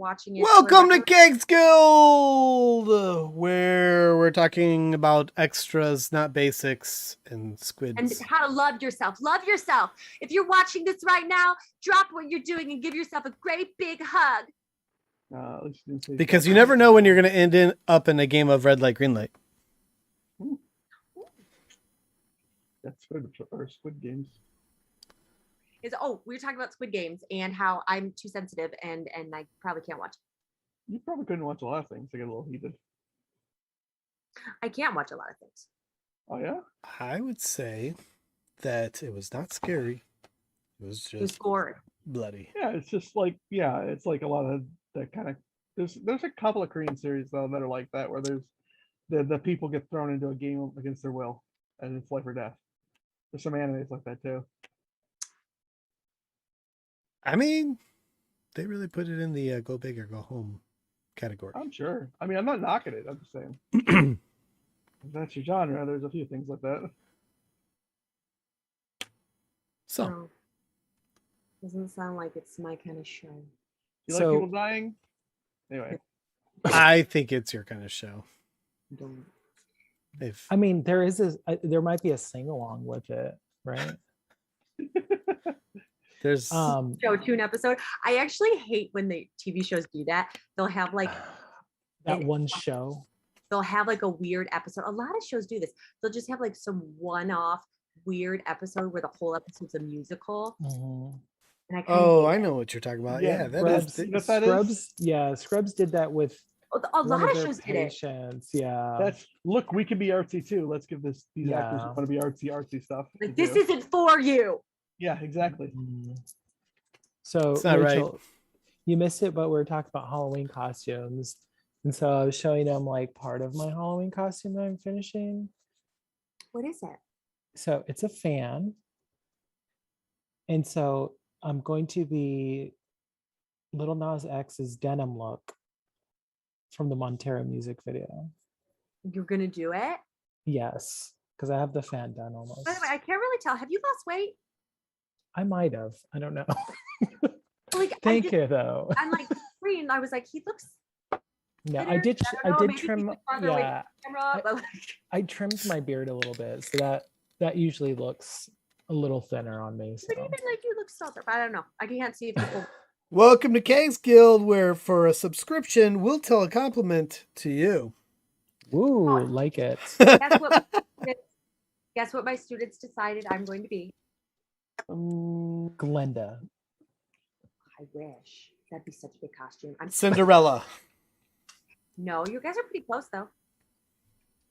watching it. Welcome to Kegs Guild, where we're talking about extras, not basics, and squids. And how to love yourself. Love yourself. If you're watching this right now, drop what you're doing and give yourself a great big hug. Because you never know when you're going to end up in a game of red light, green light. That's good for Squid Games. We were talking about Squid Games and how I'm too sensitive and I probably can't watch it. You probably couldn't watch a lot of things. They get a little heated. I can't watch a lot of things. Oh yeah? I would say that it was not scary. It was just bloody. Yeah, it's just like it's like a lot of that kind of. There's a couple of Korean series though that are like that where there's the people get thrown into a game against their will and it's life or death. There's some animes like that too. I mean, they really put it in the go big or go home category. I'm sure. I mean, I'm not knocking it. I'm just saying. If that's your genre, there's a few things like that. So. No. Doesn't sound like it's my kind of show. You like people dying? Anyway. I think it's your kind of show. I mean, there might be a sing-along with it, right? There's show tune episode. I actually hate when the TV shows do that. They'll have like that one show. They'll have like a weird episode. A lot of shows do this. They'll just have like some one-off weird episode where the whole episode's a musical. Mm-hmm. And I know what you're talking about. Yeah, Scrubs. Yeah, Scrubs did that with a lot of shows did it. Yeah. Look, we can be artsy too. Let's give these actors who want to be artsy stuff. Like this isn't for you. Yeah, exactly. Mm-hmm. So it's not Rachel, right. You missed it, but we were talking about Halloween costumes. And so I was showing them like part of my Halloween costume that I'm finishing. What is it? So it's a fan. And so I'm going to be Lil Nas X's denim look from the Montero music video. You're going to do it? Yes, because I have the fan done almost. By the way, I can't really tell. Have you lost weight? I might have. I don't know. Like, Thank you, though. I'm like, green. I was like, he looks. Yeah, I did trim. Yeah, I trimmed my beard a little bit, so that usually looks a little thinner on me. So. But even like you look softer. I don't know. I can't see if people. Welcome to Kegs Guild, where for a subscription we'll tell a compliment to you. Ooh, like it. Guess what my students decided I'm going to be? Glenda. I wish. That'd be such a big costume. I'm Cinderella. No, you guys are pretty close though.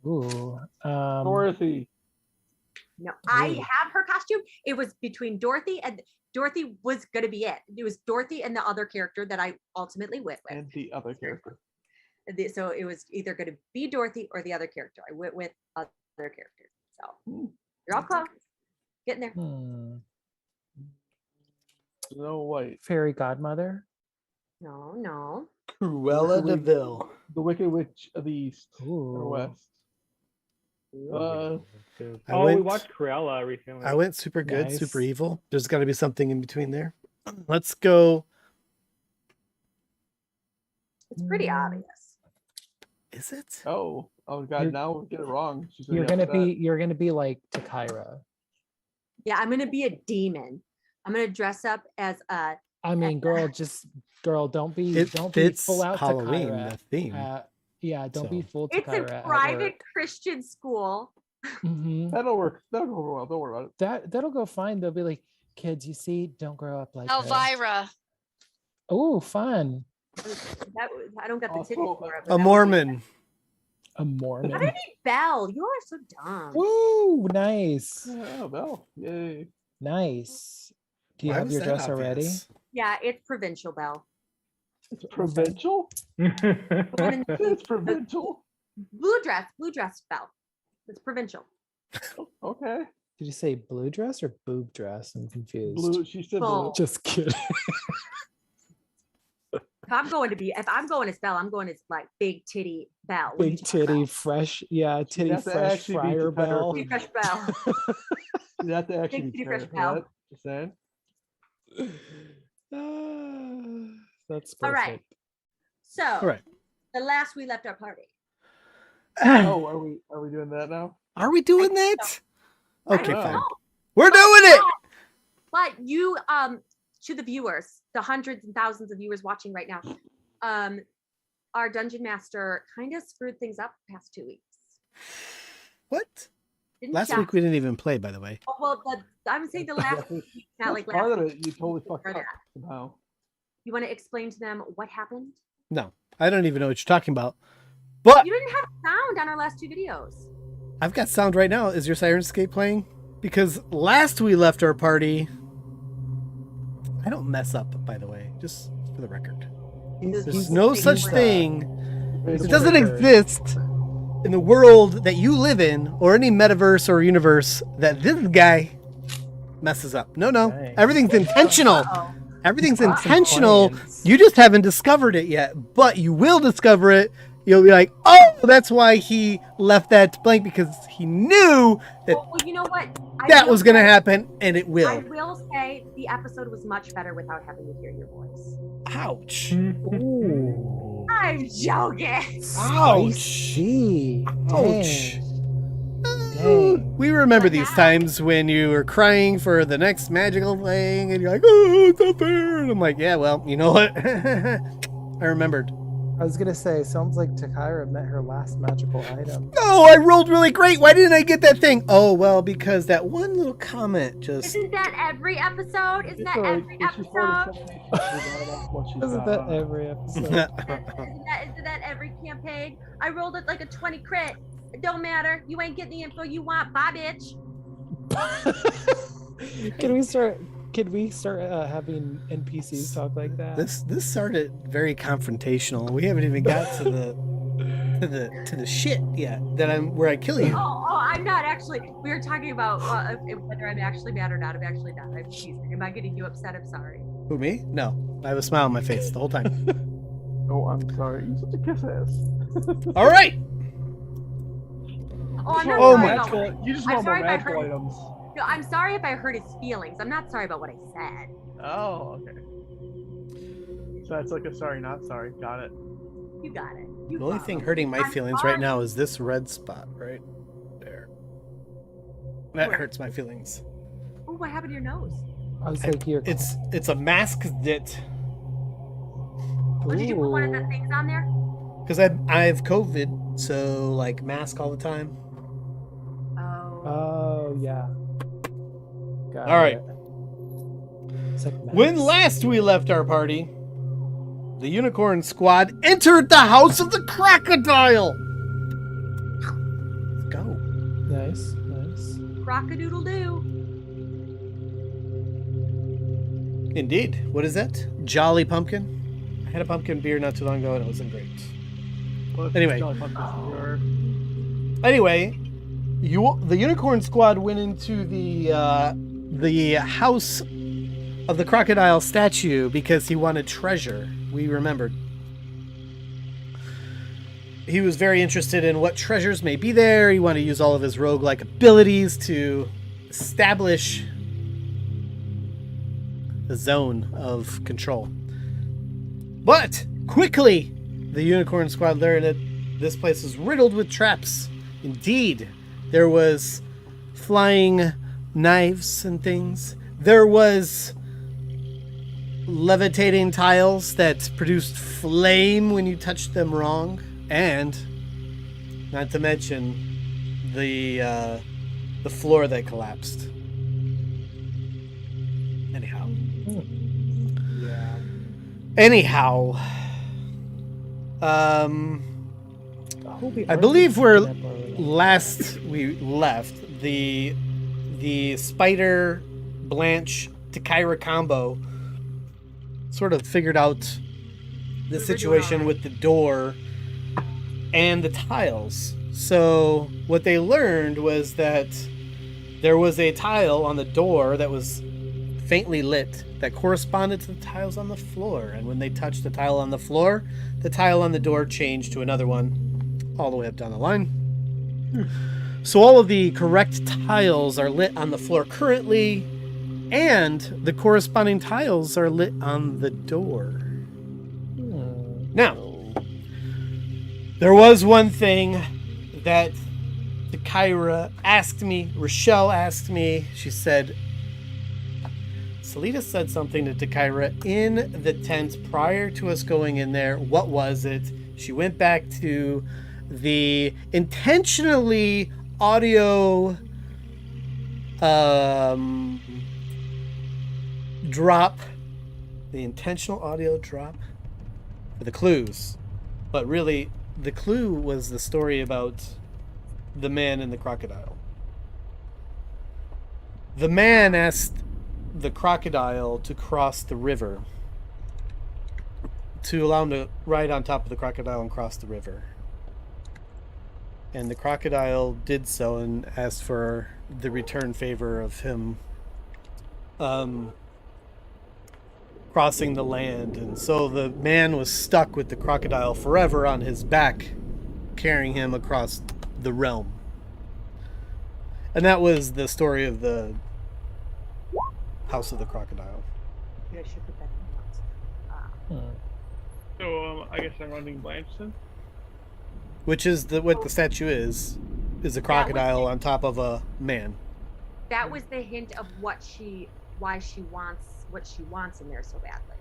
Ooh. Dorothy. No, I have her costume. It was between Dorothy and Dorothy was going to be it. It was Dorothy and the other character that I ultimately went with. And the other character. So it was either going to be Dorothy or the other character. I went with other character. So you're all close. Getting there. Snow White. Fairy Godmother? No. Cruella de Vil. The Wicked Witch of the East or West. We watched Cruella recently. I went super good, super evil. There's got to be something in between there. Let's go. It's pretty obvious. Is it? Oh God! Now we get it wrong. You're gonna be like Takira. Yeah, I'm gonna be a demon. I'm gonna dress up as a. I mean, girl, don't be full out Halloween, Takira. The theme. Don't be full It's Takira. a private Christian school. Mm-hmm. That'll work. That'll go well. Don't worry about it. That'll go fine. They'll be like, kids, you see, don't grow up like Elvira. Oh, fun. I don't got the titties for it. A Mormon. A Mormon. How did I need Belle? You are so dumb. Woo! Nice. Yeah, Belle. Yay. Nice. Do you have your dress already? Yeah, it's provincial Belle. It's provincial? It's provincial. Blue dress Belle. It's provincial. Okay. Did you say blue dress or boob dress? I'm confused. Blue. She said blue. Just kidding. If I'm going as Belle, I'm going as like big titty Belle. Big titty, fresh, titty fresh fryer Belle. Titty fresh Belle. You have to actually big be titty fresh Belle. Belle. Just saying. That's perfect. All right. So, All right. the last we left our party. Oh, are we doing that now? Are we doing I that? think Okay, I don't fine. know. We're doing it. But you, to the viewers, the hundreds and thousands of viewers watching right now, our dungeon master kind of screwed things up the past 2 weeks. What? Didn't Last ya? week we didn't even play, by the way. Oh, well, I'm saying the last week, not like Part last of week. it, you totally fucked before up that. somehow. You want to explain to them what happened? No, I don't even know what you're talking about. But You didn't have sound on our last 2 videos. I've got sound right now. Is your Syrinscape playing? Because last we left our party, I don't mess up, by the way, just for the record. There's no such thing. It doesn't exist in the world that you live in or any metaverse or universe that this guy messes up. No. Dang. Everything's intentional. Uh-oh. Everything's Got some intentional. clients. You just haven't discovered it yet, but you will discover it. You'll be like, oh, that's why he left that blank, because he knew that Well, you know what? that was going to happen, and it I will. will say the episode was much better without having to hear your voice. Ouch. Ooh. I'm joking. Ouch. Spicy. Ouch. Dang. We remember these times when you were crying for the next magical thing, and you're like, oh, it's not fair. And I'm like, yeah, well, you know what? I remembered. I was gonna say, sounds like Takira met her last magical item. Oh, I rolled really great. Why didn't I get that thing? Oh, well, because that one little comment just... Isn't that every episode? Isn't that It's like, every it's just part of episode? what she's Isn't got. that every episode? Isn't that every campaign? I rolled it like a 20 crit. It don't matter. You ain't getting the info you want. Bye, bitch. Can we start having NPCs talk like that? This started very confrontational. We haven't even got to the shit yet where I kill you. Oh, I'm not actually. We were talking about whether I'm actually mad or not. I'm actually not. I'm teasing. Am I getting you upset? I'm sorry. Who, me? No. I have a smile on my face the whole time. Oh, I'm sorry. You're such a kiss ass. All right. Oh, I'm not Oh sorry my about magical, what you just I'm want more sorry if I magical heard- items. No, I'm sorry if I hurt his feelings. I'm not sorry about what I said. Oh, okay. So that's like a sorry, not sorry. Got it. You got it. The only thing hurting my feelings right now is this red spot right there. That hurts my feelings. Oh, what happened to your nose? I was like, you're. It's a mask that, Oh, did you put one of the Ooh. things on there? because I have COVID, so like mask all the time. Oh. Oh yeah. Got All right. it. It's like When maps. last we left our party, the Unicorn Squad entered the house of the Crocodile. Let's go. Nice. Crockadoodle doo. Indeed. What is that? Jolly Pumpkin? I had a pumpkin beer not too long ago and it wasn't great. Well, Anyway. Anyway, the Unicorn Squad went into the house of the crocodile statue because he wanted treasure. We remembered. He was very interested in what treasures may be there. He wanted to use all of his roguelike abilities to establish a zone of control. But quickly, the Unicorn Squad learned that this place was riddled with traps. Indeed, there was flying knives and things. There was levitating tiles that produced flame when you touched them wrong. And not to mention the floor that collapsed. Anyhow. Yeah. Anyhow. I believe where last we left, the Spider Blanche Takira combo sort of figured out the situation with the door and the tiles. So what they learned was that there was a tile on the door that was faintly lit that corresponded to the tiles on the floor. And when they touched the tile on the floor, the tile on the door changed to another one all the way up down the line. So all of the correct tiles are lit on the floor currently, and the corresponding tiles are lit on the door. Now, There was one thing that the Kyra asked me, Rochelle asked me. She said, Selita said something to Kyra in the tent prior to us going in there. What was it? She went back to the intentionally audio drop. The intentional audio drop for the clues. But really, the clue was the story about the man and the crocodile. The man asked the crocodile to cross the river, to allow him to ride on top of the crocodile and cross the river. And the crocodile did so and asked for the return favor of him crossing the land. And so the man was stuck with the crocodile forever on his back, carrying him across the realm. And that was the story of the House of the Crocodile. Yeah, I should put that in the notes. So I guess I'm running Blanche then. Which is what the statue is a crocodile on top of a man. That was the hint of why she wants what she wants in there so badly.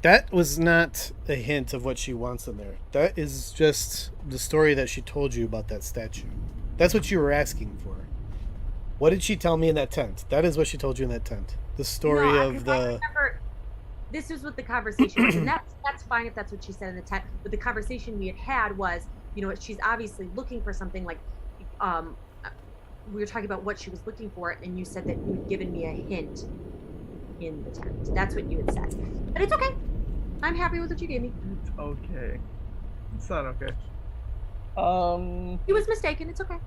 That was not a hint of what she wants in there. That is just the story that she told you about that statue. That's what you were asking for. What did she tell me in that tent? That is what she told you in that tent. The story of the... I remember, this was what the conversation was, and that's fine if that's what she said in the tent. But the conversation we had was, she's obviously looking for something like, we were talking about what she was looking for, and you said that you had given me a hint in the tent. That's what you had said. But it's okay. I'm happy with what you gave me. It's okay. It's not okay. He was mistaken. It's okay.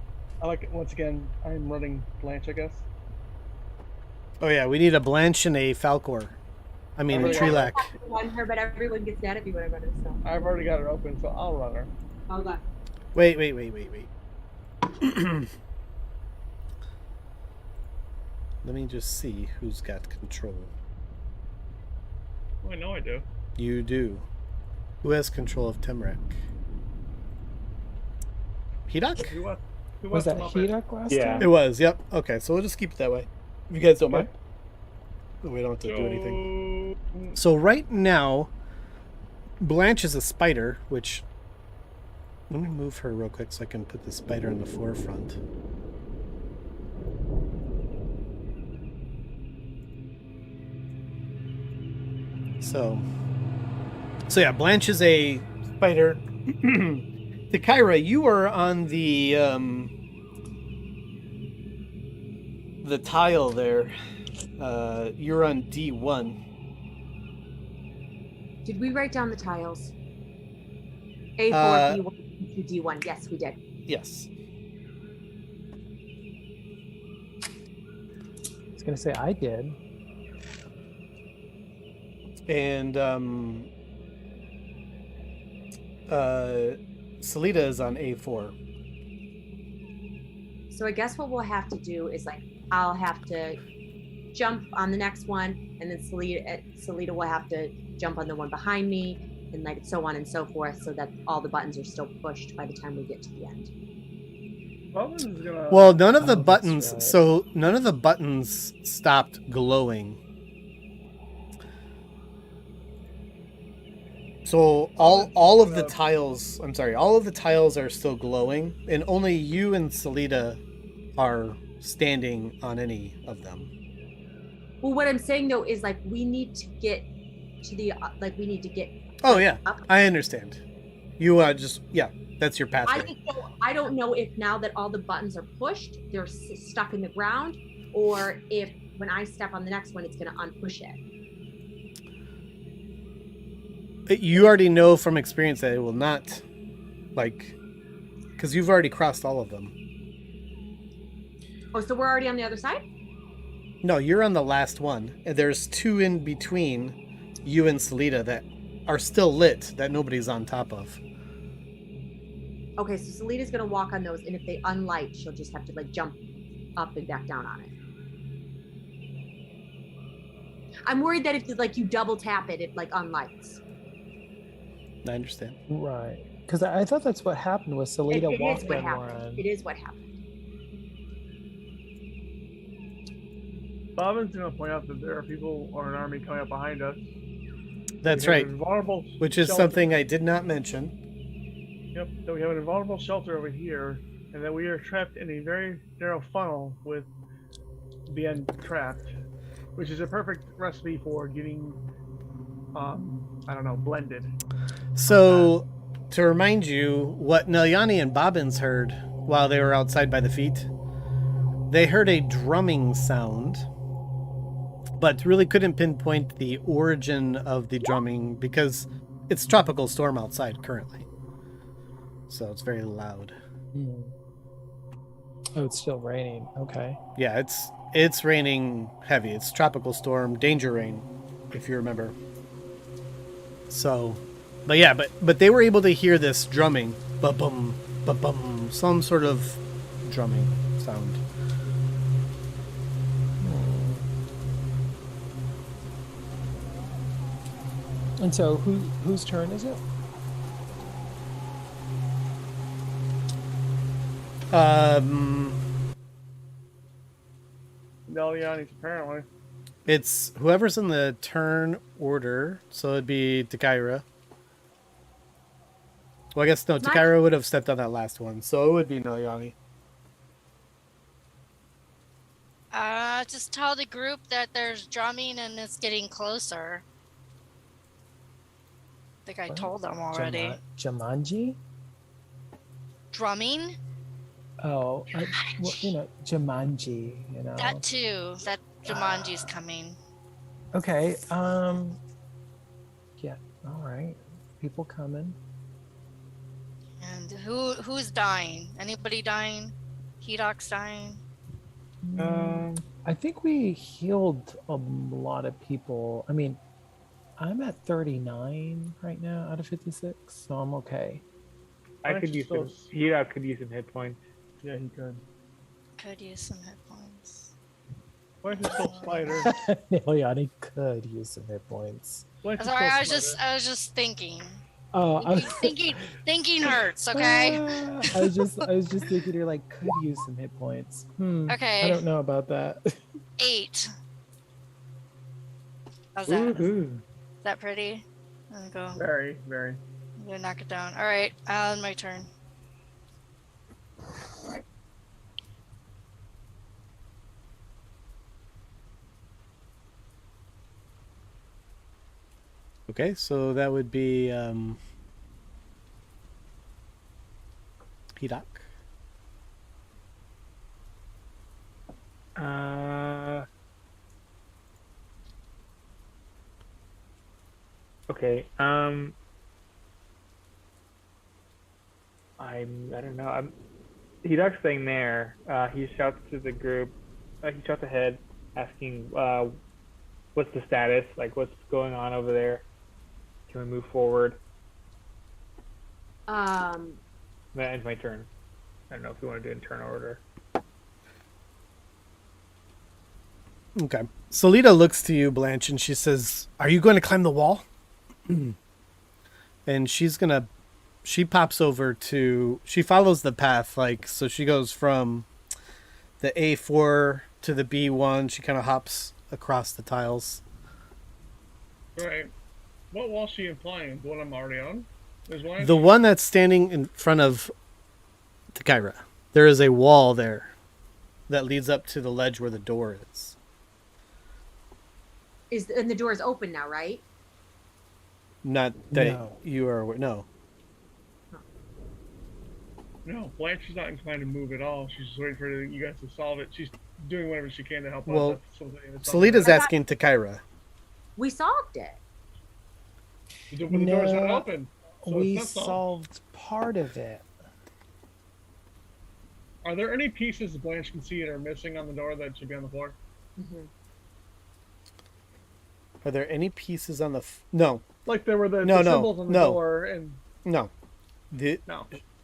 I like it. Once again, I'm running Blanche, I guess. Oh yeah, we need a Blanche and a Falcor. I mean, a Trelac. Run her, but everyone gets mad at me when I run her. So I've already got her open, so I'll run her. Hold on. Wait. Let me just see who's got control. Oh, I know I do. You do. Who has control of Temrek? Hedok? Who Was that come up Hedok last Yeah. time? It was, yep. Okay, so we'll just keep it that way. If you guys don't Okay. mind. We don't have to do anything. anything? So right now, Blanche is a spider, which... Let me move her real quick so I can put the spider in the forefront. So yeah, Blanche is a spider. Kyra, you are on the tile there. You're on D1. Did we write down the tiles? A4, B1, B2, D1. Yes, we did. Yes. I was gonna say I did. And Selita is on A4. So I guess what we'll have to do is I'll have to jump on the next one, and then Selita will have to jump on the one behind me, and so on and so forth, so that all the buttons are still pushed by the time we get to the end. Well, none of the that's buttons. right. So none of the buttons stopped glowing. So all of the tiles. I'm sorry. All of the tiles are still glowing, and only you and Selita are standing on any of them. Well, what I'm saying though is we need to get to the we need to get. Oh yeah, up. I understand. You that's your pathway. I don't know if now that all the buttons are pushed, they're stuck in the ground, or if when I step on the next one, it's going to unpush it. You already know from experience that it will not, because you've already crossed all of them. Oh, so we're already on the other side? No, you're on the last one, and there's two in between you and Selita that are still lit that nobody's on top of. Okay, so Selita's going to walk on those, and if they unlight, she'll just have to jump up and back down on it. I'm worried that if you double tap it, it unlights. I understand. Right. Because I thought that's what happened with Salida It is walked what in happened. one. It is what happened. Bobbin's going to point out that there are people or an army coming up behind us. That's We have right. an invulnerable Which is shelter. something I did not mention. Yep, that we have an invulnerable shelter over here, and that we are trapped in a very narrow funnel with the end trapped, which is a perfect recipe for getting, I don't know, blended. So, to remind you, what Nelyani and Bobbins heard while they were outside by the feet, they heard a drumming sound, but really couldn't pinpoint the origin of the drumming because it's tropical storm outside currently. So it's very loud. Hmm. Oh, it's still raining. Okay. Yeah, it's raining heavy. It's tropical storm, danger rain, if you remember. So, but yeah, but they were able to hear this drumming, ba-bum, ba-bum, some sort of drumming sound. And so, whose turn is it? Nelyani's apparently. It's whoever's in the turn order, so it'd be Takaira. Well, I guess no, Takaira would have stepped on that last one, so it would be Nelyani. Just tell the group that there's drumming and it's getting closer. I think I told them already. Jumanji? Drumming? Oh, well, Jumanji, That too. That Jumanji's coming. Okay, yeah, all right. People coming. And who's dying? Anybody dying? Hedok's dying? I think we healed a lot of people. I mean, I'm at 39 right now out of 56, so I'm okay. I could use some. Hedok could use some hit points. Yeah, he could. Could use some hit points. Why is it still Spider? Nelyani could use some hit points. Why is it Sorry, still I was just thinking. Oh, Thinking hurts, okay? I was just thinking you're like could use some hit points. Okay. I don't know about that. 8. How's that? Ooh. Is that pretty? There we go. Very, very. I'm gonna knock it down. All right, my turn. Okay, so that would be Hedok. Okay. I don't know. Hedok's staying there. He shouts to the group. He shouts ahead, asking, "What's the status? Like, what's going on over there? Can we move forward?" That ends my turn. I don't know if you want to do it in turn order. Okay. Salida looks to you, Blanche, and she says, "Are you going to climb the wall?" And she pops over she follows the path, so she goes from the A4 to the B1. She kind of hops across the tiles. Right. What wall is she implying? The one I'm already on? There's one. The one that's standing in front of Takaira. There is a wall there that leads up to the ledge where the door is. And the door is open now, right? Not that No. you are aware. No. No, Blanche is not inclined to move at all. She's just waiting for you guys to solve it. She's doing whatever she can to help Well, us. Salida's asking Takaira. We solved it. The door's not open. So We it's not solved part of it. Are there any pieces Blanche can see that are missing on the door that should be on the floor? Mm-hmm. Are there any pieces on the... No. Like there were the No, symbols on the door and... No.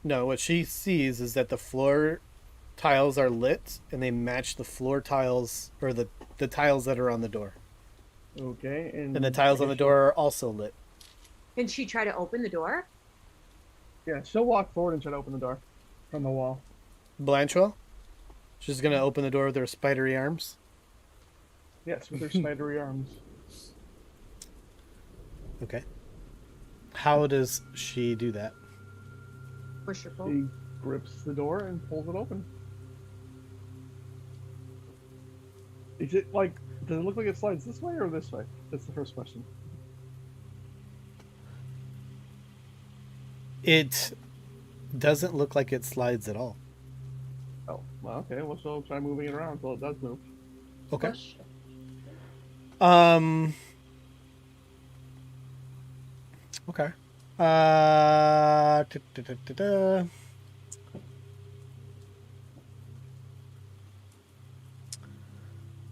No, what she sees is that the floor tiles are lit and they match the floor tiles or the tiles that are on the door. Okay. And the tiles on the door are also lit. Can she try to open the door? Yeah, she'll walk forward and try to open the door from the wall. Blanchwell? She's gonna open the door with her spidery arms. Yes, with her spidery arms. Okay. How does she do that? Push or pull. She grips the door and pulls it open. Is it like, does it look like it slides this way or this way? That's the first question. It doesn't look like it slides at all. Oh, well, okay. Well, she'll try moving it around until it does move. Okay. Push. Okay.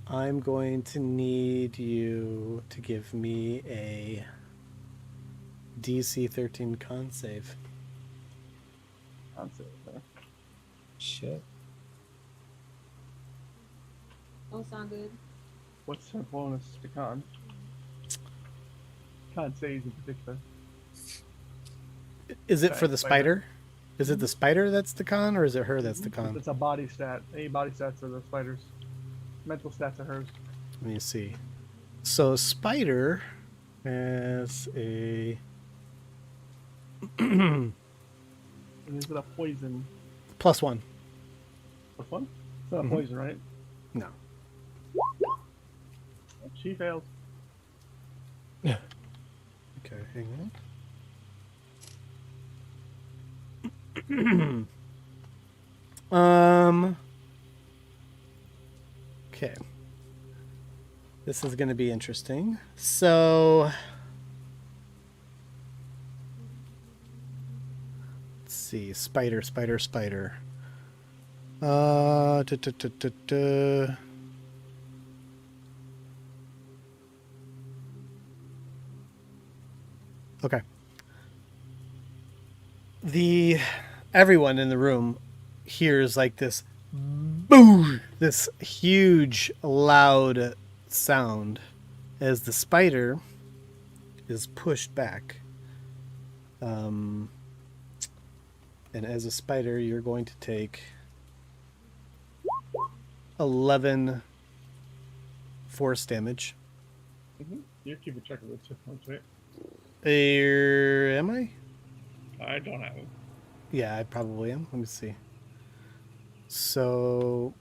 I'm going to need you to give me a DC 13 con save. That's it. There. Shit. Don't sound good. What's her bonus to con? Con saves in particular. Is it Okay, for the spider. spider? Is it the spider that's the con, or is it her that's the con? It's a body stat. Any body stats are the spiders. Mental stats are hers. Let me see. So spider has a And is it a poison? +1. Plus one? It's not a Mhm. poison, right? No. She fails. Okay, hang on. Okay. This is going to be interesting. So let's see. Spider. Da, da, da, da, da. Okay. Everyone in the room hears like this boom, this huge loud sound as the spider is pushed back. And as a spider, you're going to take 11 force damage. You keep a check of it, right? Am I? I don't have it. Yeah, I probably am. Let me see. So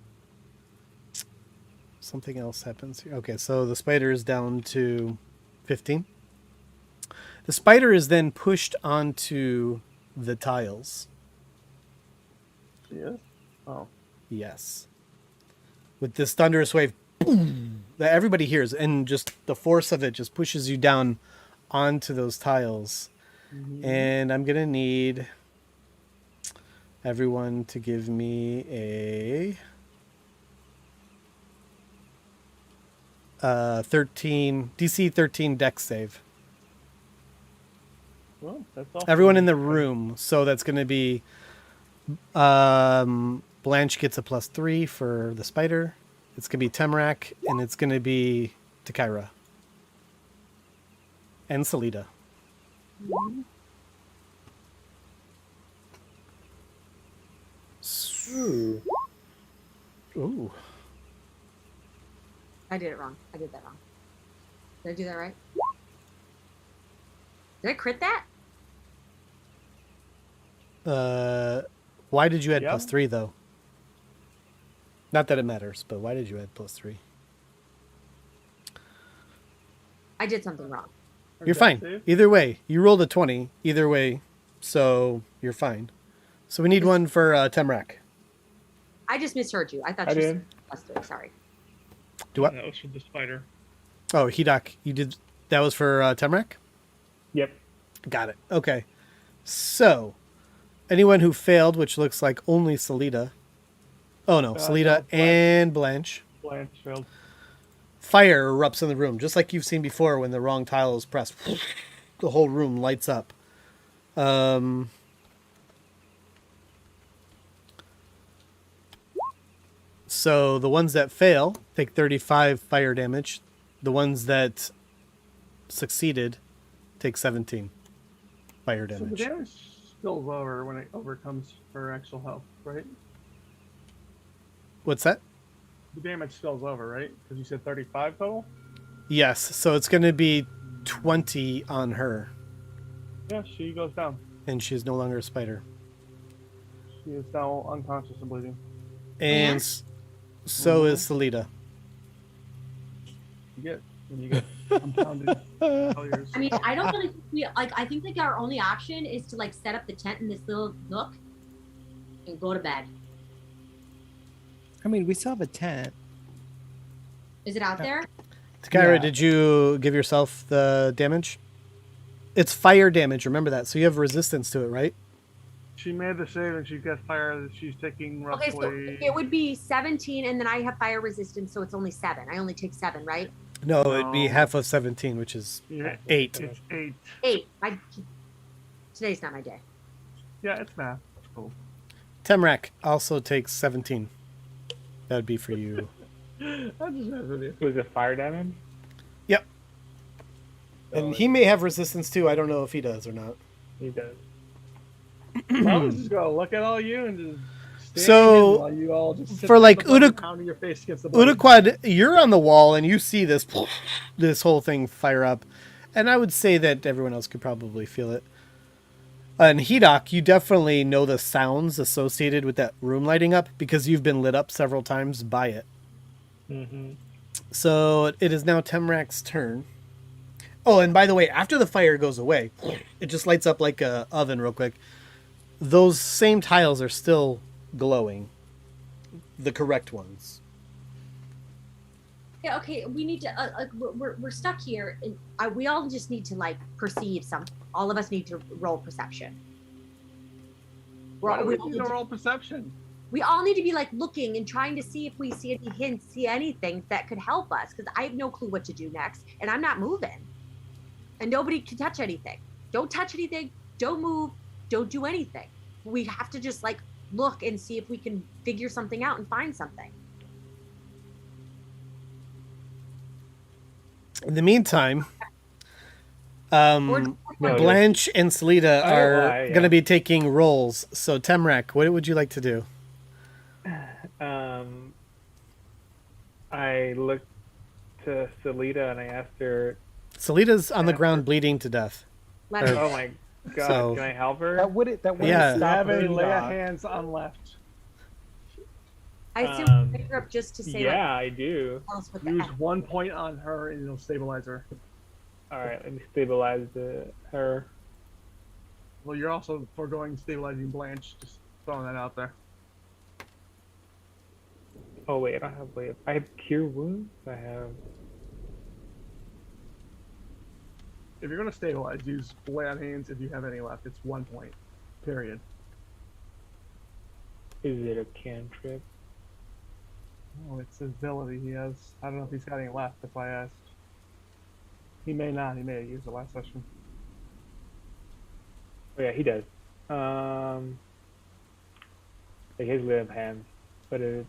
something else happens here. Okay, so the spider is down to 15. The spider is then pushed onto the tiles. Yes? Oh. Yes. With this thunderous wave, boom, that everybody hears, and just the force of it just pushes you down onto those tiles. Mm-hmm. And I'm going to need everyone to give me a DC 13 dex save. Well, that's all. Everyone in the room. So that's going to be Blanche gets a +3 for the spider. It's going to be Temrak, and it's going to be Takira. And Salida. Ooh. I did it wrong. I did that wrong. Did I do that right? Did I crit that? Why did you add Yeah. +3 though? Not that it matters, but why did you add +3? I did something wrong. Or You're dex fine. save? Either way, you rolled a 20. Either way, so you're fine. So we need one for Temrak. I just misheard you. I thought I you did. said +3. Sorry. Do what? That was for the spider. Oh, Hidak, you did. That was for Temrak? Yep. Got it. Okay. So, anyone who failed, which looks like only Salida. Oh no, Salida no, and Blanche. Blanche failed. Fire erupts in the room, just like you've seen before when the wrong tile is pressed. The whole room lights up. So the ones that fail take 35 fire damage. The ones that succeeded take 17 fire So the damage. damage spills over when it overcomes her actual health, right? What's that? The damage spills over, right? Because you said 35 total? Yes, so it's going to be 20 on her, Yeah, she goes down. and she's no longer a spider. She is now unconscious and bleeding. And so is Salida. You get compounded failures. I mean, I don't really think I think like our only option is to like set up the tent in this little nook and go to bed. I mean, we still have a tent. Is it out there? Tyra, Yeah. did you give yourself the damage? It's fire damage, remember that. So you have resistance to it, right? She made the save and she got fire that she's taking Okay, roughly. so it would be 17, and then I have fire resistance, so it's only 7. I only take 7, right? No, it'd be No. half of 17, which is Yeah, 8. it's 8. 8. Today's not my day. Yeah, it's math. It's cool. Temrak also takes 17. That would be for you. I'm just messing with you. Was it fire damage? Yep. And he may have resistance too. I don't know if he does or not. He does. I was just gonna look at all you and just stand So, while you all just sit for, there like, with the button Udak- pounding your face against the button. Udaquad, you're on the wall and you see this whole thing fire up. And I would say that everyone else could probably feel it. And Hedok, you definitely know the sounds associated with that room lighting up because you've been lit up several times by it. Mm-hmm. So it is now Temrak's turn. Oh, and by the way, after the fire goes away, it just lights up like a oven real quick. Those same tiles are still glowing. The correct ones. Yeah, okay, we need to, we're stuck here, and we all just need to, like, perceive something. All of us need to roll perception. Why do we we all need need to to- roll perception? We all need to be, like, looking and trying to see if we see any hints, see anything that could help us, because I have no clue what to do next, and I'm not moving. And nobody can touch anything. Don't touch anything, don't move, don't do anything. We have to just, like, look and see if we can figure something out and find something. In the meantime, Or- No, Blanche and Salida Oh, are well, yeah. going to be taking rolls. So Temrak, what would you like to do? I looked to Salida and I asked her, Salida's on the ground bleeding to death. Let Or- "Oh my god, So- can I help her?" That would Yeah. You have stop any the lay of dog. hands on left? I assume Um, pick her up just to say, Yeah, I do. like, tell us what the Use F. 1 point on her and it'll stabilize her. All right, let me stabilize her. Well, you're also foregoing stabilizing Blanche. Just throwing that out there. Oh wait, I don't have wait. I have cure wounds. I have. If you're going to stabilize, use lay on hands if you have any left. It's 1 point. Period. Is it a cantrip? Oh, it's his ability he has. I don't know if he's got any left. That's why I asked. He may not. He may have used the last session. Oh yeah, he does. Like his lay of hands, but it's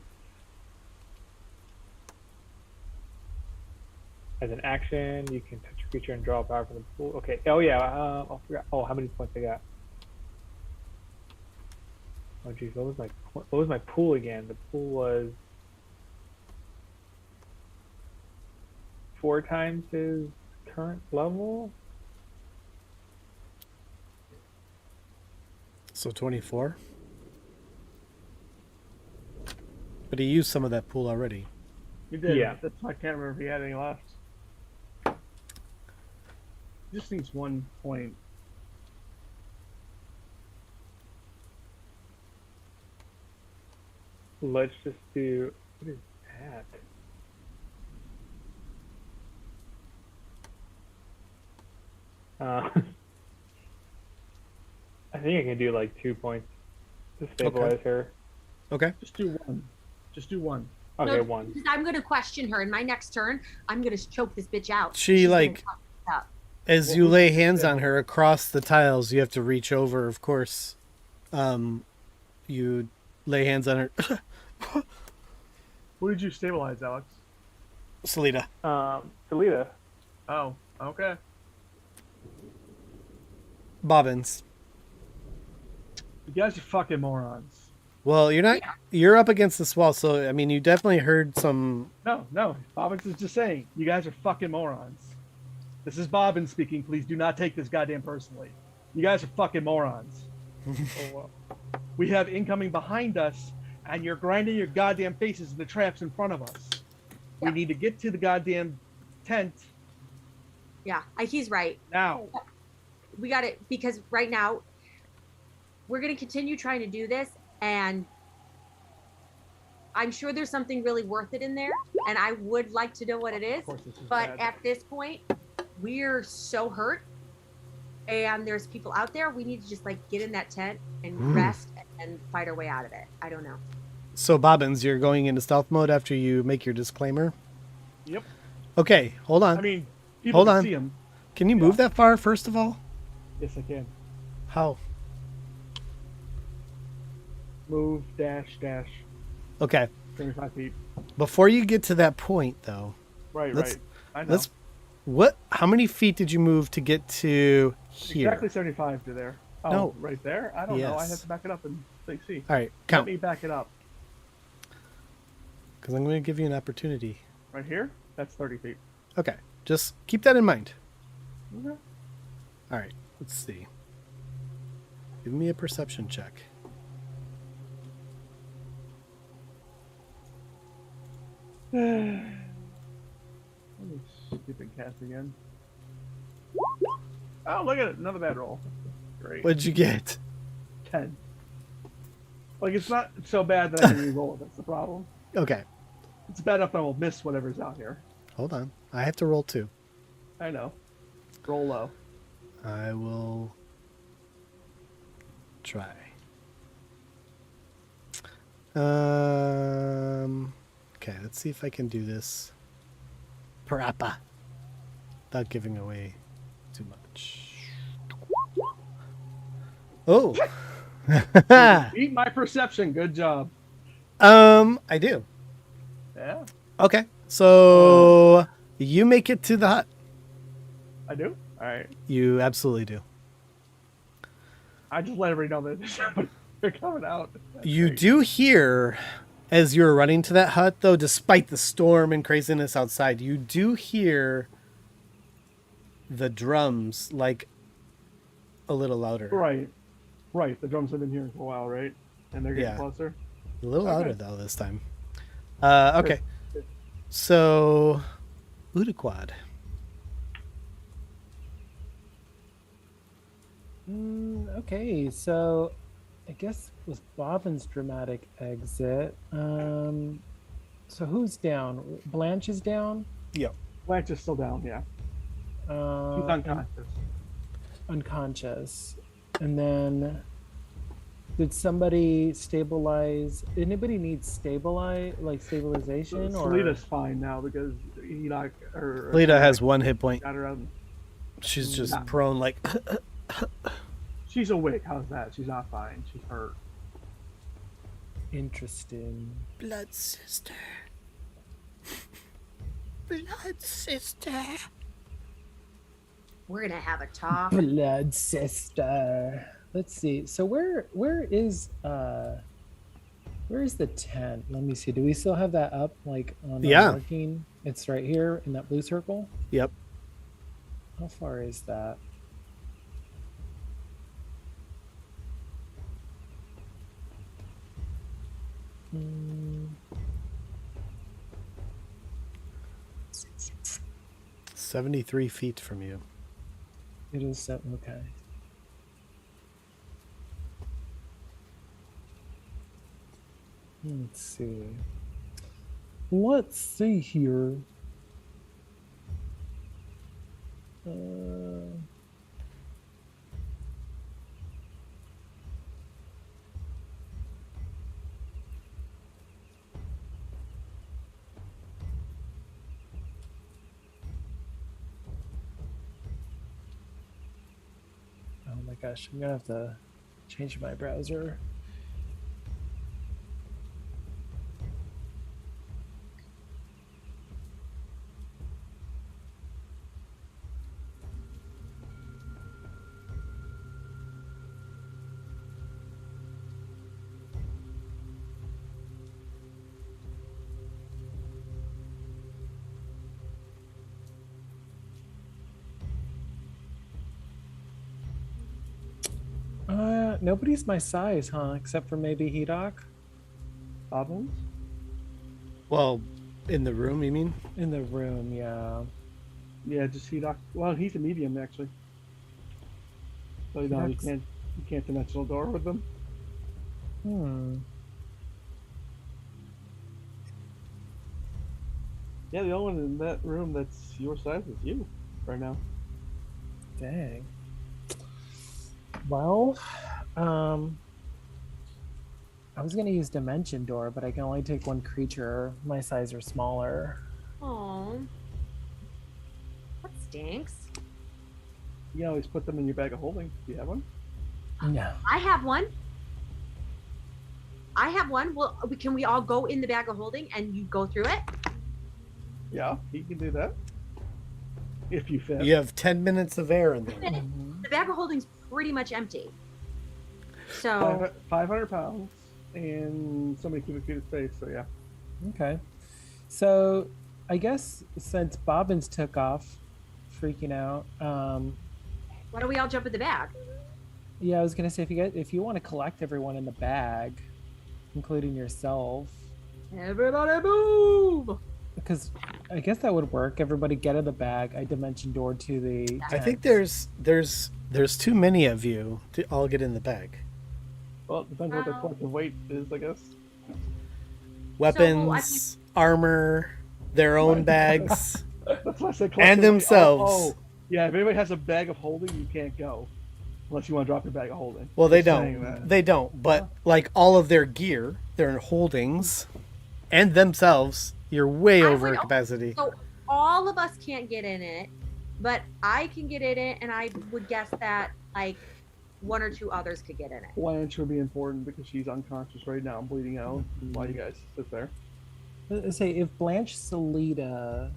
as an action. You can touch a creature and draw power from the pool. Okay. Oh yeah. I forgot. Oh, how many points I got? Oh geez, what was my pool again? The pool was 4 times his current level. So 24. But he used some of that pool already. He did. Yeah. That's why I can't remember if he had any left. He just needs 1 point. Let's just do. What is that? I think I can do like 2 points to stabilize her. Okay. Just do 1. Just do 1. Okay, No, 1. because I'm going to question her. In my next turn, I'm going to choke this bitch out. She, She's gonna like- fuck us up. As What you was lay it? hands on her across the tiles, you have to reach over, of course. You lay hands on her. Who did you stabilize, Alex? Salida. Salida. Oh, okay. Bobbins. You guys are fucking morons. Well, you're not. You're up against this wall, so I mean, you definitely heard some. No. Bobbins is just saying, you guys are fucking morons. This is Bobbins speaking. Please do not take this goddamn personally. You guys are fucking morons. We have incoming behind us, and you're grinding your goddamn faces in the traps in front of us. We need to get to the goddamn tent Yeah, he's right. now. We got it, because right now we're going to continue trying to do this, and I'm sure there's something really worth it in there, and I would like to know what it is. Of course, this is But bad. at this point, we're so hurt, and there's people out there. We need to just like get in that tent and rest and fight our way out of it. I don't know. So, Bobbins, you're going into stealth mode after you make your disclaimer. Yep. Okay, hold on. I mean, people Hold can on. see him. Can you move that far first of all? Yes, I can. How? Move, dash, Okay. 75 feet. Before you get to that point, though, Right. I know. let's. What? How many feet did you move to get to here? Exactly 75 to there. Oh, No. right there? I don't know. I Yes. have to back it up and see. All right, Let count. me back it up. Because I'm going to give you an opportunity. Right here? That's 30 feet. Okay, just keep that in mind. Okay. All right, let's see. Give me a perception check. Stupid cast again. Oh, look at it. Another bad roll. Great. What'd you get? 10. Like, it's not so bad that I can re-roll it. That's the problem. Okay, It's bad enough I will miss whatever's out here. hold on. I have to roll 2. I know. Roll low. I will try. Okay, let's see if I can do this. Parappa. Without giving away too much. Oh. Beat my perception. Good job. I do. Yeah, Okay. So you make it to the hut. I do. All right. You absolutely do. I just let everybody know that they're coming out. That's You great. do hear, as you're running to that hut, though, despite the storm and craziness outside, you do hear the drums like a little louder. Right. The drums have been here for a while, right? And they're getting Yeah. closer. A little Okay. louder, though, this time. Okay. Good. So, Udaquad. Okay, so I guess with Bobbin's dramatic exit, so who's down? Blanche is down. Blanche is still down. Yeah. She's And unconscious. unconscious, and then did somebody stabilize? Anybody need stabilization or? Selena's fine now because Enoch or Lita has 1 hit point. got her out. She's just Yeah. prone, like. She's awake. How's that? She's not fine. She's hurt. Interesting. Blood sister. Blood sister. We're gonna have a talk. Blood sister. Let's see. So where is the tent? Let me see. Do we still have that up like on our Yeah. marking? It's right here in that blue circle. Yep. How far is that? Hmm, 73 feet from you. it is set. Okay. Let's see. Let's see here. Uh, oh my gosh, I'm gonna have to change my browser. Nobody's my size, huh? Except for maybe Hedok Bobbins? Well, in the room, you mean? in the room. Yeah. Yeah, just Hedok. Well, he's a medium actually. So you know, you Hedok's- can't dimensional door with them. Hmm. Yeah, the only one in that room that's your size is you right now. Dang. Well, I was gonna use Dimension Door, but I can only take one creature my size or smaller. Oh, that stinks. You can always put them in your bag of holding. Do you have one? No. I have one. I have one. Well, can we all go in the bag of holding and you go through it? Yeah, he can do that. If you fit. You have 10 minutes of air in there. Mhm. The bag of holding's pretty much empty. So 500 pounds and so many cubic feet of space. So yeah. Okay. So I guess since Bobbins took off, freaking out. why don't we all jump in the bag? Yeah, I was gonna say if you want to collect everyone in the bag, including yourself, Everybody move! because I guess that would work. Everybody get in the bag. I dimension door to the. I think tents. there's too many of you to all get in the bag. Well, it depends what their Well- collective weight is, I guess. Weapons, armor, their own bags. That's why I said And collective weight. themselves. Oh, yeah. If anybody has a bag of holding, you can't go unless you want to drop your bag of holding. Well, they Just saying don't. that. They don't. But like all of their gear, their holdings, and themselves, you're way I over would- capacity. So all of us can't get in it, but I can get in it, and I would guess that like one or two others could get in it. Blanche would be important because she's unconscious right now, bleeding out. While you guys sit there. Let's say if Blanche Salida,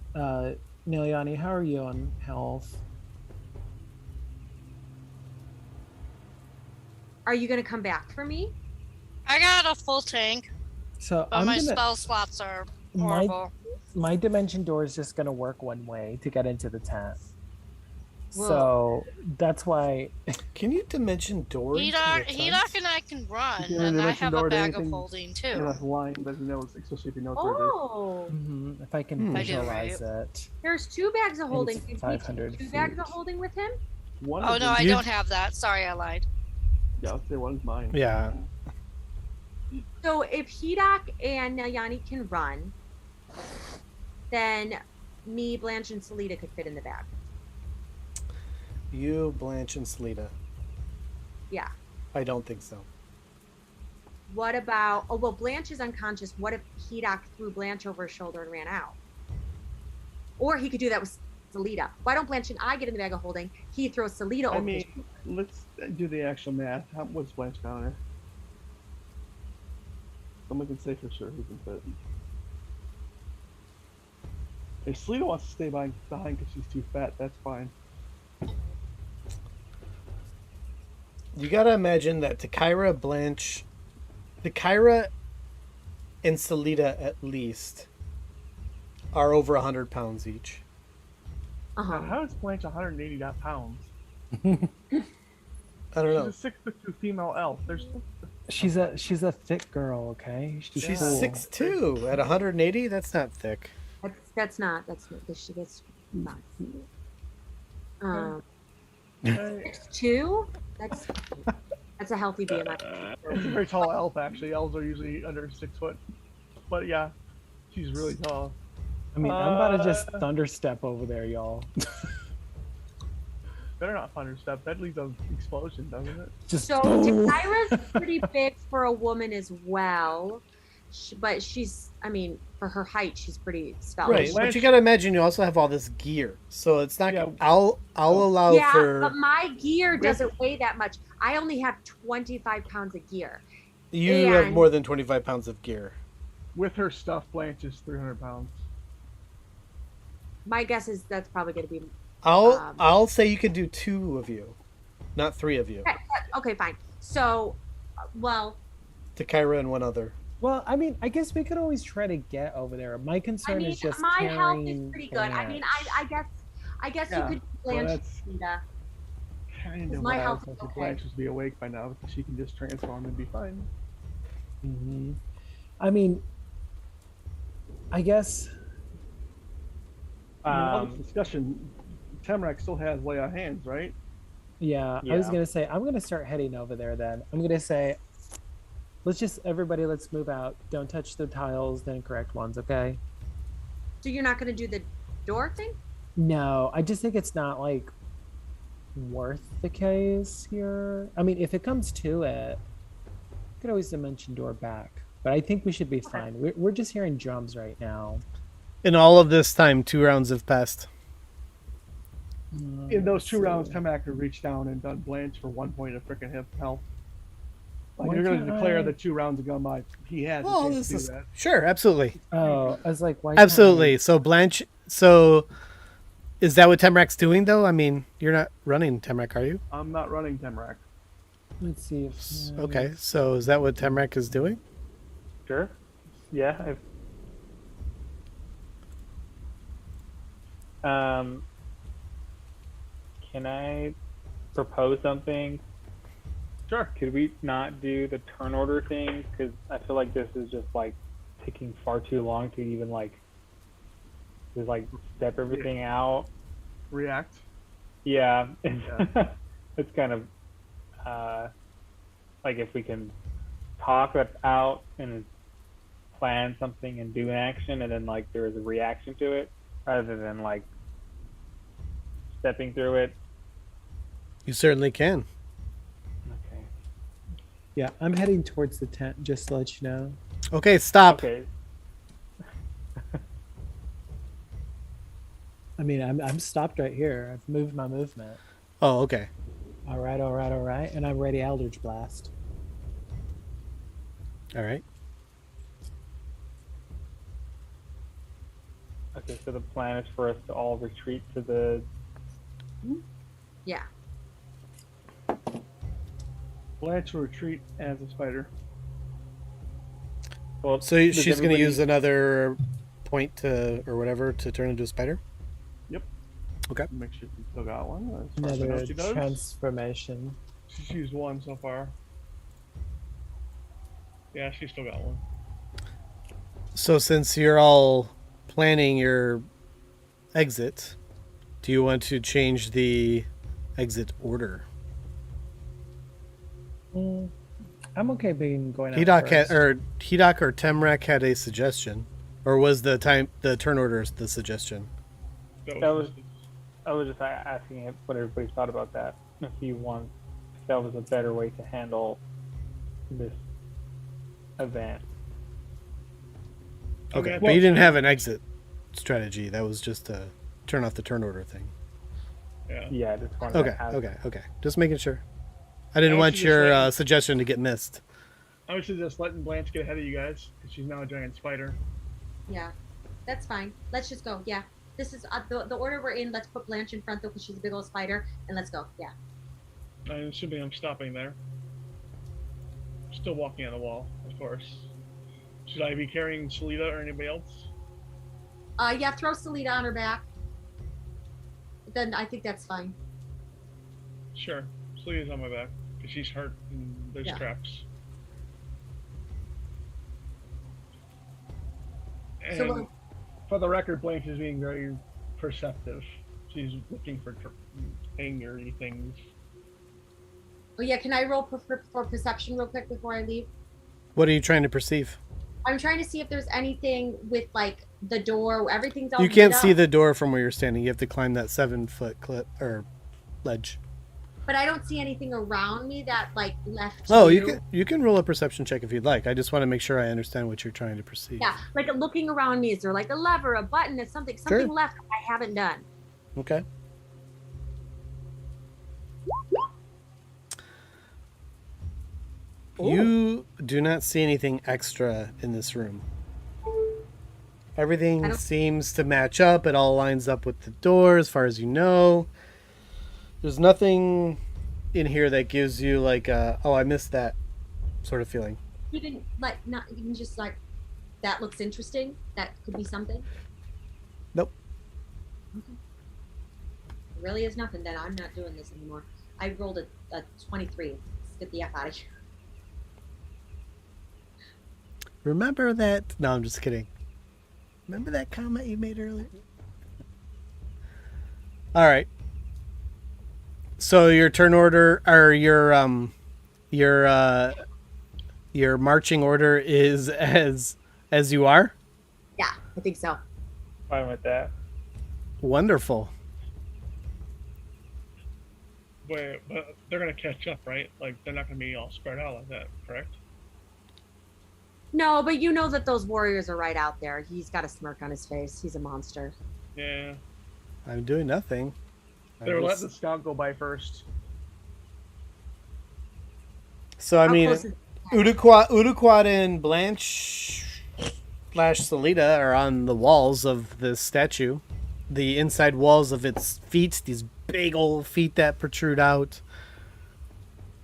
Nilyani, how are you on health? Are you going to come back for me? I got a full tank, So but I'm my gonna spell slots are my horrible. my dimension door is just gonna work one way to get into the tent. Whoa. So that's why Can you dimension door? into Hedok, the Hedok tent? and I can run, can and I dimension have door a to bag of anything holding in too. a line that he knows, especially if he knows where it is. Oh, if I can I do, visualize it. there's two bags of And holding. it's Can he 500 take two bags of feet. holding with him? One Oh of no, them- I You- don't have that. Sorry, I lied. Yeah, I'll say one's mine. Yeah. So if Hedok and Nalyani can run, then me, Blanche, and Salida could fit in the bag. You, Blanche, and Salida. Yeah. I don't think so. What about? Oh well, Blanche is unconscious. What if Hedok threw Blanche over his shoulder and ran out? Or he could do that with Salida. Why don't Blanche and I get in the bag of holding? He throws Salida over. I his mean, shoulder. let's do the actual math. What's Blanche down there? Someone can say for sure who can fit. If Selena wants to stay behind because she's too fat, that's fine. You gotta imagine that Takira, Blanche, Takira, and Salida at least are over 100 pounds each. Uh-huh. How is Blanche 180 pounds? I don't know. She's a 6'2" female elf. There's She's a thick girl, okay? She's cool. 6'2". At 180, that's not thick. That's not. She gets not. it's 6'2". That's a healthy BMI. a very tall elf actually. Elves are usually under 6 foot. But yeah, she's really tall. I mean, I'm about to just thunderstep over there, y'all. Better not thunderstep. That leads an explosion, doesn't it? Just So Takira's pretty big for a woman as well, but she's. I mean, for her height, she's pretty svelte. Right, but Blanche- you gotta imagine you also have all this gear, so it's not. Yeah. I'll allow Yeah, for but my gear doesn't weigh that much. I only have 25 pounds of gear. you have and- more than 25 pounds of gear. With her stuff, Blanche is 300 pounds. My guess is that's probably going to be I'll say you can do 2 of you, not 3 of you. okay. Fine. So, well, Takira and one other. well, I mean, I guess we could always try to get over there. My I concern mean, is just my health is carrying pretty good. I mean, Blanche. I guess Yeah, you could well, Blanche that's- Salida. kind of my what I was health is hoping okay. Blanche would be awake by now because she can just transform and be fine. Mhm. I mean, I guess. I mean, all this Um, discussion, Temrak still has lay on hands, right? Yeah, I was Yeah. gonna say I'm gonna start heading over there. Then I'm gonna say, let's move out. Don't touch the tiles, the incorrect ones, okay? So you're not going to do the door thing? No, I just think it's not like worth the case here. I mean, if it comes to it, you could always dimension door back. But I think we should be fine. We're just hearing drums right now. In all of this time, 2 rounds have passed. In those Let's 2 rounds, see. Temrak could reach down and done Blanche for 1 point of freaking health. Like Why you're going to can't declare I- the 2 rounds ago, my he has a Oh, chance this to do is that. sure, absolutely, Oh, I was like, why? Can't I- absolutely. So Blanche, so is that what Temrak's doing though? I mean, you're not running Temrak, are you? I'm not running Temrak. Let's see if. Okay, so is that what Temrak is doing? sure. Yeah. If, can I propose something? Sure. Could we not do the turn order thing? Because I feel like this is just like taking far too long to even like just like step everything out. React. Yeah, Yeah. it's kind of like if we can talk that out and plan something and do an action, and then like there is a reaction to it, rather than like stepping through it. You certainly can. Okay. Yeah, I'm heading towards the tent. Just to let you know. Okay, stop. Okay. I mean, I'm stopped right here. I've moved my movement. Oh, okay. All right, all right, all right, and I'm ready. Eldritch Blast. All right. Okay. So the plan is for us to all retreat to the. Yeah. Blanche will retreat as a spider. Well, So does she's going to everybody- use another point to or whatever to turn into a spider. Yep. Okay. Make sure she still got one. As far as I know Another she does. transformation. She's used 1 so far. Yeah, she's still got 1. So since you're all planning your exit, do you want to change the exit order? I'm okay being going out Hedok first. Hedok or Temrak had a suggestion, or was the turn order the suggestion? I was just asking if what everybody thought about that. If you want, if that was a better way to handle this event. Okay, Okay, but you didn't have an exit strategy. That was just a turn off the turn order thing. Yeah. Yeah, I just wanted Okay, to have okay. Just making sure. I didn't I want was your just suggestion to get missed. I was just letting Blanche get ahead of you guys because she's now a giant spider. Yeah. That's fine. Let's just go. Yeah. This is the order we're in. Let's put Blanche in front though because she's a big old spider. And let's go. Yeah. I'm assuming I'm stopping there. Still walking on the wall, of course. Should I be carrying Shalita or anybody else? Yeah, throw Salita on her back. Then I think that's fine. Sure. Shalita's on my back because she's hurt and there's Yeah. traps. So And we'll- for the record, Blanche is being very perceptive. She's looking for angry things. Oh yeah, can I roll for perception real quick before I leave? What are you trying to perceive? I'm trying to see if there's anything with like the door. Everything's all You can't lit see up, the door from where you're standing. You have to climb that 7-foot cliff or ledge. but I don't see anything around me that like left. Oh, you can roll a perception check if you'd like. I just want to make sure I understand what you're trying to perceive. Yeah, like looking around me. Is there like a lever, a button, is something Sure. left I haven't done? Okay. You do not see anything extra in this room. I Everything don't- seems to match up. It all lines up with the door as far as you know. There's nothing in here that gives you like a, oh, I missed that sort of feeling. Even like not even just like that looks interesting. That could be something. Nope. Okay. There really is nothing. Then I'm not doing this anymore. I rolled a 23. Let's get the F out of here. Remember that? No, I'm just kidding. Remember that comment you made earlier? All right. So your turn order, or your marching order is as you are. Yeah, I think so. Fine with that. Wonderful. Wait, but they're gonna catch up, right? Like they're not gonna be all spread out like that, correct? No, but you know that those warriors are right out there. He's got a smirk on his face. He's a monster. Yeah. I'm doing nothing. They were letting the scout go by first. So I How mean, close is- Uduquad and Blanche / Salida are on the walls of the statue, the inside walls of its feet. These big old feet that protrude out.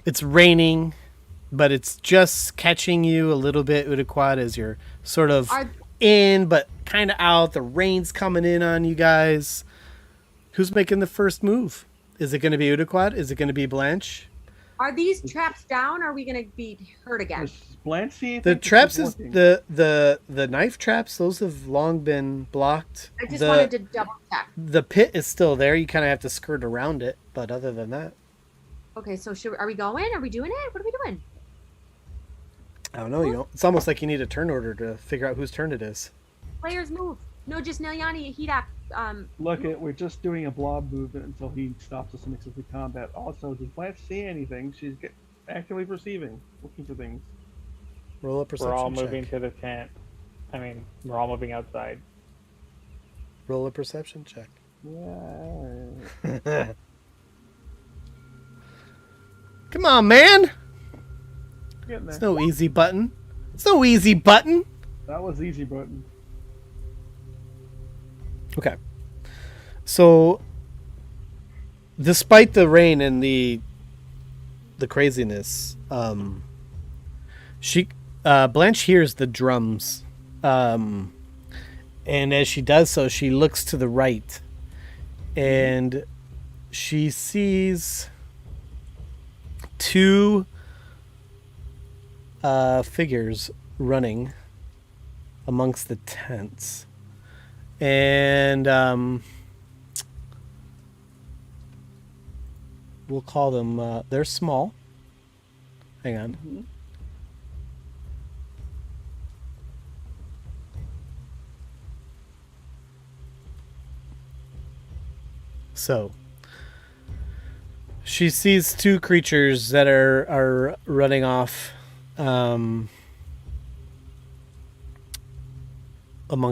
It's raining, but it's just catching you a little bit, Uduquad, as you're sort of Are in, but kind of out. The rain's coming in on you guys. Who's making the first move? Is it going to be Uduquad? Is it going to be Blanche? are these traps down? Or are we going to be hurt again? Does Blanche see The anything? traps She's is looking. the knife traps. Those have long been blocked. I just the, wanted to double check. The pit is still there. You kind of have to skirt around it, but other than that, Okay, so are we going? Are we doing it? What are we doing? I don't know. You know, it's almost like you need a turn order to figure out whose turn it is. Players move. No, just Nelyani, Hidak. Look, we're just doing a blob movement until he stops us and mixes with combat. Also, does Blanche see anything? She's actively perceiving, looking for things. Roll a perception We're all check. moving to the tent. I mean, we're all moving outside. Roll a perception check. Yeah. Come on, man. Getting there. It's no easy button. It's no easy button. That was easy button. Okay. So, despite the rain and the craziness, Blanche hears the drums, and as she does so, she looks to the right, and she sees two figures running amongst the tents. And we'll call them, they're small. Hang on. Mm-hmm. So, she sees two creatures that are running off among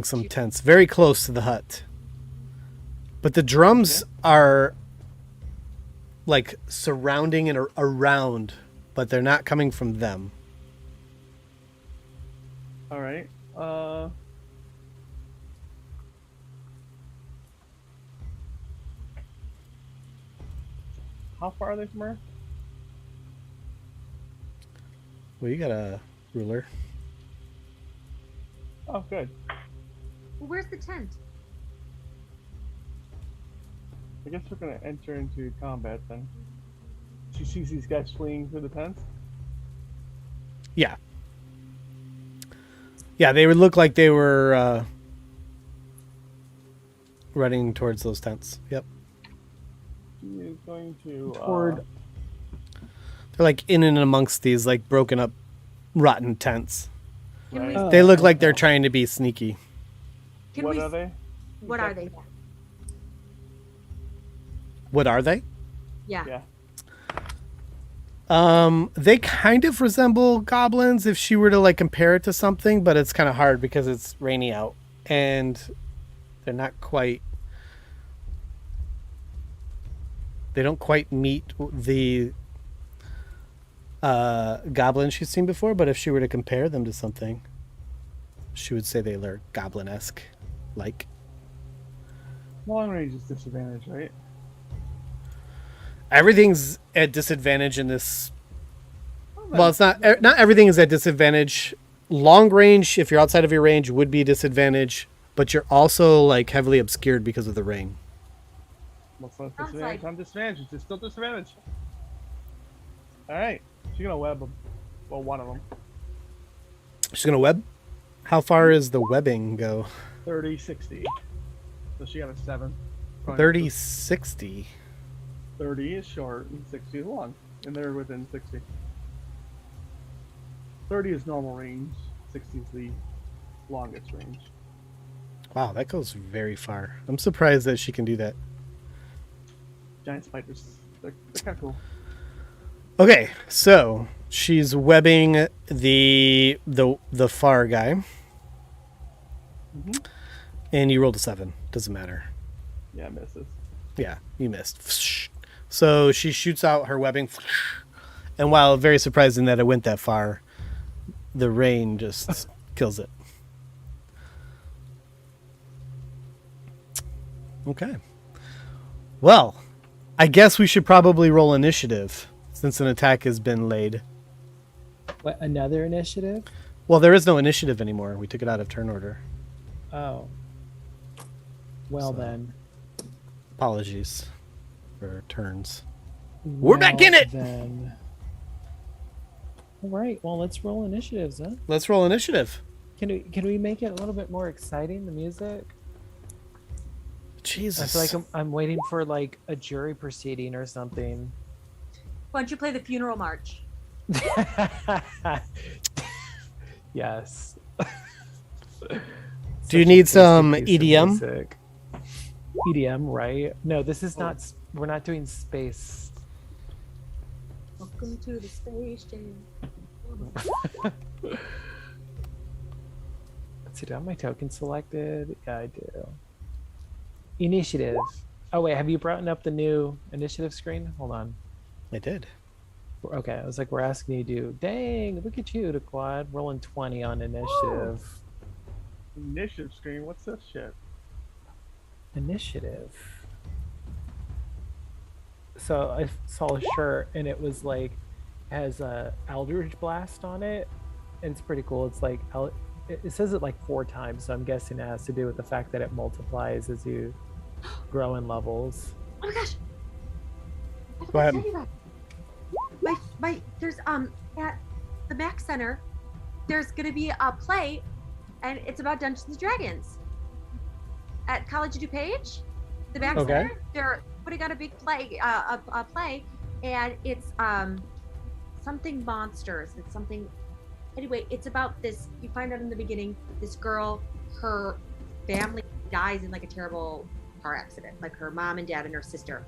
some tents, very close to the hut. But the drums are like surrounding and around, but they're not coming from them. All right. How far are they from her? Well, you got a ruler. Oh, good. Well, where's the tent? I guess we're gonna enter into combat then. She sees these guys fleeing through the tents. Yeah. Yeah, they would look like they were running towards those tents. Yep. She is going to Toward They're like in and amongst these like broken up, rotten tents. Can we? Right. They look like they're trying to be sneaky. Can What we? are they? What are they? What are they? Yeah. Yeah. They kind of resemble goblins if she were to like compare it to something, but it's kind of hard because it's rainy out and they're not quite. They don't quite meet the goblins she's seen before, but if she were to compare them to something, she would say they are goblin-esque, like. Long range is disadvantage, right? Everything's at disadvantage in this. Well, it's not everything is at disadvantage. Long range, if you're outside of your range, would be disadvantage, but you're also like heavily obscured because of the rain. What's not Sounds disadvantage like- on disadvantage? It's still disadvantage. All right. She's gonna web them. Well, one of them. She's gonna web. How far is the webbing go? 30, 60. So she got a 7. 30, 60. 30 is short and 60 is long. And they're within 60. 30 is normal range. 60 is the longest range. Wow, that goes very far. I'm surprised that she can do that. Giant spiders. They're kind of cool. Okay, so she's webbing the far guy, and you rolled a 7. Doesn't matter. Yeah, misses. Yeah, you missed. So she shoots out her webbing, and while very surprising that it went that far, the rain just kills it. Okay. Well, I guess we should probably roll initiative since an attack has been laid. What, another initiative? Well, there is no initiative anymore. We took it out of turn order. Oh. Well So- then. Apologies for turns. We're back in it! Then. All right. Well, let's roll initiatives, huh? Let's roll initiative. Can we make it a little bit more exciting? The music. Jesus. I feel like I'm waiting for like a jury proceeding or something. Why don't you play the funeral march? Yes. Do you need some EDM? Music. EDM, right? No, this is not. We're not doing space. Welcome to the space jam. Let's see. Do I have my token selected? Yeah, I do. Initiative. Oh wait, have you brought up the new initiative screen? Hold on. I did. Okay, I was like, we're asking you to do. Dang, look at you, the quad rolling 20 on initiative. Initiative screen. What's this shit? Initiative. So I saw a shirt and it was like has a Eldritch Blast on it, and it's pretty cool. It's like it says it like 4 times, so I'm guessing it has to do with the fact that it multiplies as you grow in levels. Oh my gosh! Go ahead. There's at the Mac Center, there's gonna be a play, and it's about Dungeons and Dragons. At College of DuPage, the Mac Okay. Center, they're putting on a big play, a play, and it's something monsters. It's something. Anyway, it's about this. You find out in the beginning, this girl, her family dies in like a terrible car accident. Like her mom and dad and her sister.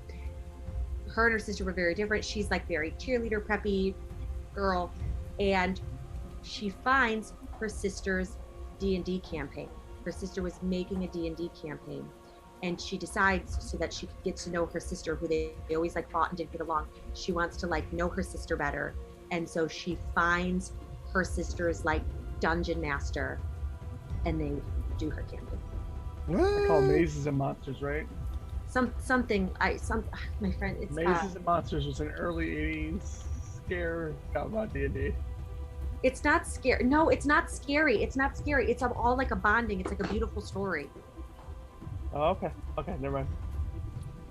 Her and her sister were very different. She's like very cheerleader preppy girl, and she finds her sister's D&D campaign. Her sister was making a D&D campaign, and she decides so that she could get to know her sister, who they always like fought and didn't get along. She wants to like know her sister better, and so she finds her sister's like dungeon master, and they do her campaign. They're called Mazes and Monsters, right? My friend, it's Mazes and Monsters was an early 80s scare about D&D. it's not scary. No, it's not scary. It's not scary. It's all like a bonding. It's like a beautiful story. Oh, okay. Okay, never mind.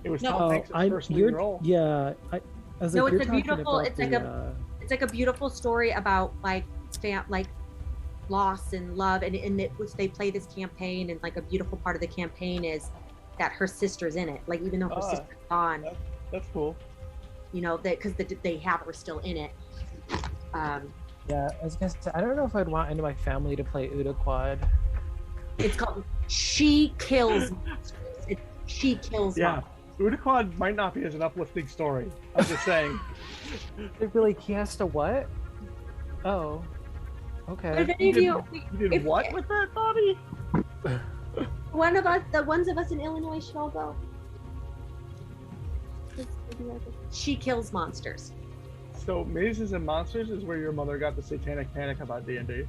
It was No. Tom Hanks' first lead role. Yeah. I was No, like, it's you're a talking beautiful- about it's like It's like a beautiful story about like loss and love, and it was they play this campaign, and like a beautiful part of the campaign is that her sister's in it. Like even though her sister's gone, That's cool. you know, that because they have her still in it. Yeah, I was gonna say, I don't know if I'd want any of my family to play Uda Quad. It's called She Kills Monsters. She Kills Yeah. Monsters. Udaquad might not be as an uplifting story. I'm just saying. It really he has to what? Oh. But Okay. if any of you, You did if- what with that, Bobby? the ones of us in Illinois should all go. She Kills Monsters. So Mazes and Monsters is where your mother got the satanic panic about D&D.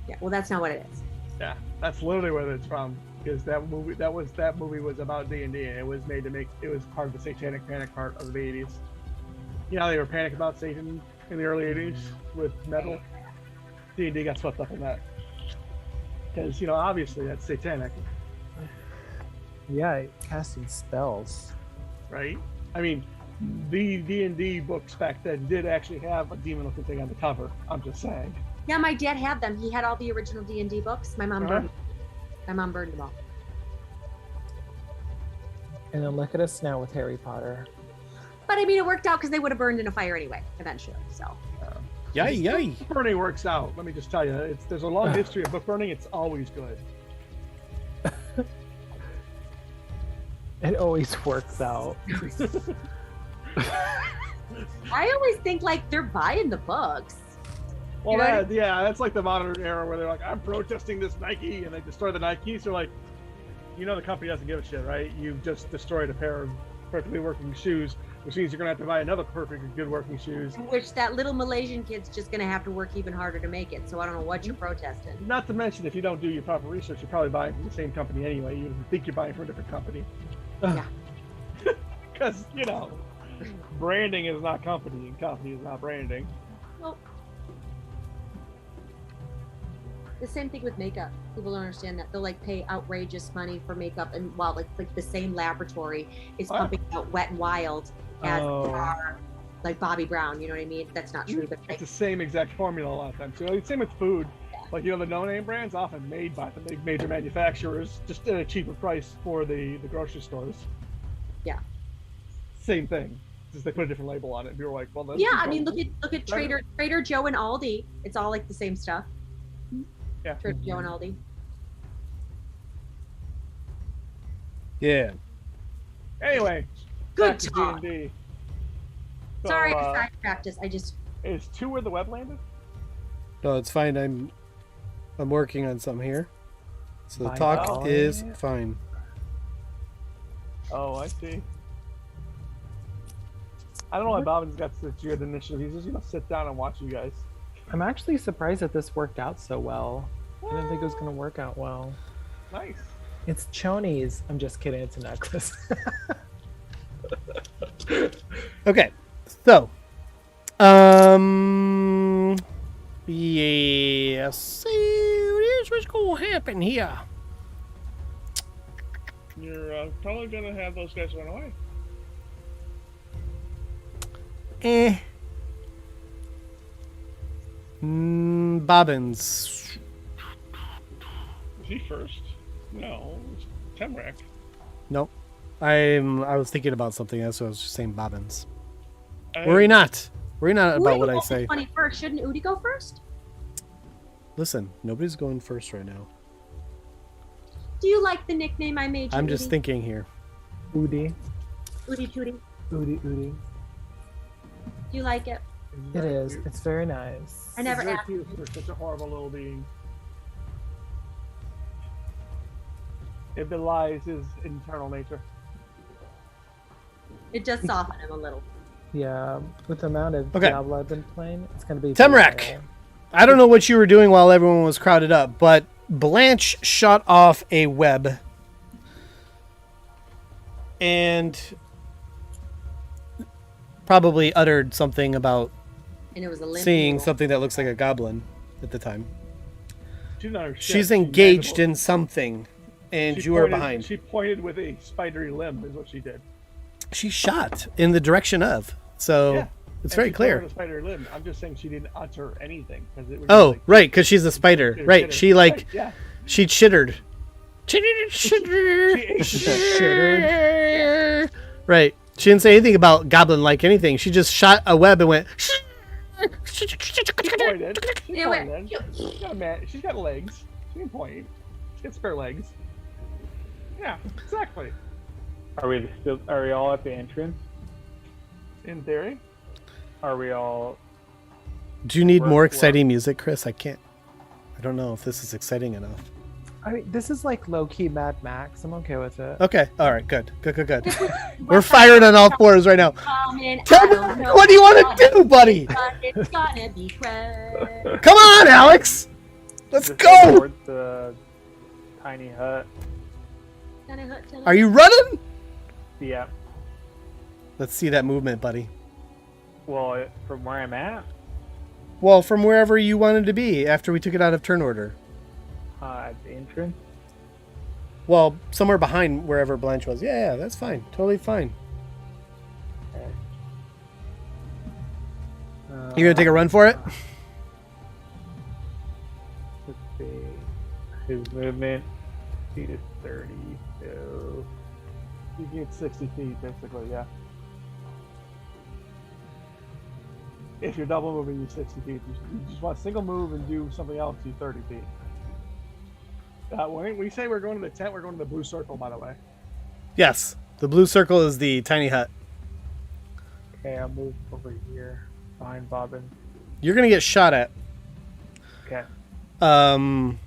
Yeah, well, that's not what it is. Yeah, that's literally where it's from. Because that movie was about D&D, and it was made to it was part of the satanic panic part of the 80s. You know how they were panic about Satan in the early 80s with metal? D&D got swept up in that. Because, obviously that's satanic, Yeah, casting spells. right? I mean, the D&D books back then did actually have a demon-looking thing on the cover. I'm just saying. Yeah, my dad had them. He had all the original D&D books. My mom burned. My mom burned them all. And then look at us now with Harry Potter. But I mean, it worked out because they would have burned in a fire anyway, eventually. So. Yay. Book burning works out. Let me just tell you, there's a long history of book burning. It's always good. It always works out. I always think like they're buying the books. Well, You know? that's like the modern era where they're like, I'm protesting this Nike, and they destroy the Nikes. They're like, the company doesn't give a shit, right? You've just destroyed a pair of perfectly working shoes, which means you're gonna have to buy another perfectly good working shoes. Which that little Malaysian kid's just gonna have to work even harder to make it. So I don't know what you're protesting. Not to mention, if you don't do your proper research, you're probably buying from the same company anyway. You think you're buying from a different company. Yeah. Because, branding is not company, and company is not branding. Well, the same thing with makeup. People don't understand that. They'll like pay outrageous money for makeup, and while like the same laboratory is pumping out Wet and Wild as are like Bobby Brown. You know what I mean? That's not true, but It's like, the same exact formula a lot of times. So same with food. Like, the no-name brands often made by the big major manufacturers, just at a cheaper price for the grocery stores. Yeah. Same thing. Just they put a different label on it. People were like, well, that's yeah. I mean, look at Trader Joe and Aldi. It's all like the same stuff. Yeah. Trader Joe and Aldi. Yeah. Anyway, Good back to talk. D&D. So, Sorry, I sidetracked us. I just. is 2 where the web landed? No, it's fine. I'm working on something here. So the Fine. talk Oh, is yeah. fine. Oh, I see. I don't know why Bobbin's got such good initiative. He's just gonna sit down and watch you guys. I'm actually surprised that this worked out so well. I didn't think it was going to work out well. Nice. It's chonies. I'm just kidding. It's a necklace. Okay. So, yeah. So here's what's gonna happen here. You're probably gonna have those guys run away. Bobbins. Was he first? No, it's Temrak. Nope. I was thinking about something else, so I was just saying Bobbins. Worry not. Worry not about Udi what I goes say. funny first. Shouldn't Udi go first? Listen, nobody's going first right now. Do you like the nickname I made you? I'm just Udi? thinking here. Udi. Udi Tootie. Udi. Udi. Do you like it? It is. It's very nice. I never Very asked. cute for such a horrible little being. It belies his internal nature. It does soften him a little. Yeah, with the amount of Okay. Diablo I've been playing, it's going to be... Temrak. very rare. I don't know what you were doing while everyone was crowded up, but Blanche shot off a web and probably uttered something about And it was a limp seeing noodle. something that looks like a goblin at the time. She's not her shit. She's She engaged mandibled- in something, and she you were pointed- behind. She pointed with a spidery limb, is what she did. She shot in the direction of, so Yeah. it's And very she pointed clear. with a spidery limb. I'm just saying she didn't utter anything because it was Oh, like, right, because she's a spider. shitter, Right, shitter. she like Right, yeah. she chittered. She ate Shitter. Right. She didn't say anything about goblin-like anything. She just shot a web and went. pointed. She It went- pointed. She's got legs. She can point. She got spare legs. Yeah, exactly. Are we all at the entrance? In theory. Are we all? Do you need more We're- exciting music, Chris? I don't know if this is exciting enough. I mean, this is like low-key Mad Max. I'm okay with it. Okay. All right. Good. We're firing on all fours right now. Ramen, Tell I me, don't know what do you want to do, buddy? but it's gonna be great. Come on, Alex. Let's just go. towards the tiny hut. Are you running? Yeah. Let's see that movement, buddy. Well, from where I'm at, Well, from wherever you wanted to be after we took it out of turn order. at the entrance. Well, somewhere behind wherever Blanche was. Yeah, that's fine. Totally fine. You gonna take a run for it? Let's see. His movement speed is 30, so You can get 60 feet, basically, yeah. If you're double moving, you're 60 feet. You just want a single move and do something else, you're 30 feet. When we say we're going to the tent, we're going to the blue circle, by the way. Yes. The blue circle is the tiny hut. okay, I'll move over here behind Bobbin. You're gonna get shot at. Okay. I'm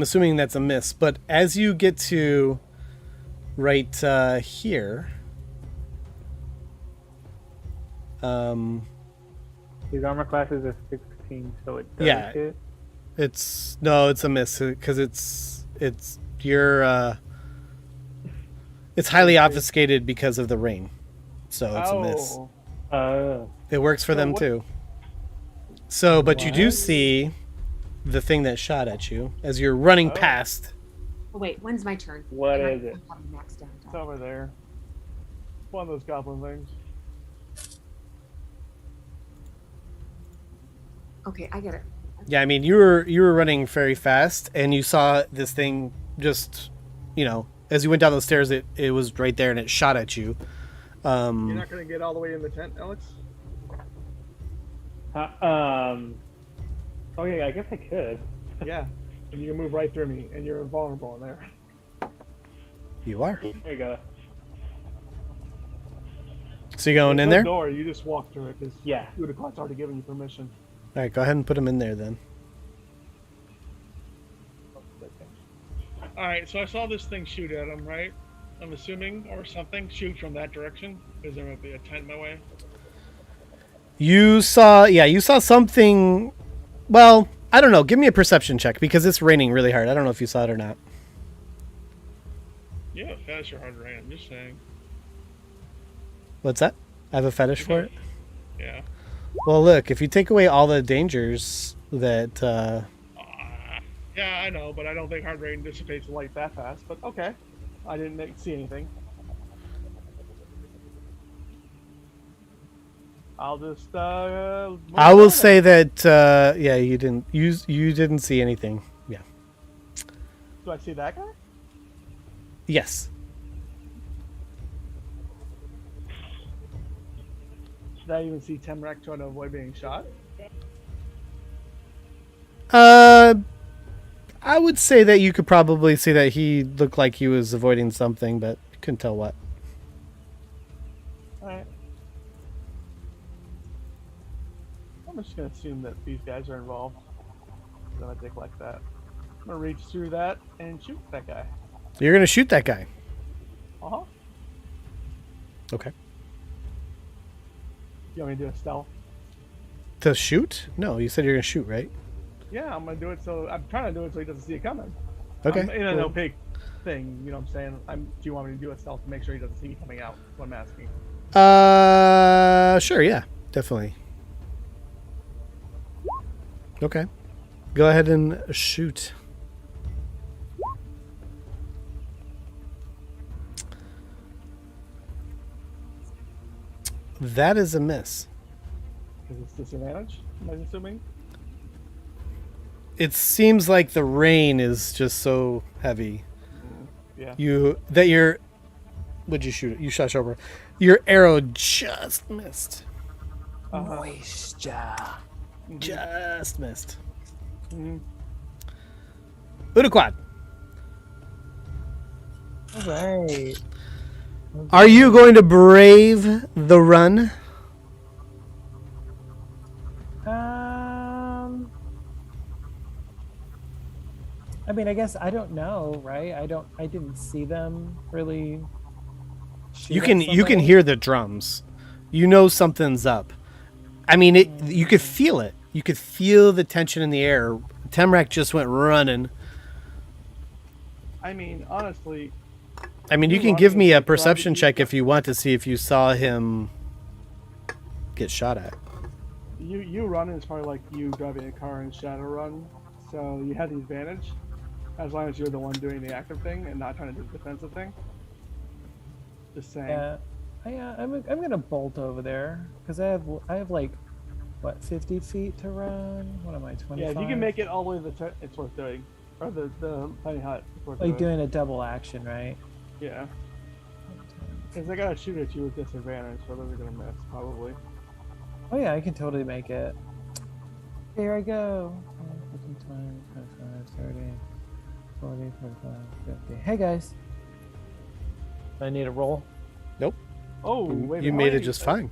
assuming that's a miss, but as you get to right here, His armor class is a 16, so it does Yeah. hit. it's a miss because it's your it's highly obfuscated because of the rain, so it's a miss. Oh. It works for So them what- too. So, but you do What? see the thing that shot at you as you're running Oh. past. Oh, wait, when's my turn? What And I- is it? I'm having maxed out. It's over there. One of those goblin things. Okay, I get it. Yeah, I mean you were running very fast, and you saw this thing just, as you went down the stairs, it was right there, and it shot at you. You're not going to get all the way in the tent, Alex? Oh yeah, I guess I could. Yeah. And you can move right through me, and you're invulnerable in there. You are. There you go. So you going There's in no there? door, you just walk through it, because Yeah. Udacot's already given you permission. All right, go ahead and put him in there then. Alright, so I saw this thing shoot at him, right? I'm assuming, or something, shoot from that direction, because there might be a tent in my way. You saw something. Well, I don't know. Give me a perception check because it's raining really hard. I don't know if you saw it or not. Yeah, fetish or hard rain, I'm just saying. What's that? I have a fetish for it. Yeah. Well, look, if you take away all the dangers that Yeah, I know, but I don't think hard rain dissipates light that fast, but okay. I didn't see anything. I'll just move I will on say then. that you didn't see anything. Yeah. Do I see that guy? Yes. Did I even see Temrak trying to avoid being shot? I would say that you could probably see that he looked like he was avoiding something, but couldn't tell what. Alright. I'm just gonna assume that these guys are involved. I'm gonna take like that. I'm gonna reach through that and shoot that guy. You're gonna shoot that guy. Uh-huh. Okay. You want me to do a stealth? To shoot? No, you said you're gonna shoot, right? Yeah, I'm gonna do it so I'm trying to do it so he doesn't see it coming. Okay. I'm in an cool. opaque thing, you know what I'm saying? Do you want me to do a stealth to make sure he doesn't see me coming out? That's what I'm asking. Sure, yeah, definitely. Okay. Go ahead and shoot. That is a miss. Because it's disadvantage, am I assuming? It seems like the rain is just so heavy. Yeah. What'd you shoot? You shot over. Your arrow just missed. Moisture. Just missed. Mhm. Udaquad, All right. are you going to brave the run? I mean, I guess I don't know, right? I didn't see them really. shoot You at can somebody. hear the drums. You know something's up. I mean, you could feel it. You could feel the tension in the air. Temrak just went running. I mean, honestly, I mean, you You're can give running me a like perception gravity- check if you want to see if you saw him get shot at. you running is probably like you driving a car in Shadowrun, so you have the advantage as long as you're the one doing the active thing and not trying to do the defensive thing. Just saying. Yeah. I'm gonna bolt over there because I have like what 50 feet to run. What am I 25? Yeah, if you can make it all the way to the tent, it's worth doing. Or the tiny hut. It's worth like doing. doing a double action, right? Yeah. Because they gotta shoot at you with disadvantage, so they're gonna miss probably. Oh yeah, I can totally make it. Here I go. 15, 20, 25, 30, 40, 45, 50. Hey guys. I need a roll. Nope. Oh, wait. You made it just fine.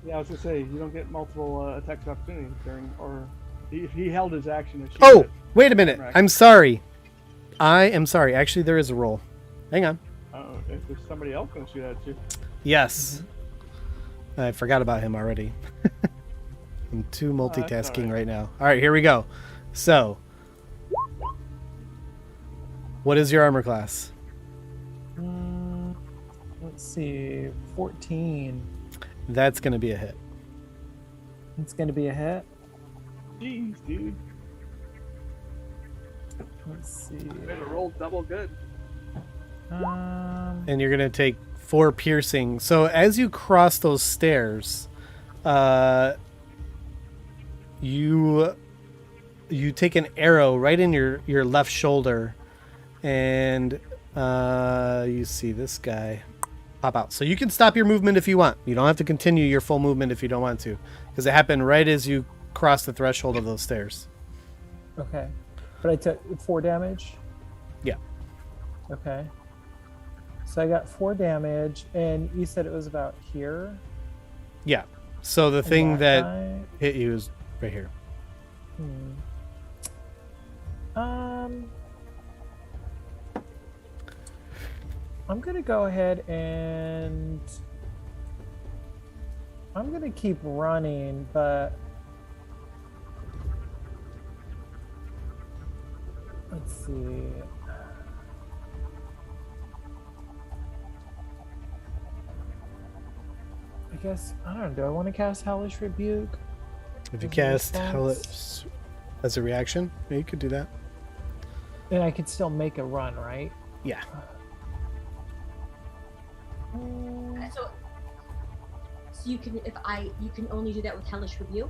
Yeah, I was gonna say you don't get multiple attacks opportunities during, or if he held his action to shoot Oh, it. wait a minute. I'm sorry. I am sorry. Actually, there is a roll. Hang on. Oh, if there's somebody else gonna shoot at you. Yes. I forgot about him already. I'm too multitasking right now. All right, here we go. So, what is your armor class? Let's see, 14. That's going to be a hit. It's gonna be a hit. Jeez, dude. Let's see. Better roll double good. And you're going to take 4 piercing. So, as you cross those stairs, you take an arrow right in your left shoulder, and you see this guy pop out. So you can stop your movement if you want. You don't have to continue your full movement if you don't want to, because it happened right as you cross the threshold of those stairs. Okay, but I took 4 damage. Yeah. Okay. So I got 4 damage, and you said it was about here. Yeah. So the thing that guy? hit you is right here. I'm gonna go ahead and I'm gonna keep running, but let's see. I guess I don't know. Do I want to cast Hellish Rebuke? If you As a cast response? Hellish as a reaction, yeah, you could do that. And I could still make a run, right? Yeah. So you can you can only do that with Hellish Rebuke.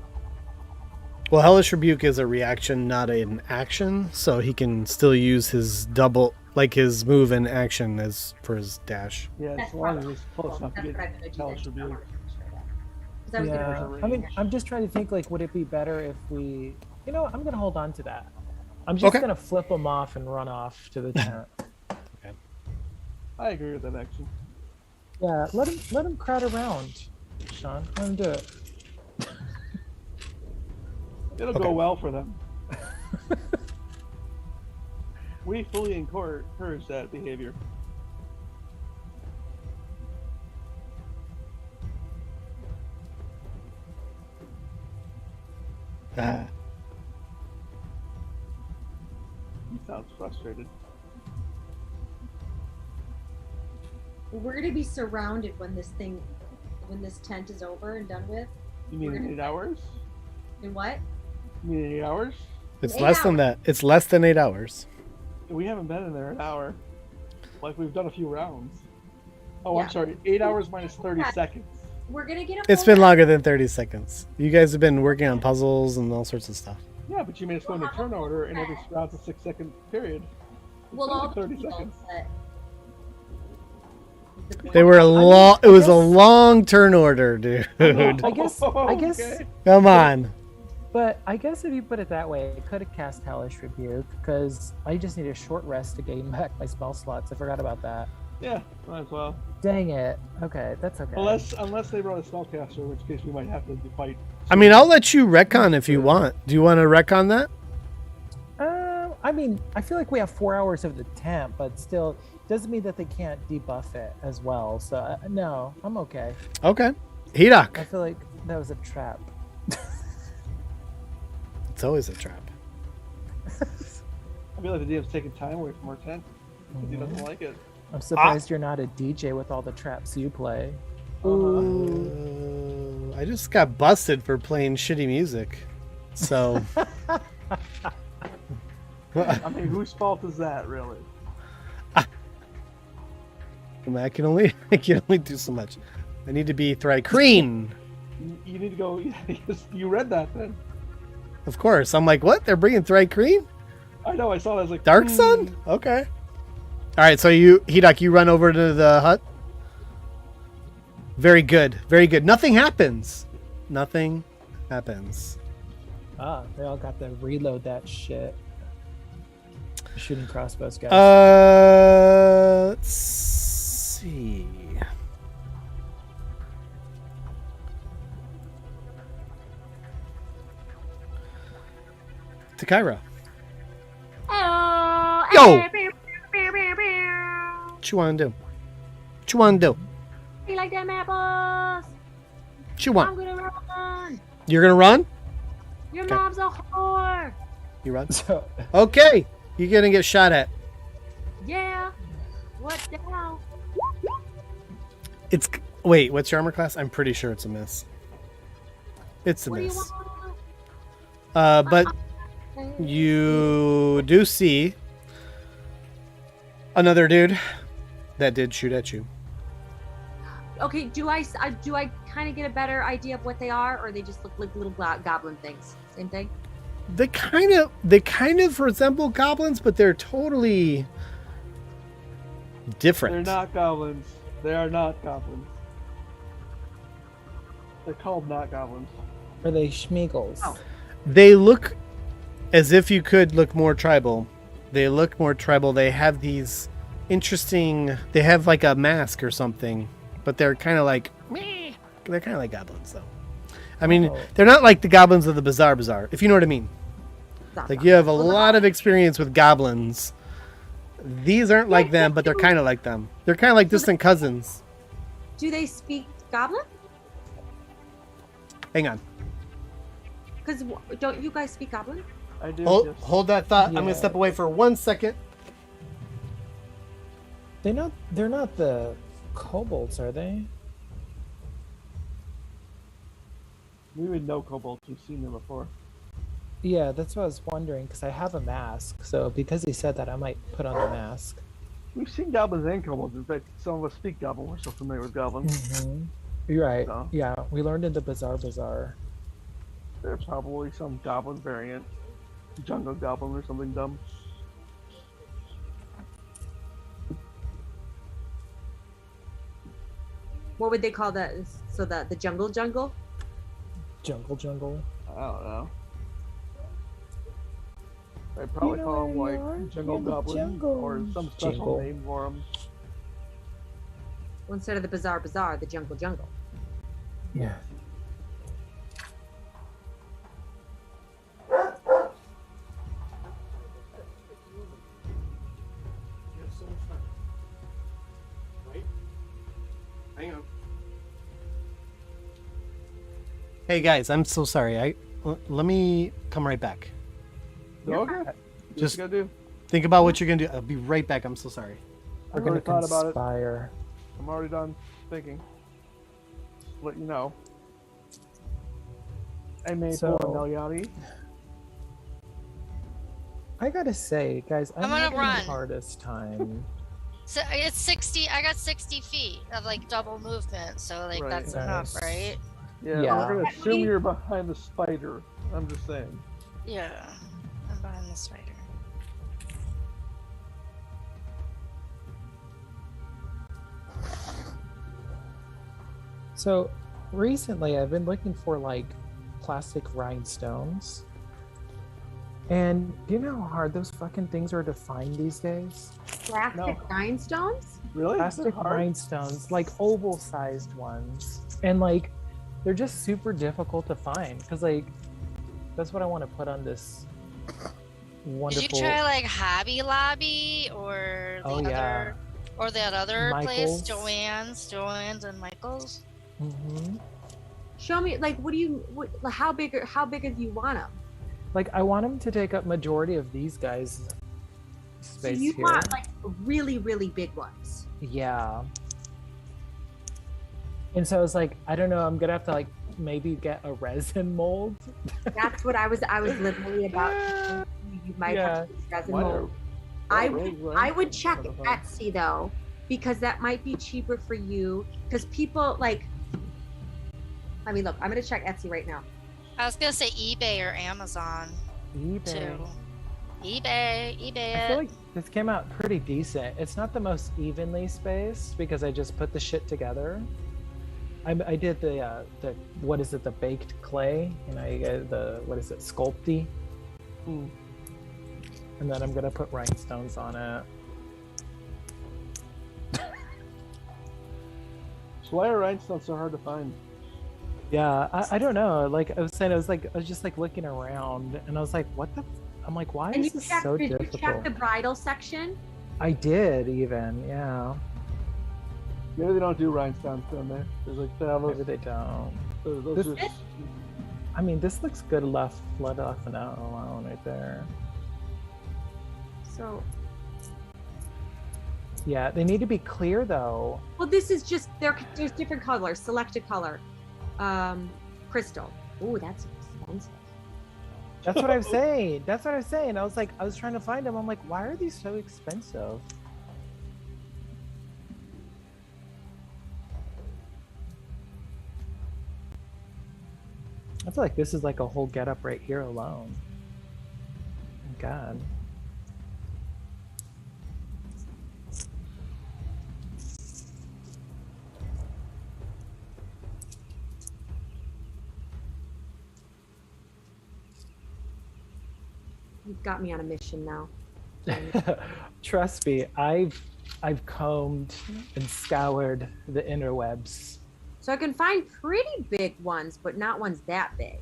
Well, Hellish Rebuke is a reaction, not an action, so he can still use his double, like his move and action as for his dash. Yeah, That's as long as probably- it's close enough to That's get what I'm gonna do. Hellish then. Rebuke. Because I was Yeah, gonna I mean, I'm just trying to think, like, would it be better if we, you know, I'm gonna hold on to that. I'm just Okay. gonna flip them off and run off to the tent. I agree with that action. Yeah, let him crowd around, Sean. Let him do it. It'll Okay. go well for them. We fully encourage that behavior. Ah. He sounds frustrated. We're gonna be surrounded when this tent is over and done with. You mean We're in gonna- 8 hours? And what? You mean in 8 hours? It's 8 less than hours. that. It's less than 8 hours. We haven't been in there an hour. Like we've done a few rounds. Oh, I'm Yeah. sorry. 8 hours minus 30 Yeah. seconds. We're gonna get a. It's been longer than 30 seconds. You guys have been working on puzzles and all sorts of stuff. Yeah, but you made us go into turn order, and every round's a 6-second period. Well, only all the 30 people, seconds. but- They were a long. It was a guess- long turn order, dude. I guess. Okay. Come on. But I guess if you put it that way, I could have cast Hellish Rebuke because I just need a short rest to gain back my spell slots. I forgot about that. Yeah, might as well. Dang it. Okay, that's okay. Unless they run a spellcaster, in which case we might have to fight. I mean, I'll let you retcon if you want. Do you want to retcon that? I mean, I feel like we have 4 hours of the temp, but still doesn't mean that they can't debuff it as well. So no, I'm okay. Okay. I Hedok. feel like that was a trap. It's always a trap. I feel like the DM's taking time away from our tent because he doesn't like it. I'm surprised you're not a DJ with all the traps you play. I just got busted for playing shitty music. So. I mean, whose fault is that, really? I can only do so much. I need to be Thrycreen. You need to go. You read that then? Of course. I'm like, what? They're bringing Thrycreen? I know. I saw that. I was like, Dark Sun? Okay. All right. So Hedok, you run over to the hut. Very good. Very good. Nothing happens. Nothing happens. Ah, they all got to reload that shit. Shooting crossbows, guys. Let's see. Takira. Oh, Yo! pew, pew, pew, pew. What you want to do? What you want to do? You like them apples? What you I'm want? gonna run. You're going to run? Your Okay. mom's a whore. You run? So, Okay. You're going to get shot at. Yeah. What the hell? It's... Wait, what's your armor class? I'm pretty sure it's a miss. It's a What do you miss. want? But you do see another dude that did shoot at you. Okay, do I kind of get a better idea of what they are, or they just look like little goblin things? Same thing. They kind of resemble goblins, but they're totally different. they're not goblins. They are not goblins. They're called not goblins. are they schmeagles? Oh. They look as if you could look more tribal. They look more tribal. They have these interesting... They have like a mask or something, but they're kind of like... Meh. They're kind of like goblins, though. I mean, Oh. they're not like the goblins of the Bazaar, if you know what I mean. Like, you have a lot of experience with goblins. These aren't like them, but they're kind of like them. They're kind of like distant cousins. Do they speak goblin? Hang on. Because don't you guys speak goblin? I do. Hold, yes. hold that thought. I'm going Yeah. to step away for 1 second. They're not the kobolds, are they? We would know kobolds. We've seen them before. Yeah, that's what I was wondering, because I have a mask. So because he said that, I might put on the mask. We've seen goblins and kobolds. In fact, some of us speak goblin. We're so familiar with goblins. You're right. So. Yeah, we learned in the Bazaar. There's probably some goblin variant. Jungle goblin or something dumb. What would they call that? So the jungle? Jungle. I don't know. I'd probably You know call them where you like are? jungle In the goblin or jungle. some special Jingle. name for them. Well, instead of the bazaar, the jungle. Yeah. Hang on. Hey guys, I'm so sorry. Let me come right back. Okay. Just- Just gotta do. Think about what you're gonna do. I'll be right back. I'm so sorry. We're I've gonna already thought about it. conspire. I'm already done thinking. Just let you know. I may So- pull a Nelyati. I gotta say, guys, I'm gonna having run. the hardest time. So it's 60. I got 60 feet of like double movement, so like Right. that's enough, Nice. right? Yeah, Yeah. we're gonna assume you're behind the spider. I'm just saying. Yeah, I'm behind the spider. So recently I've been looking for like plastic rhinestones. And do you know how hard those fucking things are to find these days? Plastic No. rhinestones? Really? Plastic They're hard? rhinestones, like oval sized ones. And like they're just super difficult to find because like that's what I want to put on this wonderful. Did you try like Hobby Lobby or the Oh, other yeah. or that other Michael's. place, Joann's and Michael's? Mhm. Show me, like, how big do you want them? Like I want them to take up majority of these guys' So space you here. want like really, really big ones. Yeah. And so I was like, I don't know, I'm gonna have to like maybe get a resin mold. That's what I was literally about. You might have to use resin Why mold. are- I really, would, right? I would check What the fuck? Etsy though, because that might be cheaper for you. Because people like I mean, look, I'm gonna check Etsy right now. I was gonna say eBay or Amazon eBay. too. eBay I feel it. like this came out pretty decent. It's not the most evenly spaced because I just put the shit together. I did the what is it, the baked clay, and I the what is it, sculpty, and then I'm gonna put rhinestones on it. So why are rhinestones so hard to find? Yeah, I don't know. Like I was saying, I was just like looking around, and I was like, what the? I'm like, why And is you this checked, so did you difficult? check the bridal section? I did even, yeah. Maybe they don't do rhinestones down there. There's like they have Maybe those, they don't. those This- just, I mean, this looks good left off and out alone right there. So, Yeah, they need to be clear though. well, this is just there's different colors. Select a color. Crystal. Ooh, that's expensive. That's what I'm saying. That's what I'm saying. I was trying to find them. I'm like, why are these so expensive? I feel like this is like a whole getup right here alone. God. You've got me on a mission now. Trust me, I've combed and scoured the interwebs. So I can find pretty big ones, but not ones that big.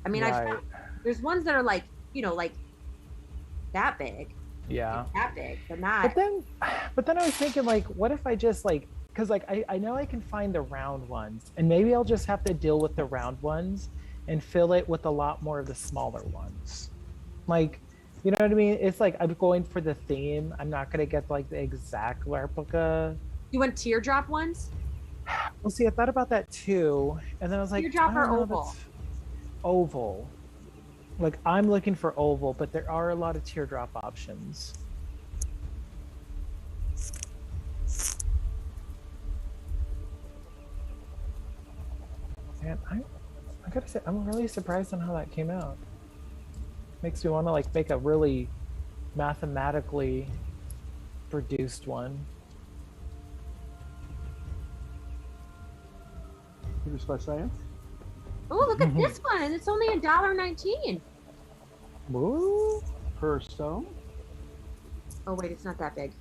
I mean, Right. there's ones that are like, like that big, Yeah. but not. But then I was thinking, like, what if I just because I know I can find the round ones, and maybe I'll just have to deal with the round ones and fill it with a lot more of the smaller ones. Like, you know what I mean? It's like I'm going for the theme. I'm not gonna get like the exact replica. You want teardrop ones? Well, see, I thought about that too, and then I was like, Teardrop I or don't know, oval? that's oval. Like I'm looking for oval, but there are a lot of teardrop options. And I gotta say, I'm really surprised on how that came out. Makes me want to like make a really mathematically produced one. produced by science. Oh, look at this one. It's only $1.19. Woo! Per stone. Oh wait, it's not that big.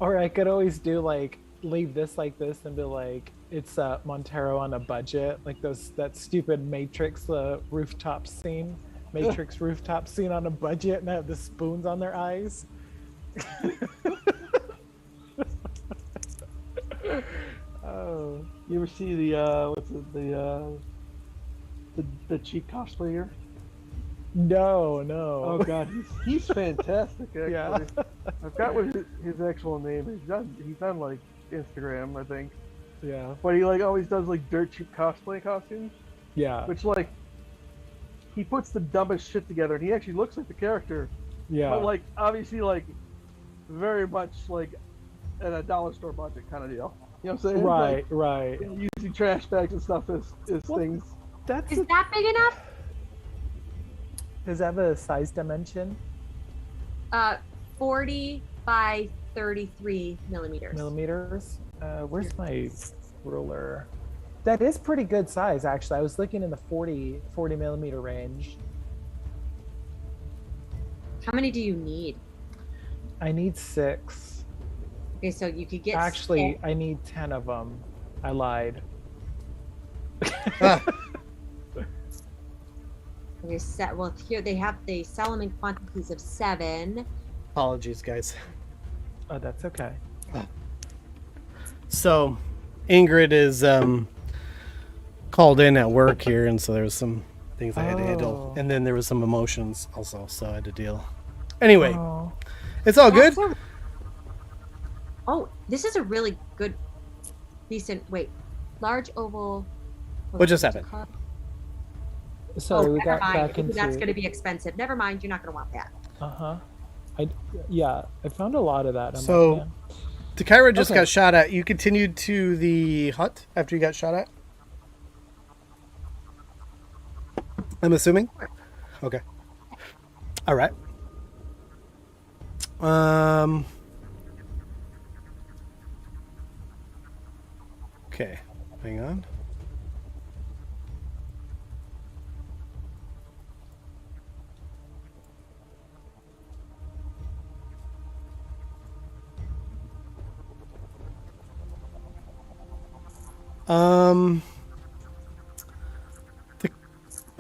Or I could always do like leave this like this and be like it's Montero on a budget, like that stupid Matrix rooftop scene, Matrix rooftop scene on a budget, and have the spoons on their eyes. Oh, You ever see the what's it, the cheap cosplayer? no. Oh god, he's fantastic. Actually, Yeah. I've got what his actual name is. He's on like Instagram, I think. Yeah. But he like always does like dirt cheap cosplay costumes, Yeah. which like he puts the dumbest shit together, and he actually looks like the character. Yeah. But like obviously like very much like at a dollar store budget kind of deal. You know what I'm saying? Right. Like, Right. using trash bags and stuff as Well, things. That's Is that big enough? does that have a size dimension? 40 by 33 millimeters. Millimeters. Where's my ruler? That is pretty good size, actually. I was looking in the 40 millimeter range. How many do you need? I need 6. Okay, so you could get Actually, 6. I need 10 of them. I lied. Ah, Okay, well, here they sell them in quantities of 7. apologies, guys. Oh, that's okay. So, Ingrid is called in at work here, and so there was some things I had to handle, Oh. and then there was some emotions also, so I had to deal. Anyway, Oh. it's all good. Oh, this is a really good, decent. Wait, large oval. What just happened? Sorry, we never got mind. back into. That's going to be expensive. Never mind. You're not going to want that. I found a lot of that. I'm So- like, yeah. Takira just Okay. got shot at. You continued to the hut after you got shot at? I'm assuming? Okay. All right. Okay. Hang on.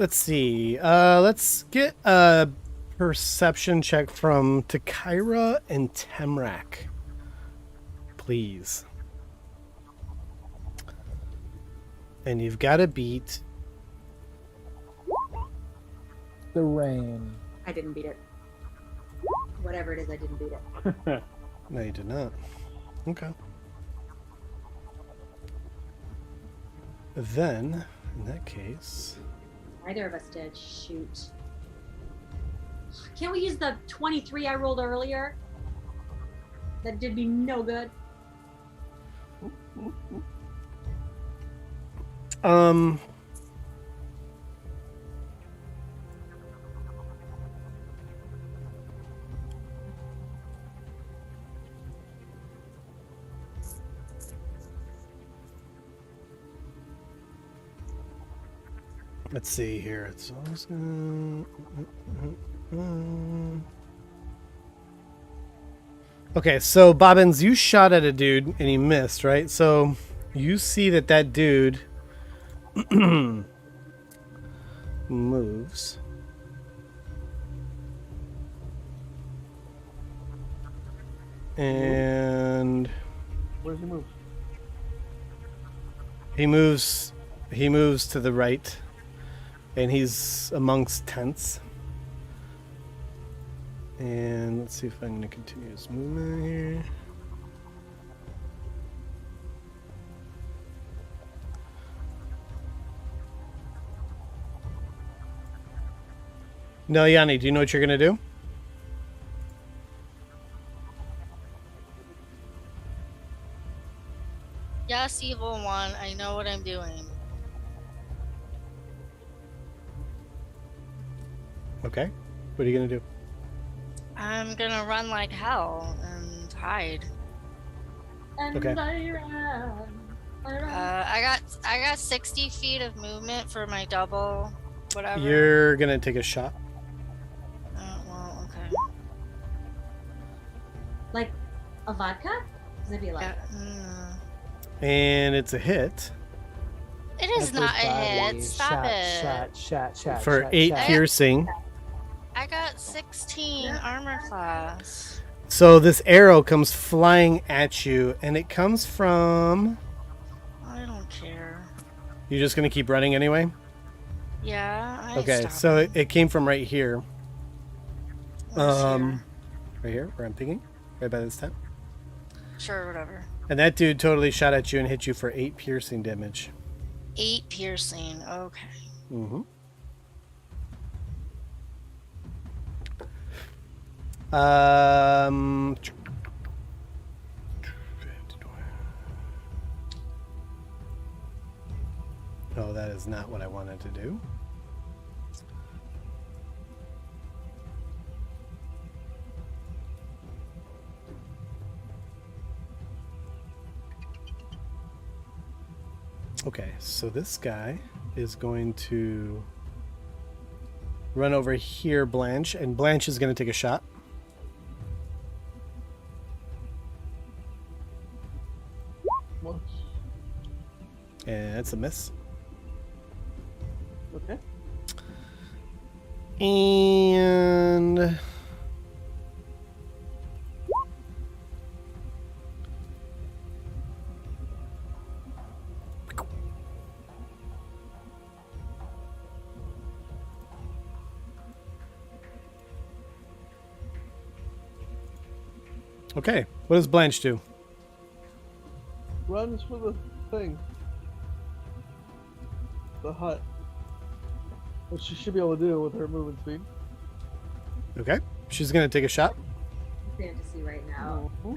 Let's see. Let's get a perception check from Takira and Temrak, please. And you've got to beat. The rain. I didn't beat it. Whatever it is, I didn't beat it. No, you did not. Okay. Then, in that case, Neither of us did. Shoot. Can't we use the 23 I rolled earlier? That did me no good. let's see here. It's always okay, so Bobbins, you shot at a dude and he missed, right? So you see that dude moves. And Where's he move? he moves to the right, and he's amongst tents. And let's see if I'm going to continue his movement here. No, Yanni, do you know what you're going to do? Yes, evil one. I know what I'm doing. Okay. What are you going to do? I'm gonna run like hell and hide. And Okay. I ran. I got 60 feet of movement for my double, whatever. You're going to take a shot. Well, okay. Like a vodka? Does it be like? And it's a hit It is not a hit. Stop it. Shot. for 8 shot. piercing. I got 16 armor class. So this arrow comes flying at you, and it comes from... I don't care. You're just going to keep running anyway? Yeah. I ain't Okay, so stopping. it came from right here. Where's here? Right here, where I'm picking. Right by this tent. Sure, whatever. And that dude totally shot at you and hit you for 8 piercing damage. 8 piercing. Okay. Mm-hmm. Oh, that is not what I wanted to do. Okay, so this guy is going to run over here, Blanche, and Blanche is going to take a shot. What? And it's a miss. Okay. And okay, what does Blanche do? Runs for the thing. The hut. which she should be able to do with her movement speed. Okay. She's going to take a shot. Fantasy right now. Mhm.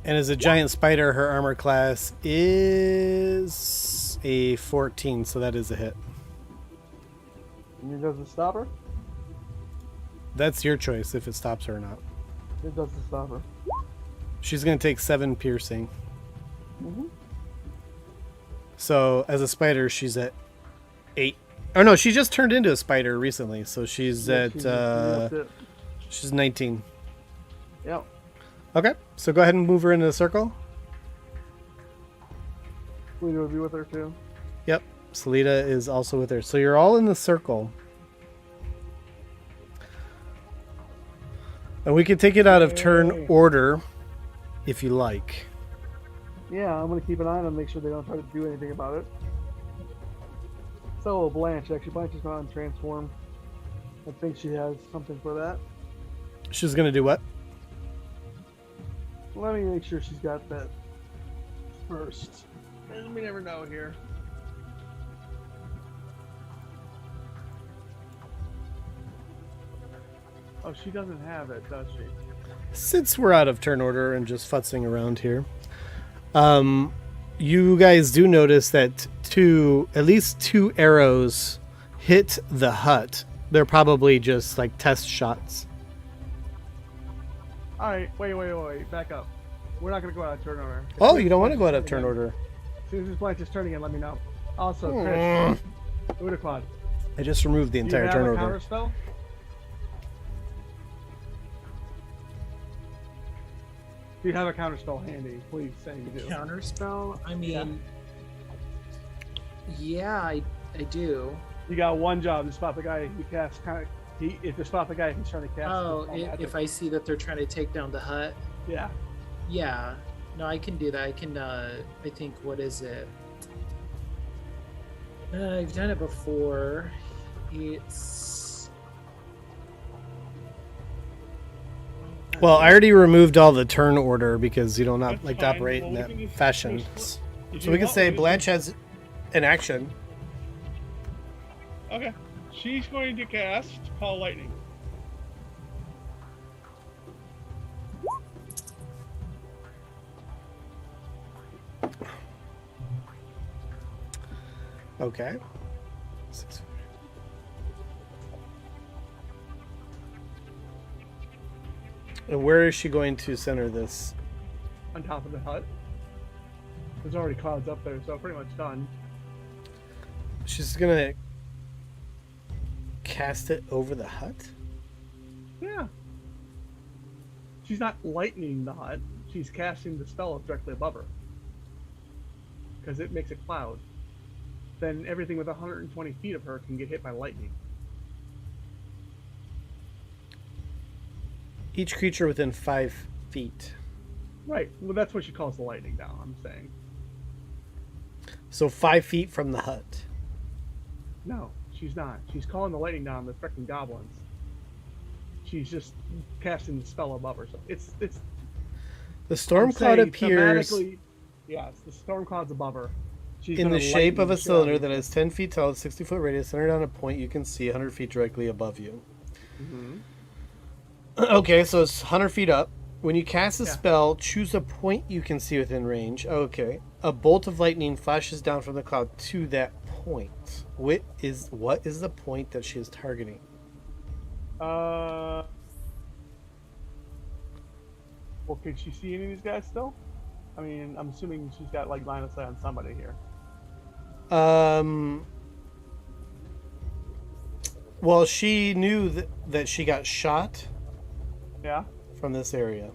And as a giant spider, her armor class is a 14, so that is a hit. And it doesn't stop her? That's your choice if it stops her or not. It doesn't stop her. She's going to take 7 piercing. Mm-hmm. So as a spider, she's at 8. Oh no, she just turned into a spider recently, so she's she's 19. Yep. Okay, so go ahead and move her into the circle. We would be with her too. Yep, Salita is also with her. So you're all in the circle. And we can take it out of turn Yay. order if you like. Yeah, I'm gonna keep an eye on them, make sure they don't try to do anything about it. So Blanche, actually, Blanche is going to transform. I think she has something for that. She's going to do what? Let me make sure she's got that first. And we never know here. Oh, she doesn't have it, does she? Since we're out of turn order and just futzing around here, you guys do notice that at least two arrows hit the hut. They're probably just like test shots. Alright, wait, back up. We're not going to go out of turn order. As Oh, soon you as don't want to Blanche go out is of turn turning order. As soon as Blanche is turning in, let me know. Also, Mm. Chris, Udaclad, I just removed the do you entire have turn a order. counter spell? Do you have a counter spell handy? Please say you do. Counterspell? I mean, yeah, I do. You got one job to spot the guy who casts if you spot the guy who's trying to cast. Oh, spell magic. if I see that they're trying to take down the hut, Yeah. yeah. No, I can do that. I can, I think, what is it? I've done it before. It's... Well, I already removed all the turn order because you don't That's like to fine. operate Well, in we that can just fashion. push- If So you we can want, say can Blanche has an action. Okay. She's going to cast Call Lightning. Okay. And where is she going to center this? On top of the hut. There's already clouds up there, so pretty much done. She's gonna cast it over the hut? Yeah. She's not lightning the hut. She's casting the spell directly above her. Because it makes a cloud. Then everything with 120 feet of her can get hit by lightning. Each creature within 5 feet. Right. Well, that's what she calls the lightning down, I'm saying. So 5 feet from the hut. No, she's not. She's calling the lightning down the freaking goblins. She's just casting the spell above her. So it's The storm I'm cloud saying appears thematically, yes, the storm cloud's above her. She's in gonna the shape of a lightning cylinder strike. that is 10 feet tall, 60-foot radius, centered on a point you can see 100 feet directly above you. Mhm. Okay, so it's 100 feet up. When you cast a Yeah. spell, choose a point you can see within range. Okay. A bolt of lightning flashes down from the cloud to that point. What is the point that she is targeting? Well, can she see any of these guys still? I mean, I'm assuming she's got like line of sight on somebody here. Well, she knew that she got shot Yeah. from this area.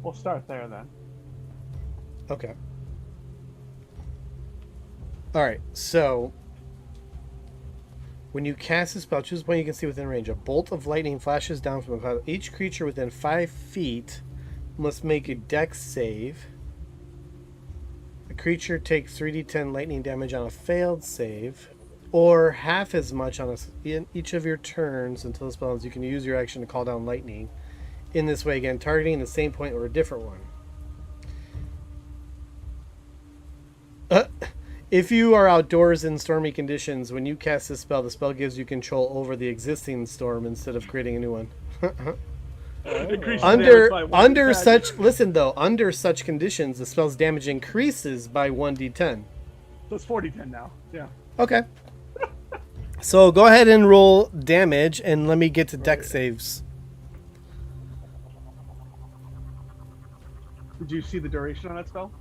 We'll start there then. Okay. All right. So when you cast a spell, choose a point you can see within range. A bolt of lightning flashes down from the cloud. Each creature within 5 feet must make a dex save. The creature takes 3d10 lightning damage on a failed save, or half as much in each of your turns until the spell ends. You can use your action to call down lightning. In this way, again, targeting the same point or a different one. If you are outdoors in stormy conditions, when you cast this spell, the spell gives you control over the existing storm instead of creating a new one. Increase the Under damage by 1d10. under such listen though, under such conditions, the spell's damage increases by 1d10. So it's 40-10 now. Yeah. Okay. So go ahead and roll damage, and let me get to deck saves. Did you see the duration on that spell?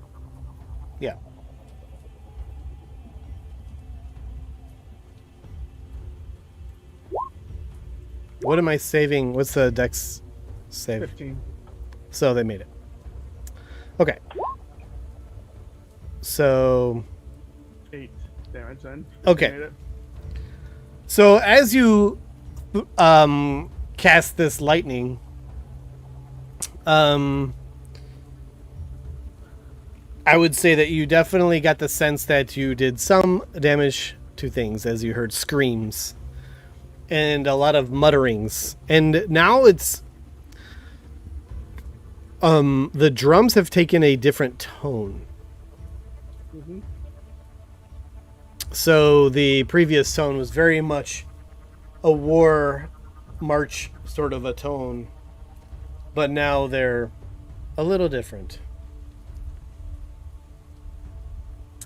Yeah. What am I saving? What's the dex save? 15. So they made it. Okay. So 8 damage then. Okay. Made it. So as you cast this lightning, I would say that you definitely got the sense that you did some damage to things as you heard screams and a lot of mutterings. And now it's the drums have taken a different tone. Mhm. So the previous tone was very much a war march sort of a tone, but now they're a little different.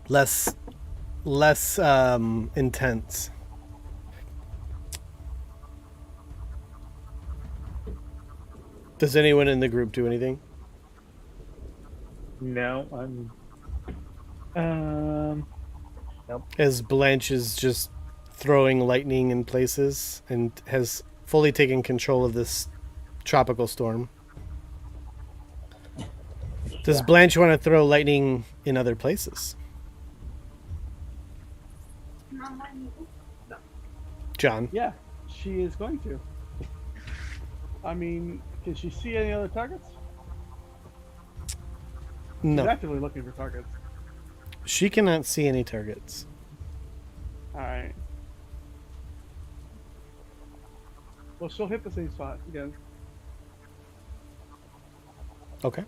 Less intense. Does anyone in the group do anything? No, As Blanche is just throwing lightning in places and has fully taken control of this tropical storm. Does Blanche want to throw lightning in other places? John? Yeah, she is going to. I mean, can she see any other targets? She's No. actively looking for targets. She cannot see any targets. Alright. Well, she'll hit the same spot again. Okay.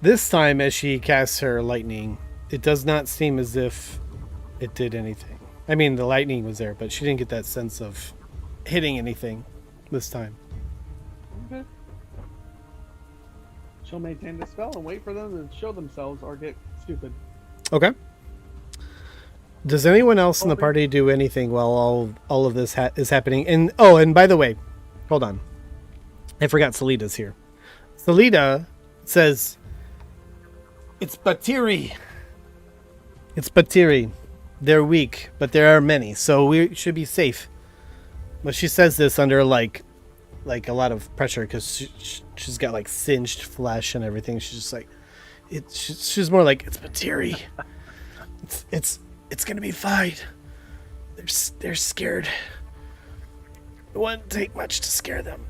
This time, as she casts her lightning, it does not seem as if it did anything. I mean, the lightning was there, but she didn't get that sense of hitting anything this time. Okay. She'll maintain the spell and wait for them to show themselves or get stupid. Okay. Does anyone else in the party do anything while all of this is happening? And and by the way, hold on. I forgot Salida's here. Salida says, "It's Batiri. It's Batiri. They're weak, but there are many, so we should be safe." But she says this under like a lot of pressure because she's got like singed flesh and everything. She's just like, she's more like, "It's Batiri. It's gonna be fine. They're scared. It wouldn't take much to scare them.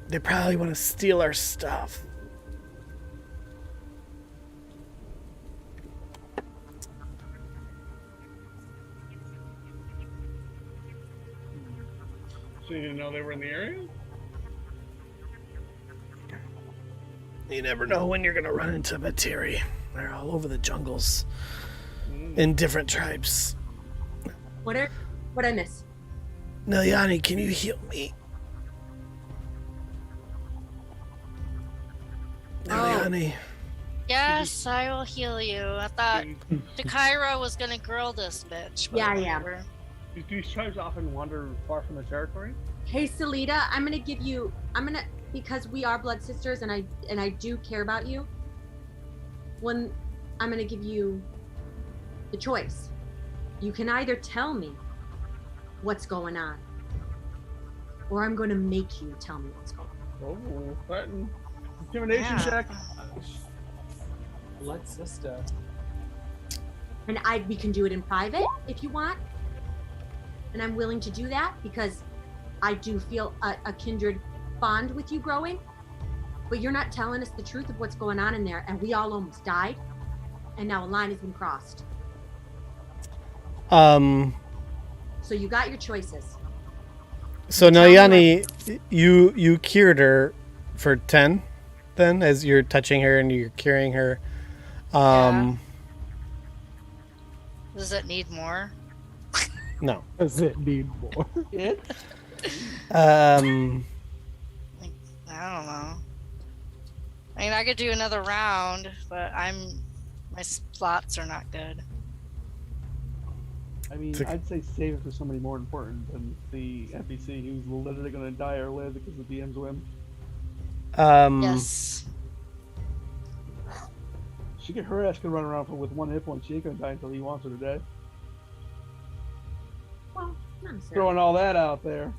They probably want to steal our stuff." So you didn't know they were in the area? You never know when you're gonna run into Batiri. They're all over the jungles in different tribes. What I miss? Nayani, can you heal me? Nayani. Yes, I will heal you. I thought Takaira was gonna grill this bitch. But Yeah. whatever. Do these tribes often wander far from the territory? Hey, Salida, because we are blood sisters and I do care about you. I'm gonna give you the choice. You can either tell me what's going on, or I'm gonna make you tell me what's going on. Oh, threaten. Intimidation Yeah. check. Blood sister. And we can do it in private if you want. And I'm willing to do that because I do feel a kindred bond with you growing. But you're not telling us the truth of what's going on in there, and we all almost died. And now a line has been crossed. So you got your choices. So Tell me Nayani, you cured her for 10,000 then as you're touching her and you're curing her. Does it need more? No. Does it need more? It? Like, I don't know. I mean, I could do another round, but my slots are not good. I mean, I'd say save it for somebody more important than the NPC who's literally going to die or live because of the DM's whim. Yes. Her ass can run around with one hit point. She ain't going to die until he wants her to die. Well, not necessarily. Throwing all that out there.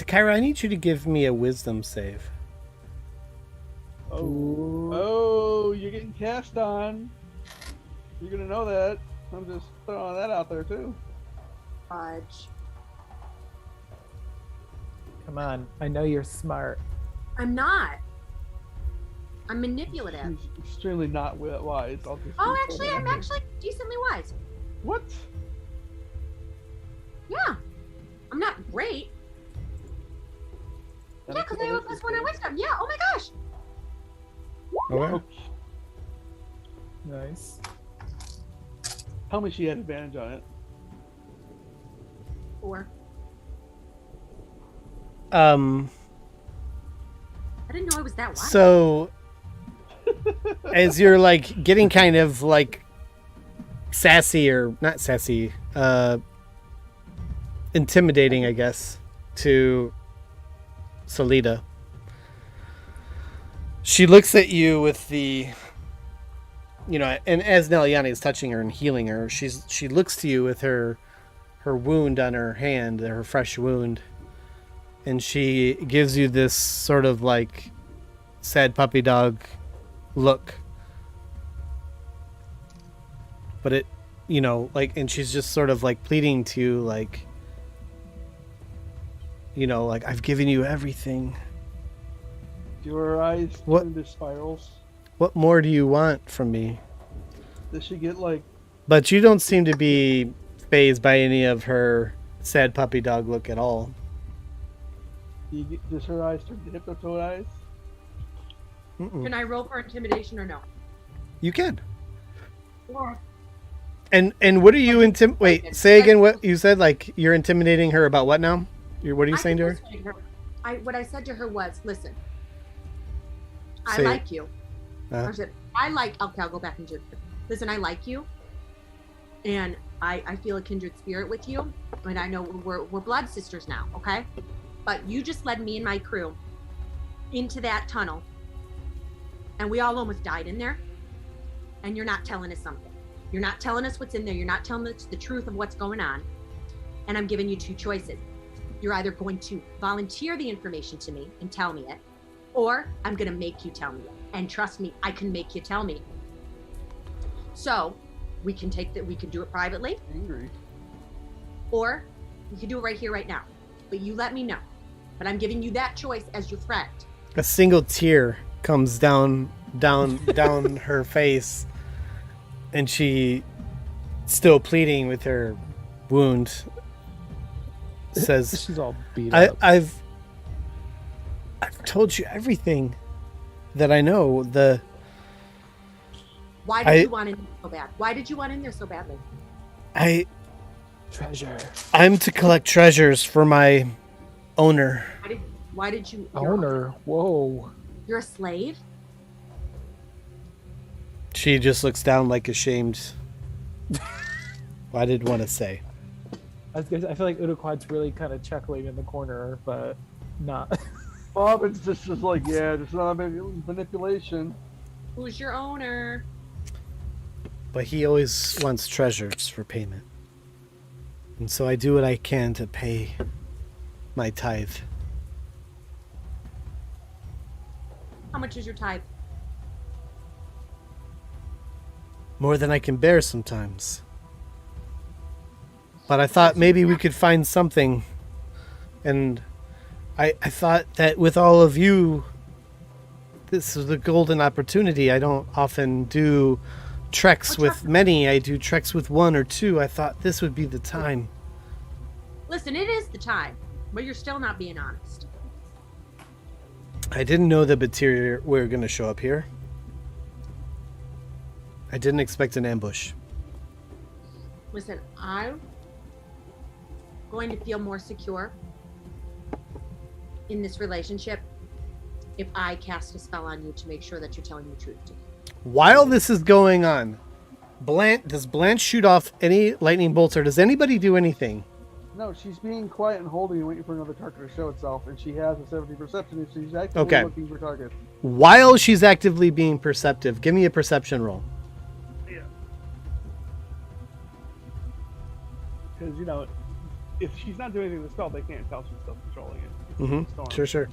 Kyra, I need you to give me a wisdom save. Oh, you're getting cast on. You're gonna know that. I'm just throwing that out there too. Fudge. Come on, I know you're smart. I'm not. I'm manipulative. She's extremely not wise. Oh, actually, I'm actually decently wise. What? Yeah. I'm not great. Yeah, because I have a +1 on wisdom. Yeah, oh my gosh. Okay. Nice. Tell me she had advantage on it. 4. I didn't know I was that wise. So, as you're like getting kind of like sassy or not sassy, intimidating, I guess, to Salida, she looks at you with the, and as Neliani is touching her and healing her, she looks to you with her wound on her hand, her fresh wound, and she gives you this sort of like sad puppy dog look. But it, and she's just sort of like pleading to you, like, like, I've given you everything. Do her eyes turn into spirals? What more do you want from me? Does she get like... But you don't seem to be fazed by any of her sad puppy dog look at all. Does her eyes turn to hypnotoad eyes? Mm-mm. Can I roll for intimidation or no? You can. Or And what are you wait, say again what you said, like you're intimidating her about what now? What are you saying to her? What I said to her was, listen, I Say it. like you. I said, okay, I'll go back and do it. Listen, I like you. And I feel a kindred spirit with you. And I know we're blood sisters now, okay? But you just led me and my crew into that tunnel. And we all almost died in there. And you're not telling us something. You're not telling us what's in there. You're not telling us the truth of what's going on. And I'm giving you 2 choices. You're either going to volunteer the information to me and tell me it, or I'm going to make you tell me it. And trust me, I can make you tell me. So we can we can do it privately. Angry. Or we can do it right here, right now. But you let me know. But I'm giving you that choice as your friend. A single tear comes down her face, and she, still pleading with her wound, says, She's all beat up. I've told you everything that I know. Why did you want in there so bad? Why did you want in there so badly? Treasure. I'm to collect treasures for my owner. Why did you... Owner? Whoa. You're a slave? She just looks down like ashamed. I didn't want to say. I feel like Uruquad's really kind of chuckling in the corner, but not. Bob, it's just like, yeah, just another manipulation. Who's your owner? But he always wants treasures for payment. And so I do what I can to pay my tithe. How much is your tithe? More than I can bear sometimes. But I thought maybe we could find something. And I thought that with all of you, this is a golden opportunity. I don't often do treks with many. I do treks with one or two. I thought this would be the time. Listen, it is the time, but you're still not being honest. I didn't know the material were going to show up here. I didn't expect an ambush. Listen, I'm going to feel more secure in this relationship if I cast a spell on you to make sure that you're telling the truth to me. While this is going on, does Blanche shoot off any lightning bolts, or does anybody do anything? No, she's being quiet and holding and waiting for another target to show itself, and she has a 70 perception if she's actively looking for targets. While she's actively being perceptive, give me a perception roll. Yeah. Because, you know, if she's not doing anything with the spell, they can't tell she's still controlling it. Mm-hmm. Sure.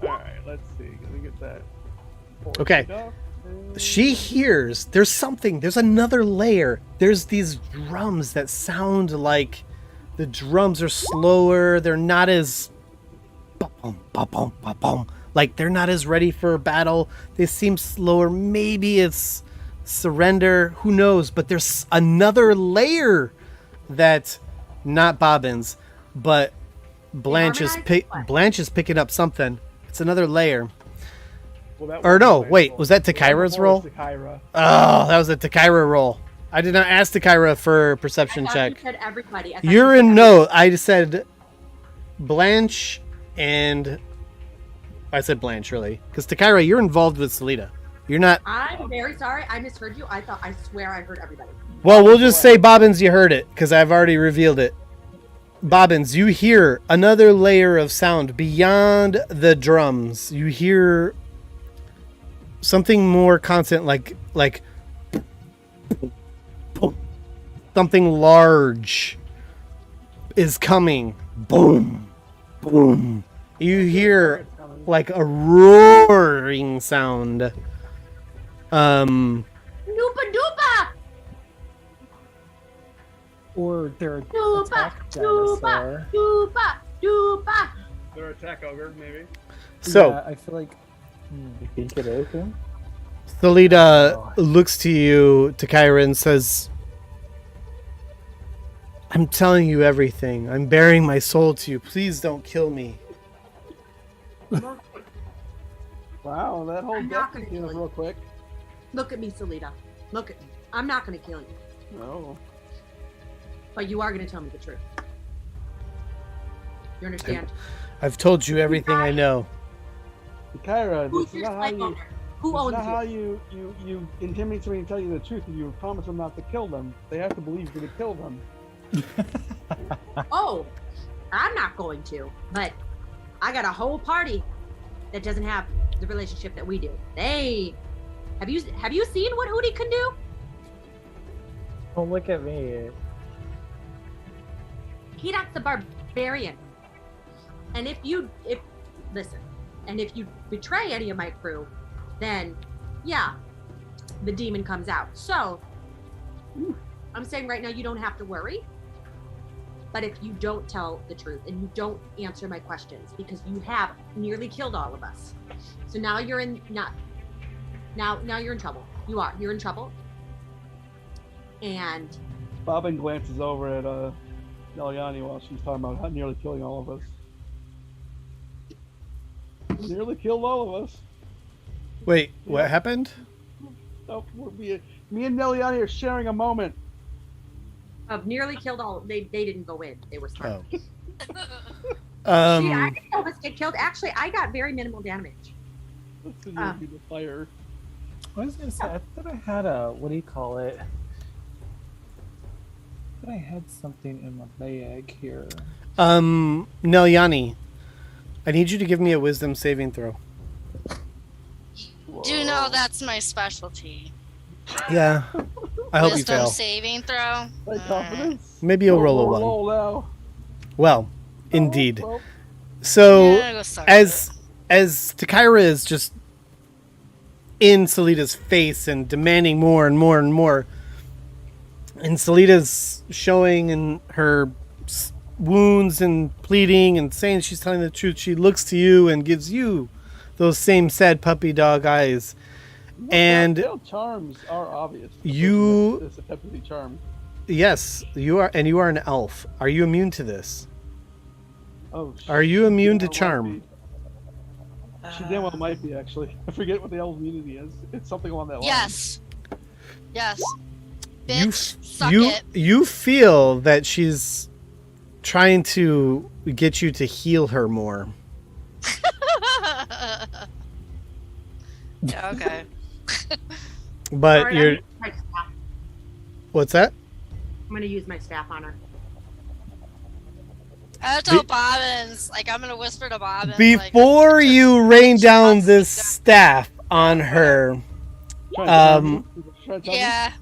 Alright, let's see. Gonna get that. Okay. She hears there's another layer. There's these drums that sound like the drums are slower. They're not as like they're not as ready for battle. They seem slower. Maybe it's surrender. Who knows? But there's another layer that not Bobbins, but Blanche is picking up something. It's another layer. Well, Or no, wait, was that Takira's roll? Takira. Oh, that was a Takira roll. I did not ask Takira for a perception check. You said everybody. You're in no. I just said Blanche and I said Blanche really, because Takira, you're involved with Salida. You're not. I'm very sorry. I misheard you. I swear I heard everybody. Well, we'll just say Bobbins, you heard it because I've already revealed it. Bobbins, you hear another layer of sound beyond the drums. You hear something more constant, like something large is coming. Boom, boom. You hear like a roaring sound. Noopa doopa! Or their Doopa, attack doopa, dinosaur. doopa, doopa. Their attack ogre, maybe. So Yeah, I feel like You think it is him? Salida looks to you, Takira, and says, I'm telling you everything. I'm bearing my soul to you. Please don't kill me. Wow, that whole I'm death not gonna came up kill you. real quick. Look at me, Salida. Look at me. I'm not going to kill you, No. but you are going to tell me the truth. You understand? I've told you everything I know. Takira, Who's this is your not how slave you. owner? Who This is owns not how you? you intimidate somebody and tell you the truth, and you promise them not to kill them. They have to believe you're going to kill them. Oh, I'm not going to, but I got a whole party that doesn't have the relationship that we do. Have you seen what Hootie can do? Oh, look at me. Hedon's the barbarian. And if you betray any of my crew, then yeah, the demon comes out. So I'm saying right now you don't have to worry. But if you don't tell the truth and you don't answer my questions, because you have nearly killed all of us, so now you're in now you're in trouble. You're in trouble. And Bobbin glances over at Neliani while she's talking about how nearly killing all of us. Nearly killed all of us. Wait, what happened? Oh, me and Neliani are sharing a moment. I've nearly killed all. They didn't go in. They were smart. Oh. I didn't almost get killed. Actually, I got very minimal damage. Let's see you be the fire. I was gonna say, I thought I had a, what do you call it? I thought I had something in my bag here. Neliani, I need you to give me a wisdom saving throw. Do know that's my specialty. Yeah. I hope you Wisdom fail. saving throw. Like confidence. Maybe you'll roll a one. Roll now. Well, indeed. Well, So Yeah, go start. as Takira is just in Salida's face and demanding more and more and more, and Salida's showing in her wounds and pleading and saying she's telling the truth, she looks to you and gives you those same sad puppy dog eyes, And Veiled charms are obvious. The you- person that is attempting to be charmed. yes, you are, and you are an elf. Are you immune to this? Oh, Are you immune to might charm? be. She damn well might be, actually. I forget what the elf immunity is. It's something along that line. Yes. Yes. You, Bitch, suck you, it. you feel that she's trying to get you to heal her more. Yeah, okay. But Alright, I'm you're, gonna use my staff. what's that? I'm gonna use my staff on her. I tell Bobbins, like, I'm gonna whisper to Bobbins. Before like, you rain she down wants this to- staff on her, Trying to tell me? Trying to tell me? Yeah.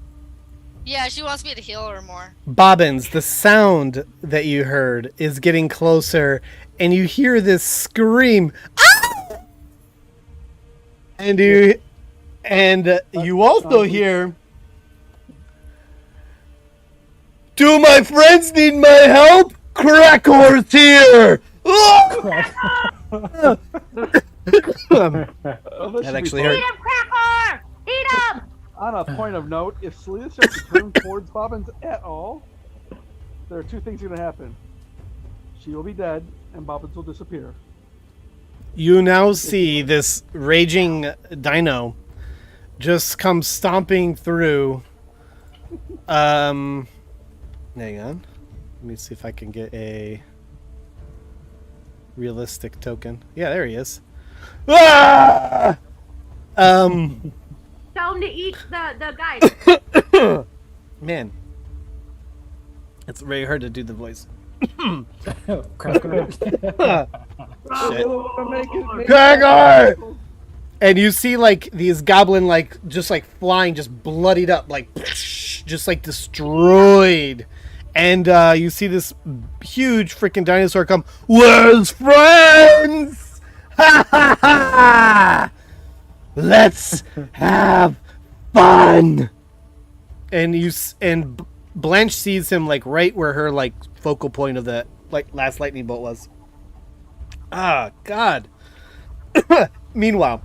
Yeah, she wants me to heal her more. Bobbins, the sound that you heard is getting closer, and you hear this scream. "Ah!" And you also hear, "Do my friends need my help? Crackhorse here!" Oh, this should be actually fun. hurt. Eat him, Cracker! Eat him! On a point of note, if Selena starts to turn towards Bobbins at all, there are two things going to happen. She will be dead, and Bobbins will disappear. You now see this raging dino just come stomping through. Hang on. Let me see if I can get a realistic token. Yeah, there he is. Ah! Tell him to eat the guy. Man, it's very hard to do the voice. Cracker. Shit. Make it Gregor! And you see like these goblin like just like flying, just bloodied up, like just like destroyed. And you see this huge freaking dinosaur come. Where's friends? Ha ha ha! Let's have fun. And Blanche sees him like right where her like focal point of the like last lightning bolt was. Ah, God. Meanwhile,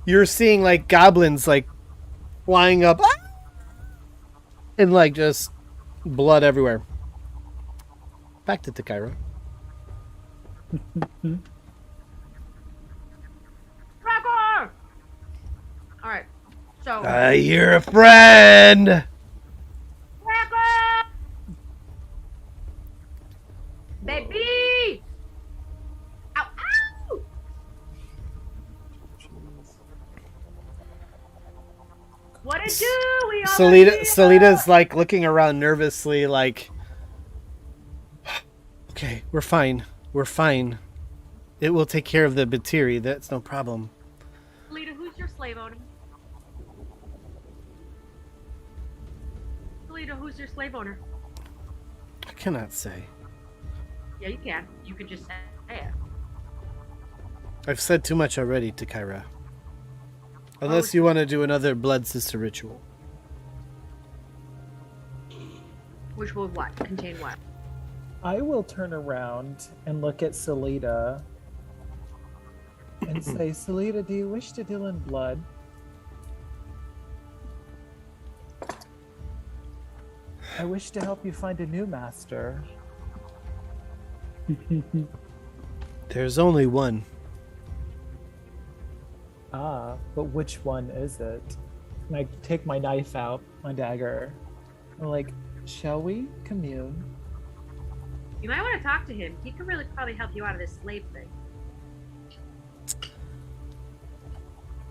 you're seeing like goblins like flying up and like just blood everywhere. Back to Takira. Cracker! Alright, so. You're a friend. Cracker! Baby! Ow, ow! What it do? We all Salita's like looking around nervously, like, okay, we're fine. We're fine. It will take care of the Batiri. That's no problem. Salita, who's your slave owner? Salita, who's your slave owner? I cannot say. Yeah, you can. You could just say it. I've said too much already, Takira. Unless you want to do another blood sister ritual. Which will what? Contain what? I will turn around and look at Salita and say, Salita, do you wish to deal in blood? I wish to help you find a new master. There's only one. Ah, but which one is it? And I take my knife out, my dagger. I'm like, shall we commune? You might want to talk to him. He could really probably help you out of this slave thing.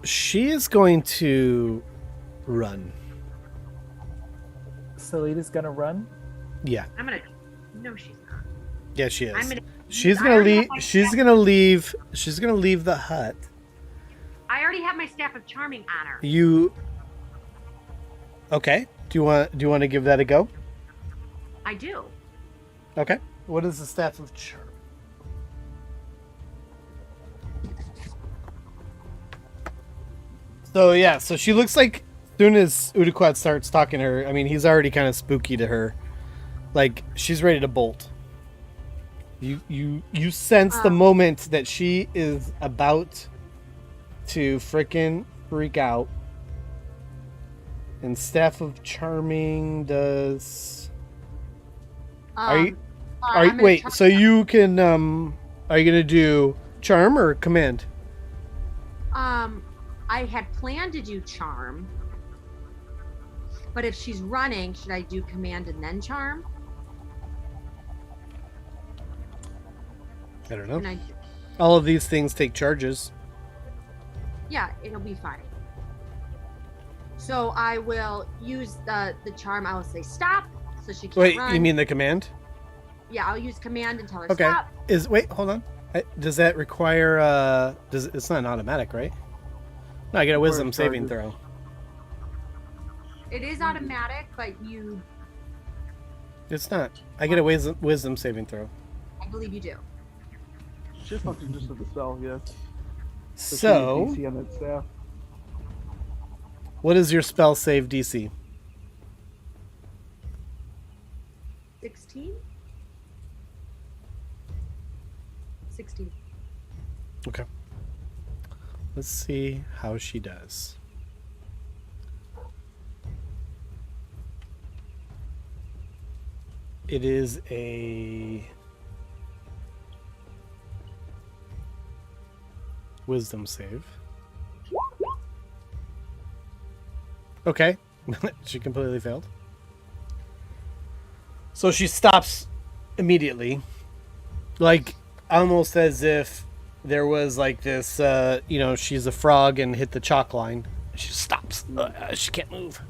She is going to run. Salita's gonna run? Yeah. I'm gonna. No, she's not. Yeah, she is. I'm gonna. She's I gonna already leave. have my She's staff- gonna leave. She's gonna leave the hut. I already have my staff of charming on her. You. Okay. Do you want to give that a go? I do. Okay. What is the staff of charm? So yeah, so she looks like as soon as Uduquat starts talking to her, I mean he's already kind of spooky to her. Like she's ready to bolt. You sense the moment that she is about to frickin' freak out, And Staff of Charming does. I'm Are gonna wait? try- So you can Are you gonna do charm or command? I had planned to do charm, but if she's running, should I do command and then charm? I don't know. Can I? All of these things take charges. Yeah, it'll be fine. So I will use the charm. I will say stop, so she can't Wait, run. you mean the command? Yeah, I'll use command and tell her Okay. stop. Wait, hold on. Does that require? It's not an automatic, right? No, I get a wisdom saving throw. It is automatic, but you, It's not. I get a wisdom saving throw. I believe you do. Shift function just with the spell, yes. So, DC on that staff. what is your spell save DC? 16? 16. Okay. Let's see how she does. It is a wisdom save. Okay. She completely failed. So she stops immediately. Like, almost as if there was like this, she's a frog and hit the chalk line. She stops. She can't move.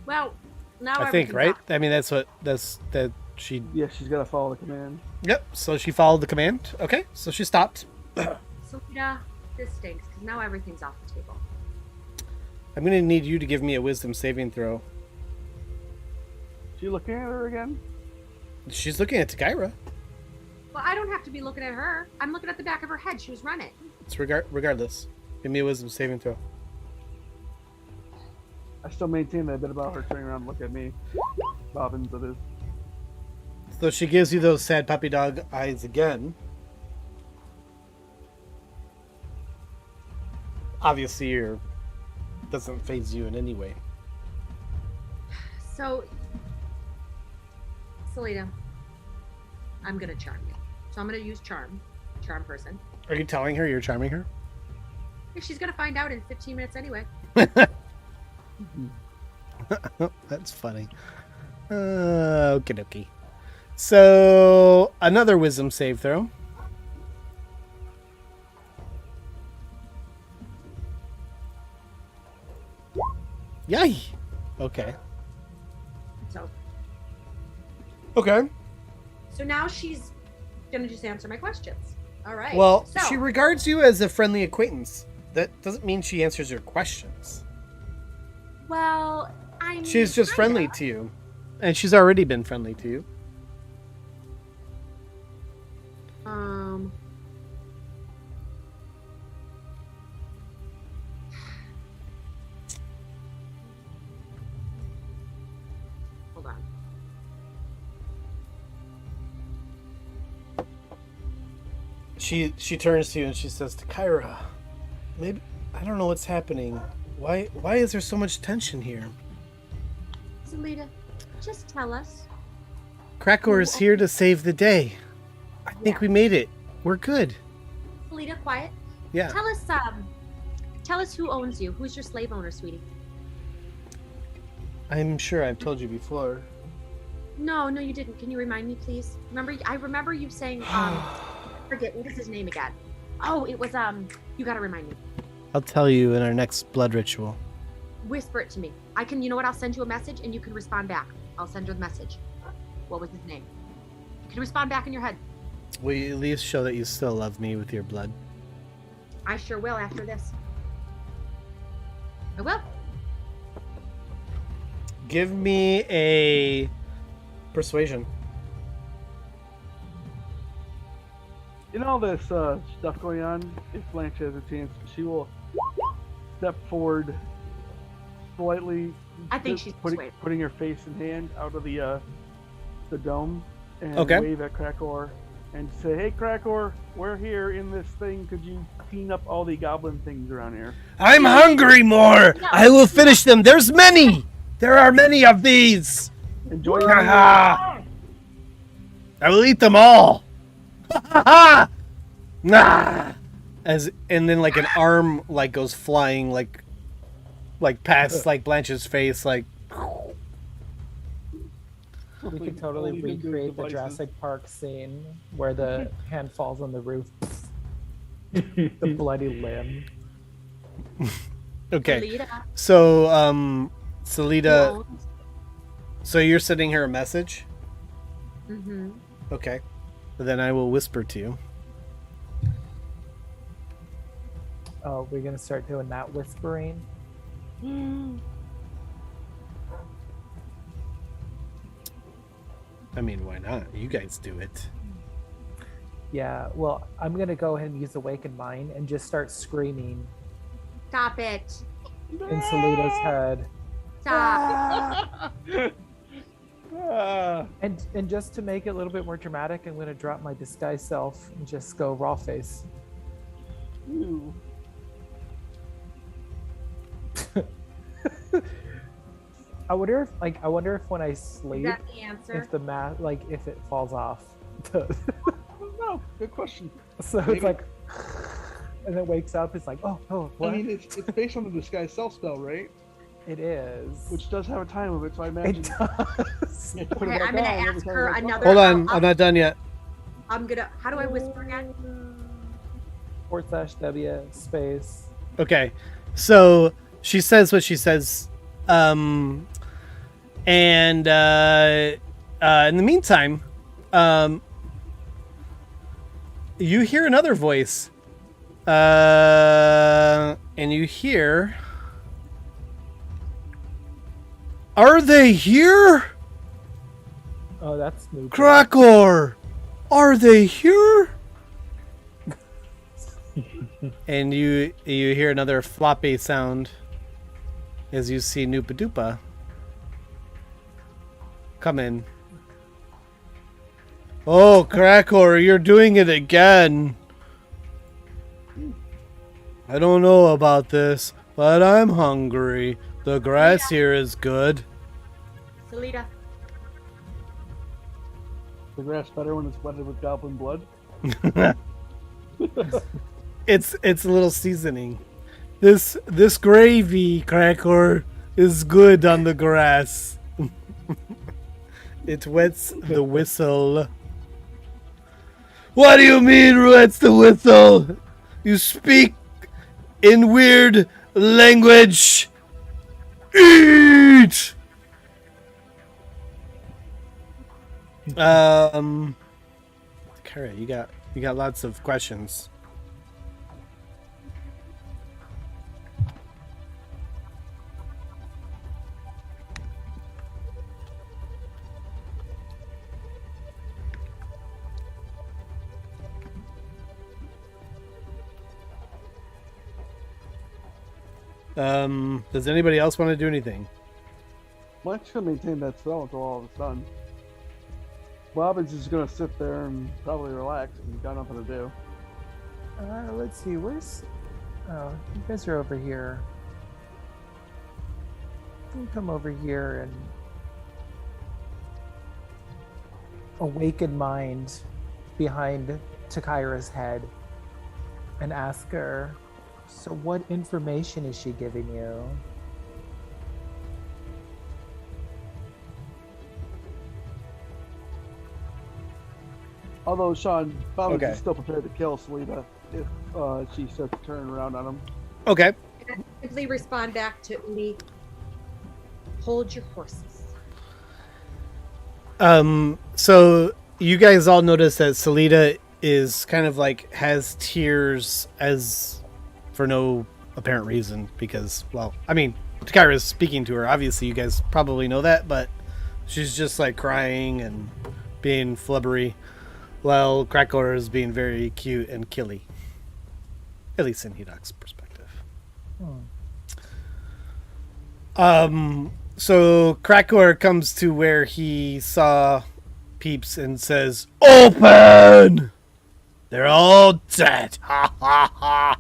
Well, now I think, everything's right? off. I mean, that she. Yeah, she's got to follow the command. Yep. So she followed the command. Okay. So she stopped. Selena, this stinks because now everything's off the table. I'm gonna need you to give me a wisdom saving throw. She looking at her again? She's looking at Tyra. Well, I don't have to be looking at her. I'm looking at the back of her head. She was running. It's regardless. Give me a wisdom saving throw. I still maintain that bit about her turning around and look at me. Bobbins, it is. So she gives you those sad puppy dog eyes again. Obviously, your doesn't faze you in any way. So, Selena, I'm going to charm you. So I'm going to use charm person. Are you telling her you're charming her? If she's going to find out in 15 minutes anyway. That's funny. Okie dokie. So, another wisdom save throw. Yay! Okay. So Okay. now she's going to just answer my questions. All right. Well, so, she regards you as a friendly acquaintance. That doesn't mean she answers your questions. Well, I'm. She's just friendly to you. And she's already been friendly to you. Hold on. She turns to you and she says to Kyra, maybe I don't know what's happening. Why is there so much tension here? Selena, just tell us. Krakor is here to save the day. I think we made it. We're good. Selena, quiet. Yeah. Tell us who owns you. Who's your slave owner, sweetie? I'm sure I've told you before. No, you didn't. Can you remind me, please? I remember you saying, forget, what is his name again? Oh, it was, you gotta remind me. I'll tell you in our next blood ritual. Whisper it to me. You know what? I'll send you a message and you can respond back. I'll send you the message. What was his name? You can respond back in your head. Will you at least show that you still love me with your blood? I sure will after this. I will. Give me a persuasion. In all this stuff going on, if Blanche has a chance, she will step forward slightly. I think just she's persuaded. putting her face and hand out of the dome and Okay. wave at Krakor and say, "Hey, Crackor, we're here in this thing. Could you clean up all the goblin things around here?" I'm hungry more. I will finish them. There's many. There are many of these. Enjoy your Ah, I will eat them all. Nah. And then like an arm like goes flying like past like Blanche's face like. We could totally Only them doing recreate the devices. Jurassic Park scene where the hand falls on the roof. The bloody limb. Okay. Salida, So who Salida, owns- so you're sending her a message? Mhm. Okay. Then I will whisper to you. Oh, we're gonna start doing that whispering. I mean, why not? You guys do it. Yeah, well, I'm gonna go ahead and use Awaken Mind and just start screaming Stop it. in Salida's head. Stop. Ah, And just to make it a little bit more dramatic, I'm gonna drop my disguise self and just go raw face. ooh. I wonder if when I Is sleep, that the answer? if the if it falls off. No, good question. So Maybe. it's like, and then wakes up. It's like, oh, what? I mean, it's based on the disguise self spell, right? It is. Which does have a time limit, so I imagine. It does. you have to put it Okay, back I'm gonna on every ask time her it goes another- off. Hold on, I'm not done yet. I'm gonna. How do I whisper again? /W space. Okay. So she says what she says. And in the meantime, you hear another voice. And you hear, "Are they here? Oh, that's new. Crackor, are they here?" And you hear another floppy sound as you see Noopa Doopa come in. "Oh, Crackor, you're doing it again. I don't know about this, but I'm hungry. The grass here is good." Salida. The grass better when it's wetted with goblin blood. It's a little seasoning. This gravy, Crackor, is good on the grass. It wets the whistle. "What do you mean wets the whistle? You speak in weird language. Eat!" Kara, you got lots of questions. Does anybody else want to do anything? Let's just maintain that spell until all is done. Bobbins is gonna sit there and probably relax. He's got nothing to do. Let's see. Where's? Oh, you guys are over here. You can come over here and awaken mind behind Takira's head and ask her, "So what information is she giving you?" Although Sean Bobbins Okay. is still prepared to kill Salida if she starts to turn around on him. Okay. Simply respond back to Uli. Hold your horses. So you guys all notice that Salida is kind of like has tears as for no apparent reason because, well, I mean, Takira's speaking to her. Obviously, you guys probably know that, but she's just like crying and being flubbery, while Crackor is being very cute and killy. At least in Hidak's perspective. So Crackor comes to where he saw peeps and says, "Open! They're all dead." Ha ha ha.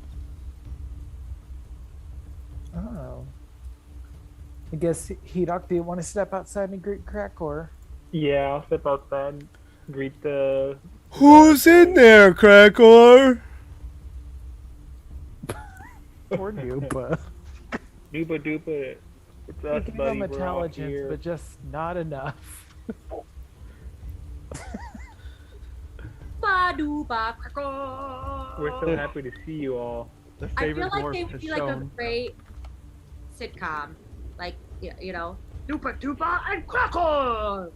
Oh. I guess Hedok, do you want to step outside and greet Krakor? Yeah, I'll step outside and greet the. Who's in there, Krakor? Poor Noopa. Doopa doopa. It's You us, gave buddy. him We're all intelligence, here. but just not enough. Ba-doo-ba, crackle. We're so happy to see you all. The I favorite feel like dwarf they has would be like a shown. great sitcom, like you know, Doopa Doopa and Crackle.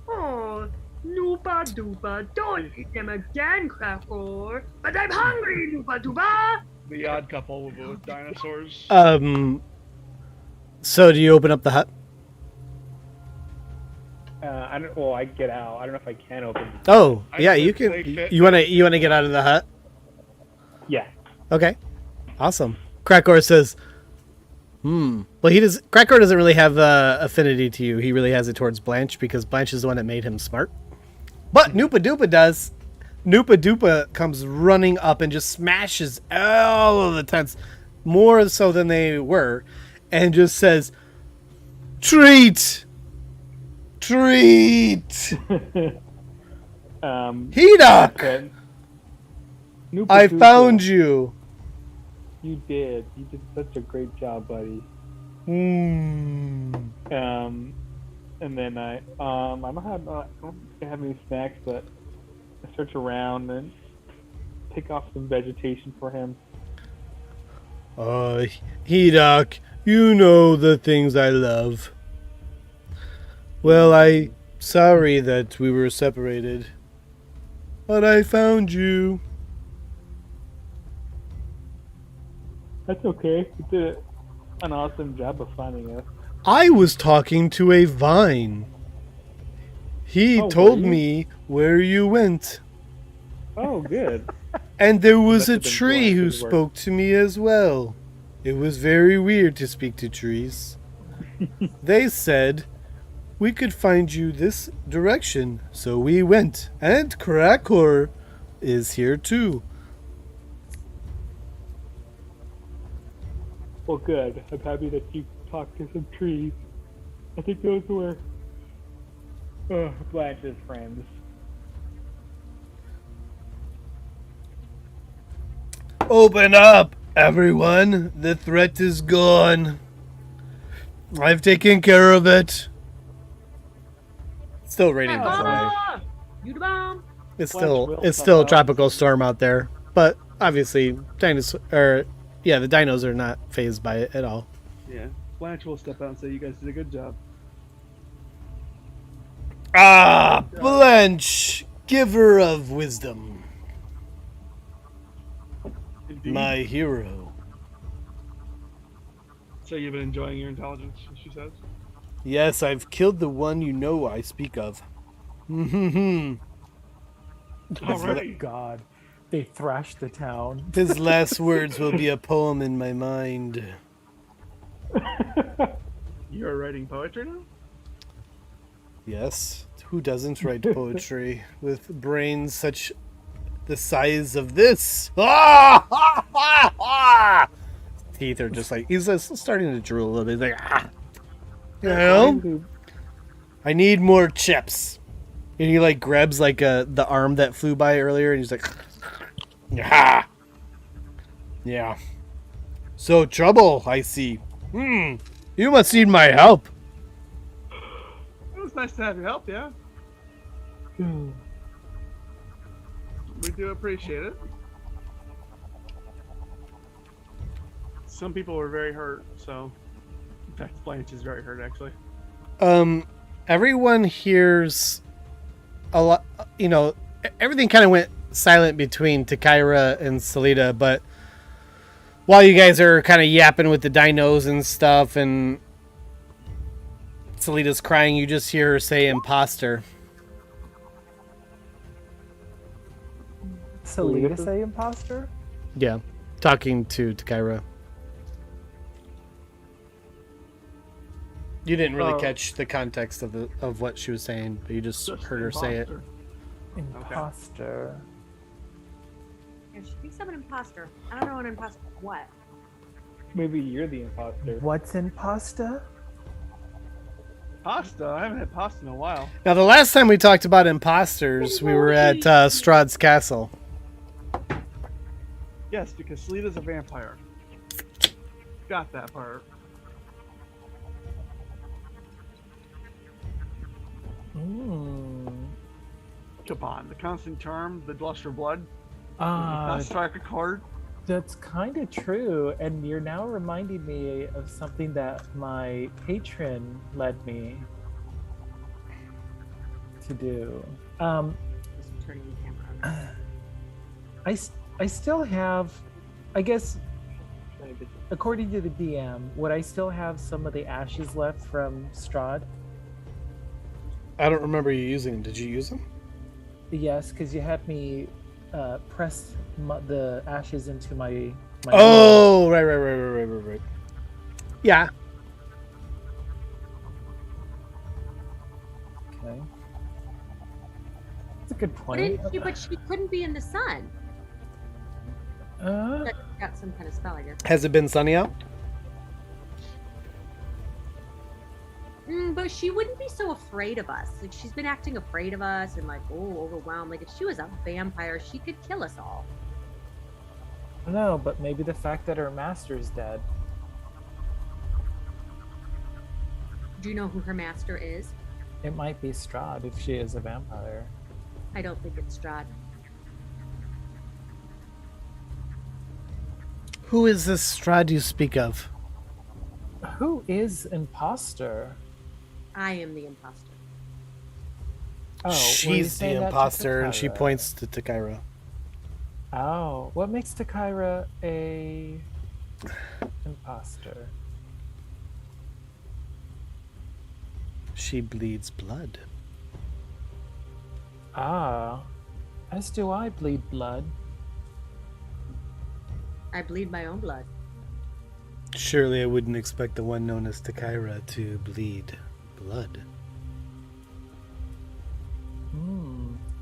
Oh, Noopa Doopa, don't eat them again, Crackle. But I'm hungry, Noopa Doopa. The odd couple with dinosaurs. So do you open up the hut? I don't. Well, I get out. I don't know if I can open. Oh, I yeah, think you they can. fit. You wanna get out of the hut? Yeah. Okay, awesome. Krakor says, Well, Krakor doesn't really have affinity to you. He really has it towards Blanche because Blanche is the one that made him smart. But Noopa Doopa does. Noopa Doopa comes running up and just smashes all of the tents, more so than they were, and just says, "Treat! Treat! Hedok! Okay. Noopa I Doopa, found you!" You did. You did such a great job, buddy. Mm. And then I don't have any snacks, but I search around and pick off some vegetation for him. Hedok, you know the things I love. Well, I'm sorry that we were separated, but I found you. That's okay. You did an awesome job of finding us. I was talking to a vine. He Oh, told were you? me where you went. Oh, good. And there was Must a have been tree who Blanche's work. spoke to me as well. It was very weird to speak to trees. They said we could find you this direction, so we went. And Krakor is here too. Well, good. I'm happy that you talked to some trees. I think those were Blanche's friends. Open up, everyone. The threat is gone. I've taken care of it. It's still raining, by the way. Ah, you the bomb. It's Blanche still will it's step still a out. tropical storm out there, but obviously the dinos are not phased by it at all. Yeah, Blanche will step out and say, "You guys did a good job." Ah, Blanche, giver of wisdom, Indeed. my hero. So you've been enjoying your intelligence, she says. Yes, I've killed the one you know I speak of. Alright. God, they thrashed the town. His last words will be a poem in my mind. You're writing poetry now? Yes, who doesn't write poetry with brains such the size of this? Teeth are just like, he's just starting to drool a little bit. He's like, you know, I need more chips. And he like grabs like the arm that flew by earlier, and he's like, yeah. So trouble, I see. You must need my help. It was nice to have your help, yeah. We do appreciate it. Some people were very hurt, so in fact Blanche is very hurt actually. Everyone hears a lot, you know, everything kind of went silent between Takira and Salida, but while you guys are kind of yapping with the dinos and stuff and Salida's crying, you just hear her say imposter. Salida say imposter? Yeah, talking to Takira. You didn't really Oh. catch the context of what she was saying, but you just heard her say it. imposter. Imposter. Yeah, she thinks I'm an imposter. I don't know an imposter. What? Maybe you're the imposter. What's in pasta? Pasta? I haven't had pasta in a while. Now, the last time we talked about imposters, we were at Strahd's castle. Yes, because Selena's a vampire. Got that part. Come on, the constant charm, the lust for blood. Not strike a card. That's kind of true, and you're now reminding me of something that my patron led me to do. Just turning the camera on. I still have, I guess, according to the DM, would I still have some of the ashes left from Strahd? I don't remember you using them. Did you use them? Yes, because you had me press the ashes into my Oh, right. Yeah. Okay. That's a good But, point. but she couldn't be in the sun. Uh, Got some kind of spell, I guess. Has it been sunny out? But she wouldn't be so afraid of us. Like, she's been acting afraid of us and like, overwhelmed. Like, if she was a vampire, she could kill us all. no, but maybe the fact that her master's dead. Do you know who her master is? It might be Strahd if she is a vampire. I don't think it's Strahd. Who is this Strahd you speak of? Who is imposter? I am the imposter. Oh, were you She's the saying that to imposter, and she Takara? points to Takira. Oh, what makes Takira a imposter? She bleeds blood. Ah, as do I bleed blood. I bleed my own blood. Surely I wouldn't expect the one known as Takira to bleed blood.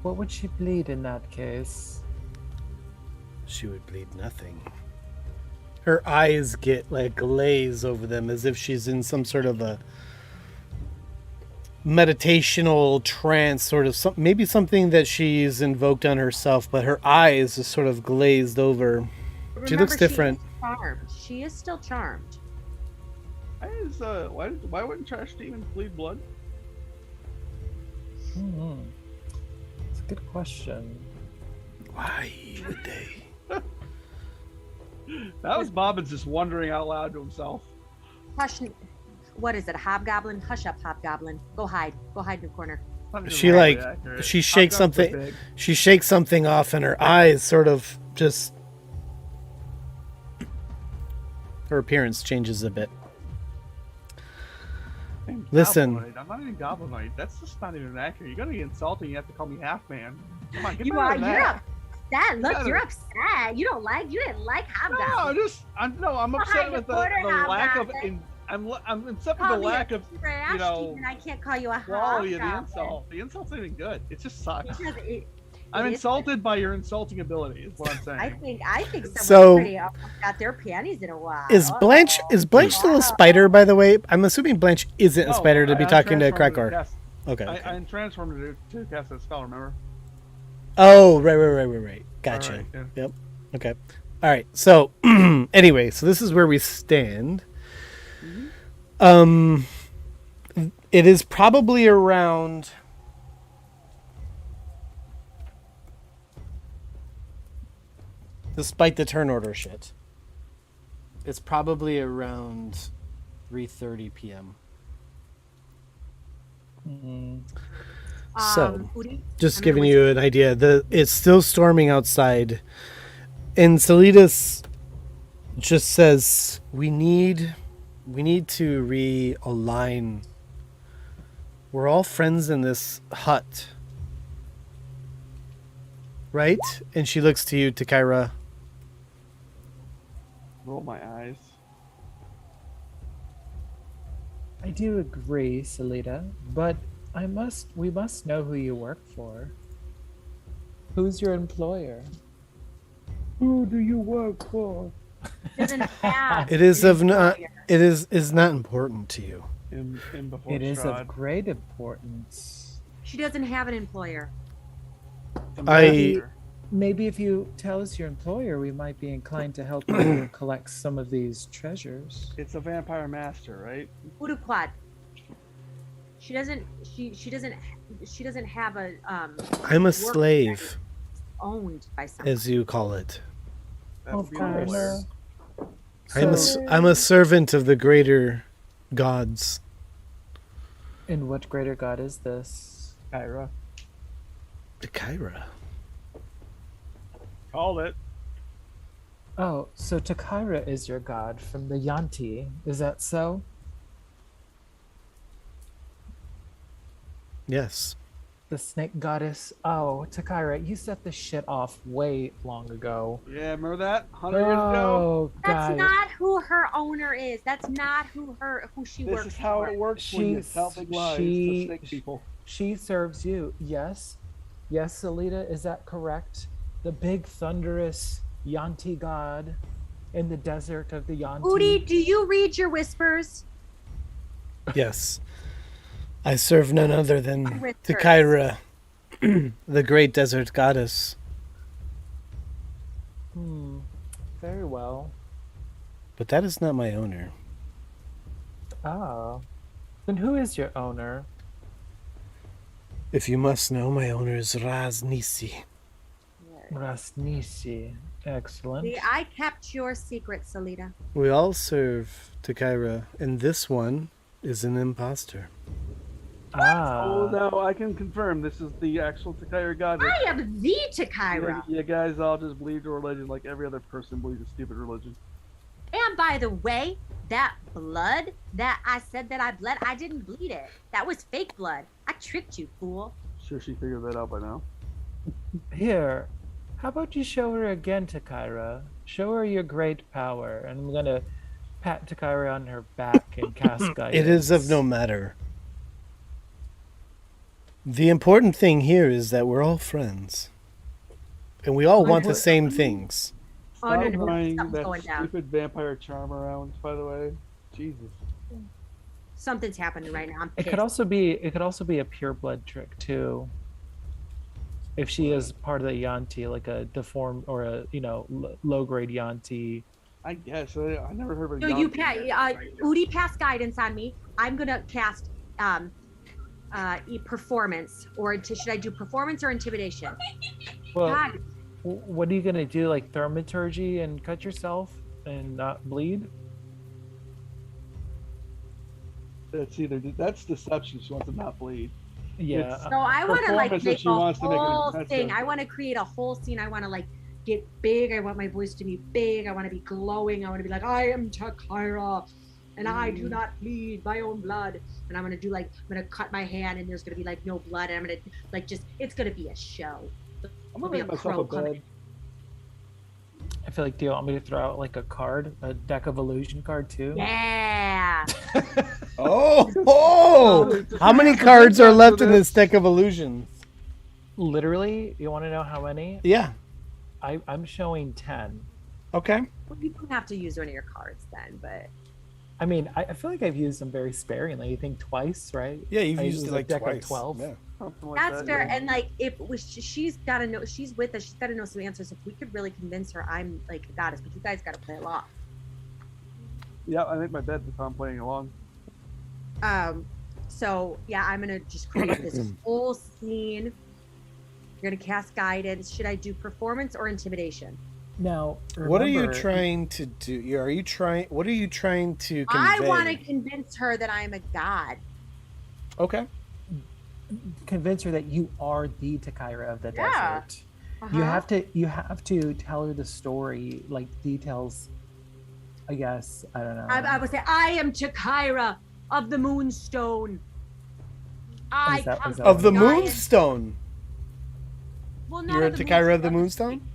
What would she bleed in that case? She would bleed nothing. Her eyes get like glaze over them as if she's in some sort of a meditational trance, sort of maybe something that she's invoked on herself, but her eyes is sort of glazed over. But She looks remember, different. She is charmed. She is still charmed. Why wouldn't trash demons bleed blood? It's a good question. Why would they? That was Bobbins just wondering out loud to himself. Hush. What is it? A hobgoblin? Hush up, hobgoblin. Go hide. Go hide in the corner. Not even She remotely like accurate. she shakes Hobgoblins are something. big. She shakes something off, and her eyes sort of just. Her appearance changes a bit. I'm Listen. goblinoid. I'm not even goblinoid. That's just not even accurate. You're gonna be insulting. You have to call me half man. Come on, get You better are. than You're that. upset. Look, gotta- you're upset. You didn't like hobgoblins. I'm Go upset hide with the corner, the lack of. hobgoblin. I'm upset with Call the me a lack of trash know, demon. I can't call you a quality of the hobgoblin. insult. The insult's not even good. It just sucks. Because I'm it is- insulted by your insulting ability. Is what I'm saying. I think someone So- pretty got their panties in a while. Is Blanche still a spider? By the way, I'm assuming Blanche isn't a spider to be talking to Krakor. Okay. I transformed it to cast that spell. Remember? Oh, right. Gotcha. Alright, yeah. Yep. Okay. All right. So, anyway, so this is where we stand. It is probably around. Despite the turn order shit, it's probably around 3:30 p.m. So, Udi, just I'm giving gonna you an idea. It's still storming outside, and Salidas just says, "We need to realign. We're all friends in this hut, right?" And she looks to you, Takira. Roll my eyes. I do agree, Salita, but we must know who you work for. Who's your employer? Who do you work for? Doesn't have It is an of not. employer. It is not important to you. In before It is Strahd. of great importance. She doesn't have an employer. Ambassador. Maybe if you tell us your employer, we might be inclined to help you collect some of these treasures. It's a vampire master, right? Uruquad. She doesn't have a I'm a work slave, owned by someone. as you call it. That would Of be an employer. course. I'm a servant of the greater gods. And what greater god is this? Kyra. The Kyra. Called it. Oh, so Takira is your god from the Yanti. Is that so? Yes. The snake goddess. Oh, Takira, you set this shit off way long ago. Yeah, remember that? 100 years ago? Oh, That's God. not who her owner is. That's not who she This works is how for. it works when you She's- tell big lies to she- snake people. She serves you. Yes. Yes, Salita, is that correct? The big thunderous Yanti god in the desert of the Yanti. Udi, do you read your whispers? Yes. I serve none other than Whispers. the Kyra, the great desert goddess. Very well. But that is not my owner. Ah. Then who is your owner? If you must know, my owner is Raz Nisi. Rasnisi. Excellent. See, I kept your secret, Salita. We all serve to Kyra, and this one is an imposter. Oh, Ah. no, I can confirm this is the actual Takira goddess. I am the Takira. You guys all just believed a religion like every other person believes a stupid religion. And by the way, that blood that I said that I bled, I didn't bleed it. That was fake blood. I tricked you, fool. Sure she figured that out by now. Here. How about you show her again, Takira? Show her your great power. And I'm gonna pat Takira on her back and cast guidance. It is of no matter. The important thing here is that we're all friends. And we all want the same things. Oh, no, Stop no, running something's that going down. stupid vampire charm around, by the way. Jesus. Something's happening right now. I'm It pissed. could also be a pure blood trick too. If she is part of the Yanti, like a deformed or a low grade Yanti. I guess. I never heard of a So you Yanti. Udi passed guidance on me. I'm gonna cast performance, or should I do performance or intimidation? Well, God, what are you gonna do? Like thaumaturgy and cut yourself and not bleed? That's deception. She wants to not bleed. Yeah. It's- so I want to like Performance if make she a wants to make an whole impression. thing. I want to create a whole scene. I want to like get big. I want my voice to be big. I want to be glowing. I want to be like, I am Takira, and I do not bleed my own blood. And I'm gonna do like, I'm gonna cut my hand, and there's gonna be like no blood. And I'm gonna like it's gonna be a show. I'm There'll gonna be make a myself crow a coming. bed. I feel like, do you want me to throw out like a card, a deck of illusion card too? Yeah. Oh! How many cards are left in this deck of illusions? Literally, you want to know how many? Yeah. I'm showing 10. Okay. Well, you don't have to use one of your cards then, but I mean, I feel like I've used them very sparingly. I think twice, right? Yeah, you've I used used it a like deck of twice. 12. Yeah. Something like that's that, fair. yeah. And like, if she's got to know, she's with us. She's got to know some answers. If we could really convince her, I'm like a goddess, but you guys got to play along. Yeah, I make my bed if I'm playing along. So yeah, I'm gonna just create this whole scene. You're gonna cast guidance. Should I do performance or intimidation? Now, What are you remember- trying to do? What are you trying to convey? I want to convince her that I'm a god. Okay. Convince her that you are the Takira of the Yeah. desert. Uh-huh. You have to tell her the story, like details. I guess I don't know. I would say I am Takira of the Moonstone. I Is that- come is that from Of the giants. Moonstone. Well, not You're a of the Takira of the Moonstone. Moonstone?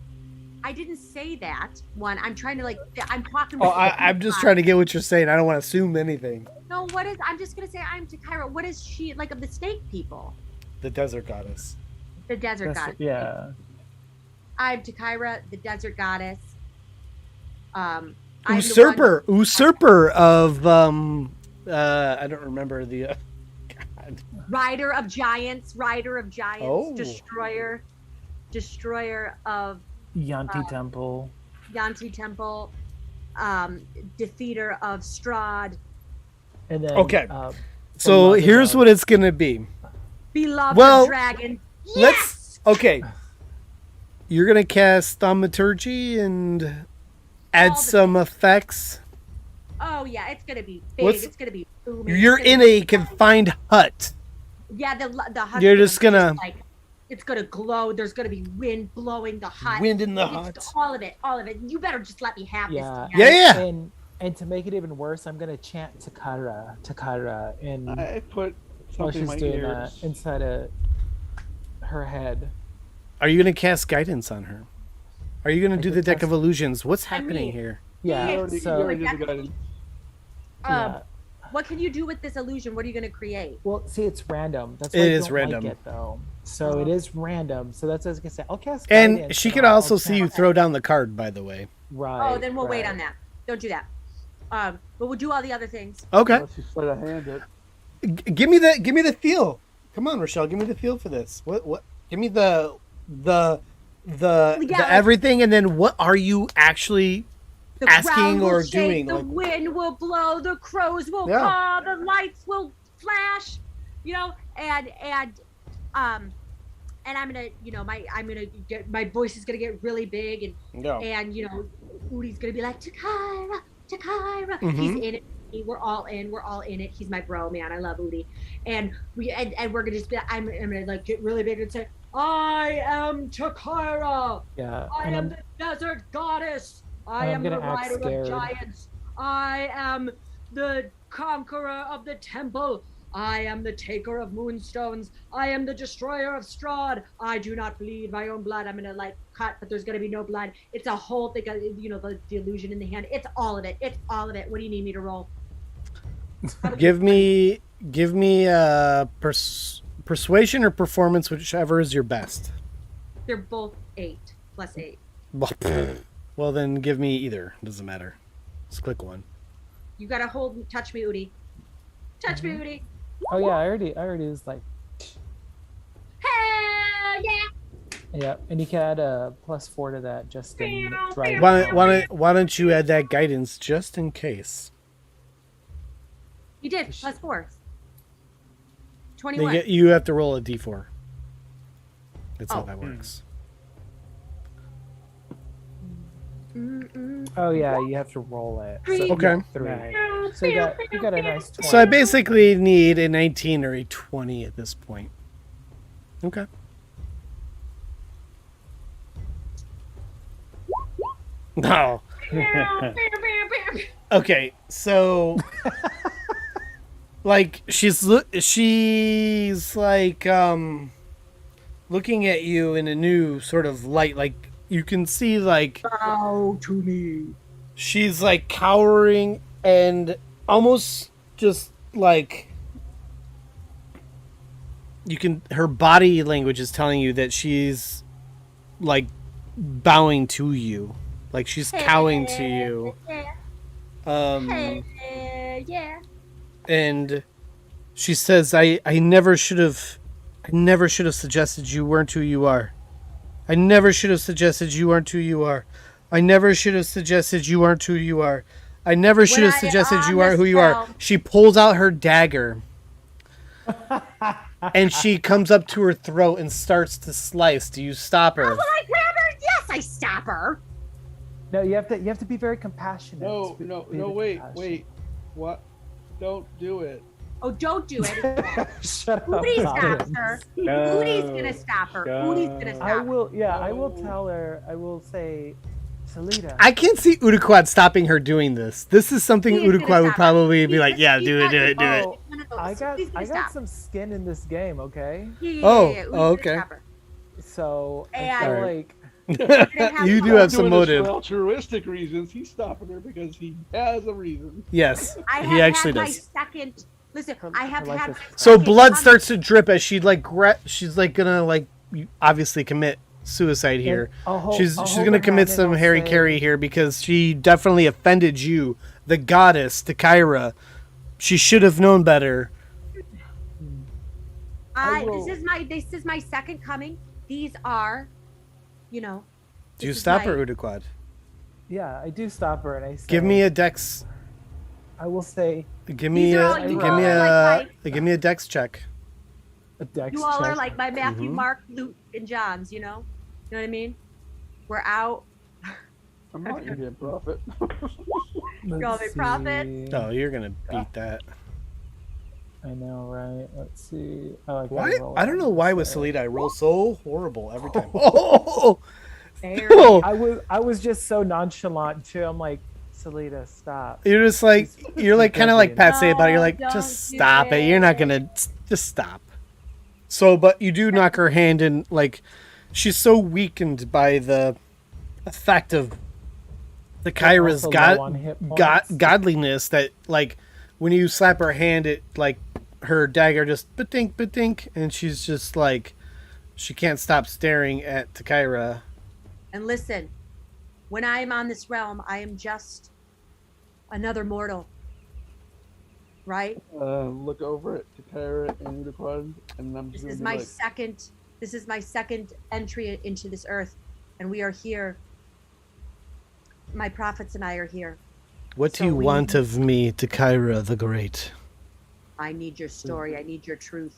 I didn't say that one. I'm trying to like. I'm talking. Oh, I'm just trying to get what you're saying. I don't want to assume anything. No, what is? I'm just gonna say I'm Takaira. What is she like of the snake people? The desert goddess. The desert That's- goddess. yeah. I'm Takaira, the desert goddess. I'm the Usurper of I don't remember the God. rider of giants, Oh. destroyer of Yanti Temple. Yanti Temple, defeater of Strahd, And then Okay. the So mother here's of- what it's gonna be. beloved Well, of dragon. Let's okay. You're gonna cast thaumaturgy and add All the some effects. Oh yeah, it's gonna be big. What's- It's gonna be booming. You're It's gonna in be a confined hut. Yeah, the hut. You're just gonna- like, it's gonna glow. There's gonna be wind blowing the hut. Wind in the It's hut. All of it, all of it. You better just let me have Yeah. this. Yeah. And to make it even worse, I'm gonna chant Takara, and I put while something in she's my doing ears. that inside of her head. Are you gonna cast guidance on her? Are you gonna I do the think deck that's- of illusions? What's I happening mean- here? Yeah. You already So did the guidance. yeah. What can you do with this illusion? What are you gonna create? Well, see, it's random. That's It why I is don't random. Like it, though. So it is random. So that's what I was gonna say. I'll cast. And guidance, she but could I'll also see you chant- throw down the card, by the way. Right. Oh, then we'll wait right. on that. Don't do that. But we'll do all the other things. Okay. Unless you sleight of hand it. Give me the feel. Come on, Rochelle. Give me the feel for this. What? Give me the like- everything, and then what are you actually? The Asking ground will or shake, doing, the like- wind will blow, the crows will Yeah. caw, the lights will flash, and I'm gonna, my voice is gonna get really big, and No. Udi's gonna be like Takaira. Mhm. He's in it. We're all in it. He's my bro, man. I love Udi, and we're gonna just be. I'm gonna like get really big and say, I am Takaira. Yeah. I and am I'm- the desert goddess. I I'm am the gonna act rider of scared. giants. I am the conqueror of the temple. I am the taker of moonstones. I am the destroyer of Strahd. I do not bleed my own blood. I'm gonna like cut, but there's gonna be no blood. It's a whole thing. The illusion in the hand. It's all of it. It's all of it. What do you need me to roll? Give me persuasion or performance, whichever is your best. They're both 8 plus 8. Well, then give me either. Doesn't matter. Just click one. You gotta touch me, Udi. Touch me, Udi. Oh yeah, I already was like, Hell yeah! yeah. And you can add a +4 to that just in driving. Why don't you add that guidance just in case? You did plus 4. Then 21. you have to roll a d4. That's how Oh. that works. Oh yeah, you have to roll it. So, Three. Okay. yeah, 3. Nice. So you got a nice 20. So I basically need a 19 or a 20 at this point. Okay. No. Okay, so like she's like looking at you in a new sort of light. Like you can see like Bow to me. she's like cowering and almost just like her body language is telling you that she's like bowing to you, like she's cowing to you. Yeah. And she says, I never should have suggested you weren't who you are. I never should have suggested you aren't who you are. I never should have suggested you aren't who you are. I never should have suggested you aren't who you are. She pulls out her dagger and she comes up to her throat and starts to slice. Do you stop her? Will I grab her? Yes, I stop her. No, you have to be very compassionate. No, Be no, very no, wait, compassionate. wait. What? Don't do it. Oh, don't do it. Shut up. Udi stops Guidance. her. No. Udi's gonna stop her. Udi's gonna stop I her. will. Yeah, I will No. tell her. I will say, Salita. I can't see Uduquad stopping her doing this. This is something He is gonna Uduquad would stop probably be He's like, gonna- yeah, he's do it, not do it, do gonna- it. Oh, No, I He's got gonna stop. some skin in this game. Okay, Yeah, Oh, Udi's oh, gonna okay. stop her. so I And- feel Alright. like You do have some Doing this motive. for altruistic reasons. He's stopping her because he has a reason. Yes, I he have actually had my does. second. Listen, Her- I have her life had. is- So second blood com- starts to drip as she like she's like gonna like obviously commit suicide here. She's gonna commit some Harry Carey here because she definitely offended you, the goddess, the Kyra. She should have known better. This is my second coming. These are, you know. Do you this is stop my- her, Udaquad? Yeah, I do stop her and I say, Give me a dex. I will say Give me These are a all- you give all me are a like give me a dex check. a dex You all check. are like my Matthew, Mhm. Mark, Luke, and John's. You know what I mean? We're out. I'm not your damn prophet. Let's Call me prophet. see. Oh, you're gonna beat that. I know, right? Let's see. Oh, I gotta Why? roll I don't know on why this with side. Salida I roll so horrible every time. Oh, There. oh. I was just so nonchalant too. I'm like, Salida, stop. You're just like you're like kind of like Pat say about it. You're No, like don't just do stop it. You're not gonna just stop. So, but you do knock her hand in. Like she's so weakened by the effect of the Kyra's also low on hit points. godliness that like when you slap her hand, it like her dagger just ba-dink, and she's just like she can't stop staring at Kyra. And listen, when I am on this realm, I am just another mortal. Right? Look over at Takara and Udaquad, and I'm This just is gonna my be like, second. This is my second entry into this earth, and we are here. My prophets and I are here. What do So you we- want of me, Kyra the Great? I need your story. I need your truth.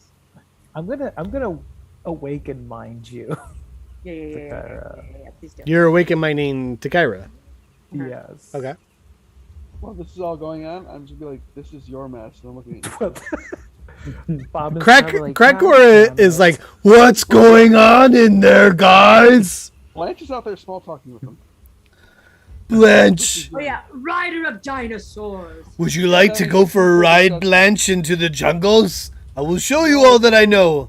I'm gonna awaken mind you. Yeah. Please do. You're awakening Kyra. Yes. Okay. while this is all going on, I'm just gonna be like, this is your mess, and I'm looking at you. Bob is Crack probably like, Crackor "God is damn it." like, what's going on in there, guys? Blanche is out there small talking with them. Blanche, Oh yeah, rider of dinosaurs. would you like to go for a ride, Blanche, into the jungles? I will show you all that I know.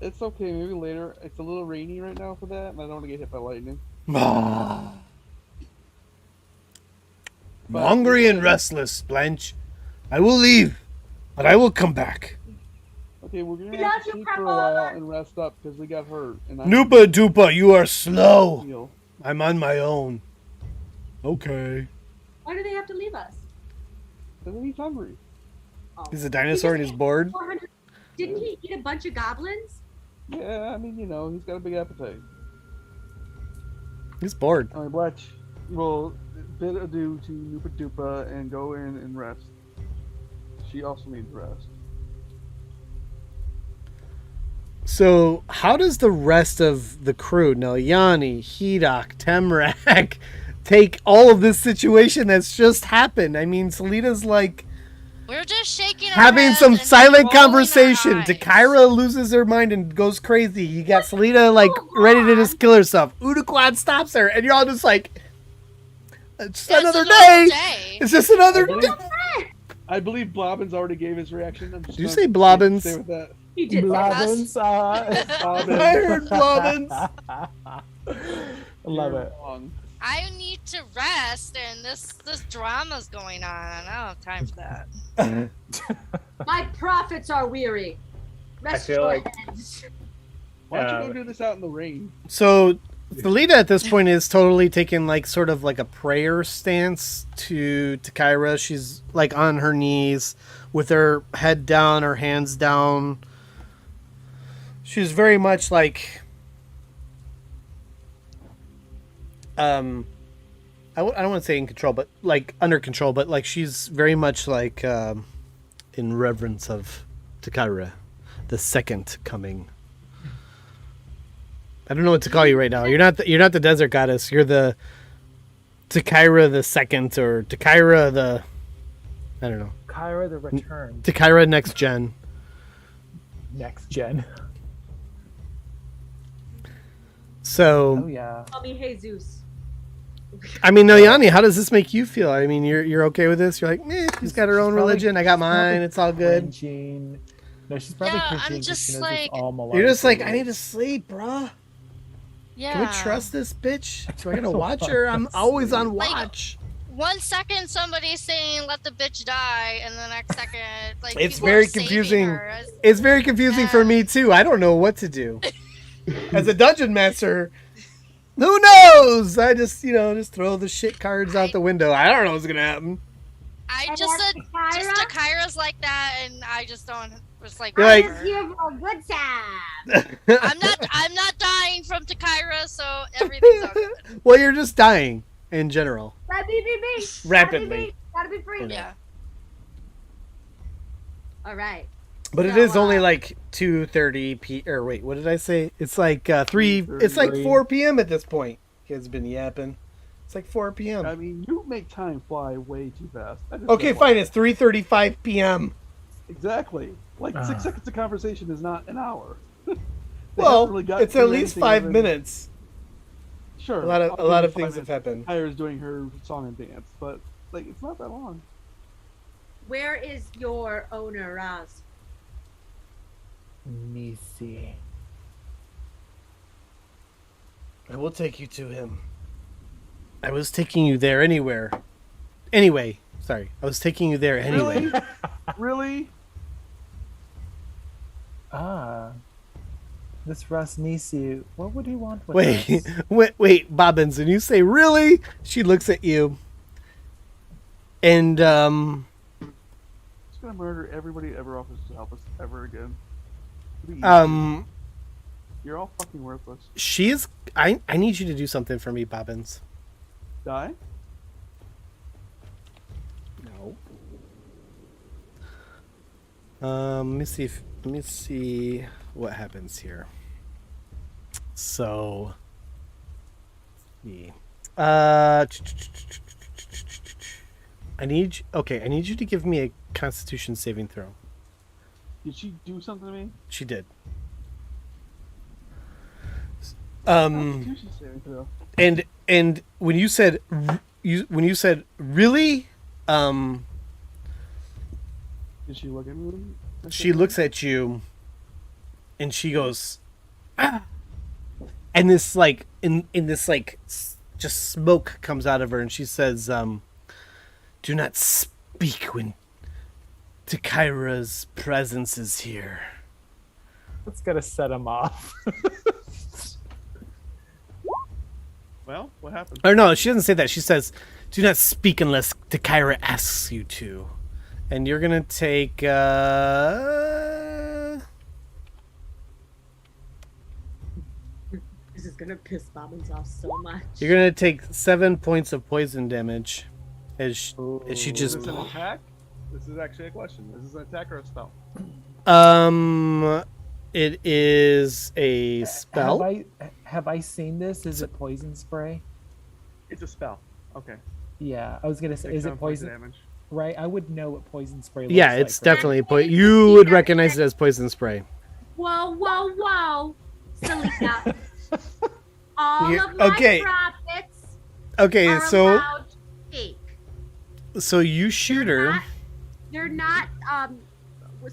It's okay, maybe later. It's a little rainy right now for that, and I don't want to get hit by lightning. I'm hungry and restless, Blanche. I will leave, but I will come back. Okay, we're gonna We have love to you, sleep for a Grandma. while and rest up because we got hurt. And I Noopa Doopa, you are slow. heal. I'm on my own. Okay. Why do they have to leave us? Because he's hungry. Oh. He's a dinosaur and he's bored. 400 Didn't he eat a bunch of goblins? Yeah, I mean, you know, he's got a big appetite. He's bored. Alright, Blatch, we'll bid adieu to Noopa Doopa and go in and rest. She also needs rest. So, how does the rest of the crew, Yanni, Hedok, Temrak, take all of this situation that's just happened? I mean, Selena's like We're just shaking our having heads some and silent rolling our conversation. eyes. Takira loses her mind and goes crazy. You got Selena like ready to just kill herself. Udaquad stops her, and you're all just like, it's just It's another a normal day. It's just another day. I believe Blobbins already gave his reaction. I'm just Did you gonna say Blobbins? Stay with that. He did. Blobbins, Blobbins. I heard Blobbins. I love You're it. wrong. I need to rest, and this drama's going on. I don't have time for that. My prophets are weary. Rest feel your like- heads. Why don't you go do this out in the rain? So Felita at this point is totally taking like sort of like a prayer stance to Kyra. She's like on her knees with her head down, her hands down. She's very much like I don't want to say in control, but like under control, but like she's very much like in reverence of Takara, the second coming. I don't know what to call you right now. You're not the desert goddess. You're the Takira the second, or Takira the, I don't know. Kyra the Return. Takira next gen. Next gen. So Oh yeah. Call me Jesus. I mean, Noyani, how does this make you feel? I mean, you're okay with this? You're like, she's got her own probably- religion. I got she's probably mine. It's all good. Cringing. No, she's probably Yeah, I'm cringing 'cause just she knows like- it's all You're just like, malarkey. I need to sleep, bruh. Yeah. Can we trust this bitch? Do I gotta So watch her? I'm always on Like- watch. 1 second somebody's saying let the bitch die, and the next second like It's people are very saving confusing. her. It's very confusing for me too. I don't know what to do. As a dungeon master, who knows? I just, just throw the shit cards out the window. I don't know what's gonna happen. I And just that's said Kyra? just Kyra's like that, and I just don't. It's like You're I'm like- just here for a good time. I'm not dying from Takira, so everything's all good. Well, you're just dying in general. Rapidly. Gotta be free. Yeah. All right. But it So, is only like 2:30 p. Or wait, what did I say? It's like 3. It's like 4 p.m. at this point. Kids been yapping. It's like 4 p.m. I mean, you make time fly way too fast. I just Okay, don't fine. like- It's 3:35 p.m. Exactly. Like 6 seconds of conversation is not an hour. They Well, haven't really got it's through at least anything 5 other than- minutes. Sure. A lot I'll of give you 5 things have minutes. happened. Kyra's doing her song and dance, but like it's not that long. Where is your owner, Raz? Nisi. I will take you to him. I was taking you there anywhere. Anyway, sorry. I was taking you there anyway. Really? Really? Ah. This Russ Nisi, what would he want with Wait, us? wait, Bobbins, when you say really, she looks at you. And, Just gonna murder everybody ever offers to help us ever again. Please. You're all fucking worthless. I need you to do something for me, Bobbins. Die? No. Let me see what happens here. So, yeah. I need you to give me a Constitution saving throw. Did she do something to me? She did. Constitution saving throw. And when you said really, Did she look at me? she looks at you and she goes, ah! And this like in this like just smoke comes out of her and she says, do not speak when Takira's presence is here. That's gonna set him off. Well, what happened? Or no, she doesn't say that. She says, do not speak unless Takira asks you to. And you're gonna take This is gonna piss Bobbins off so much. you're gonna take 7 points of poison damage as she Is just this an attack? This is actually a question. Is this an attack or a spell? it is a spell. Have I seen this? Is it poison spray? It's a spell. Okay. Yeah, I was gonna say, Take is 7 it points of poison? damage. Right, I would know what poison spray looks Yeah, like. it's right? definitely you would recognize it as poison spray. Whoa, Selena. All Yeah, of my okay. profits Okay, are so allowed to take. you shoot her. They're not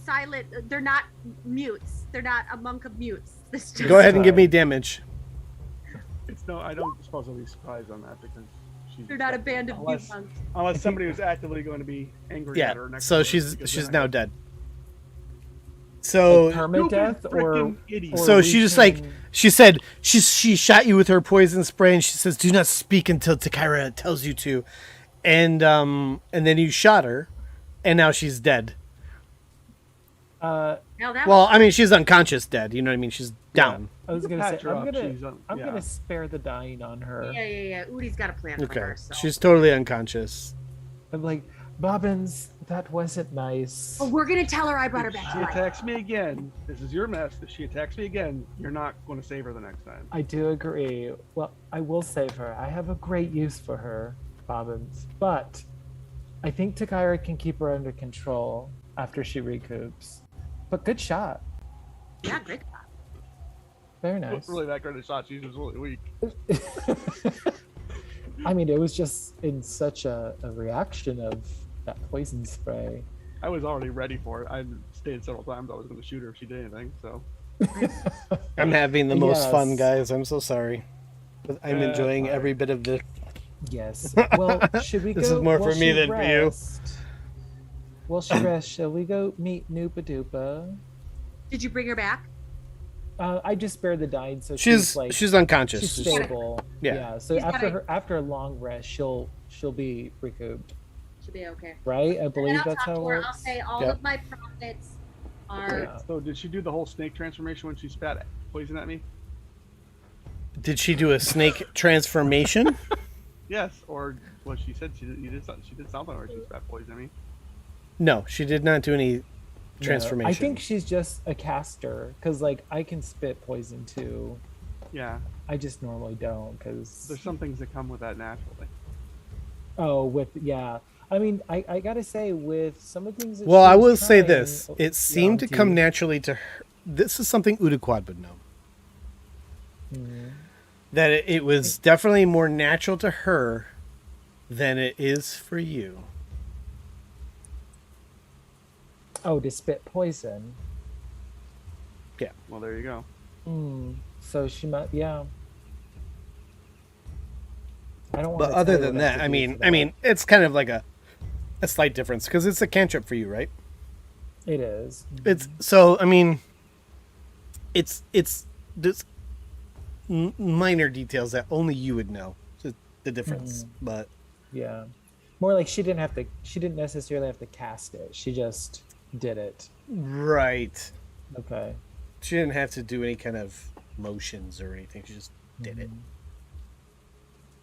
silent. They're not mutes. They're not a monk of mutes. This just, Go ahead and give me damage. It's no. I don't suppose I'll be surprised on that because she's. They're not a band of mute unless, monks. unless somebody was actively going to be angry Yeah. at her next. So to her, she's because she's then now I- dead. So Permadeath Stupid or frickin' idiot. so we she just like can- she said she shot you with her poison spray and she says do not speak until Takira tells you to, and then you shot her, and now she's dead. Now that Well, I mean she's unconscious dead. You know what I mean? She's down. I was You can gonna say patch her I'm up, gonna she's on- I'm yeah. gonna spare the dying on her. yeah. Udi's got a plan for Okay, her. So. she's totally unconscious. I'm like, Bobbins, that wasn't nice. Oh, we're gonna tell her I brought her If back she to life. attacks me again, this is your mess. If she attacks me again, you're not going to save her the next time. I do agree. Well, I will save her. I have a great use for her, Bobbins. But I think Takira can keep her under control after she recoups. But good shot. Yeah, great. Very Not nice. really that great a shot. She's just really weak. I mean, it was just in such a reaction of that poison spray. I was already ready for it. I stated several times I was going to shoot her if she did anything. So I'm having the most fun, Yes. guys. I'm so sorry. I'm enjoying every bit of this. Yes. Well, should we go? This is more while for me she than for you. rests- Well, she rests. Shall we go meet Noopa Doopa? Did you bring her back? I just spared the dying, so She's like unconscious. she's She's- stable. Yeah. So She's after a long rest, she'll be recouped, She'll be okay. right? I And believe I'll that's talk how it to her. I'll works. say all Yep. of my profits are. Yeah. So did she do the whole snake transformation when she spat poison at me? Did she do a snake transformation? Yes, or what she said she did something where she spat poison at me. No, she did not do any No, transformation. I think she's just a caster, because like I can spit poison too. Yeah, I just normally don't, because there's some things that come with that naturally. I mean, I gotta say, with some of the things that Well, she I was will say trying- this. It seemed to come Auntie. naturally to her. This is something Udaquad would know. Mm. That it was definitely more natural to her than it is for you. Oh, to spit poison. Well, there you go. So she might, yeah. I don't. But wanna other tell her than what that, to I do mean, for that. it's kind of like a slight difference because it's a cantrip for you, right? It is. It's so. I mean, it's this minor details that only you would know the difference. But Yeah. More like she didn't necessarily have to cast it. She just did it. right, Okay. she didn't have to do any kind of motions or anything. She just did it.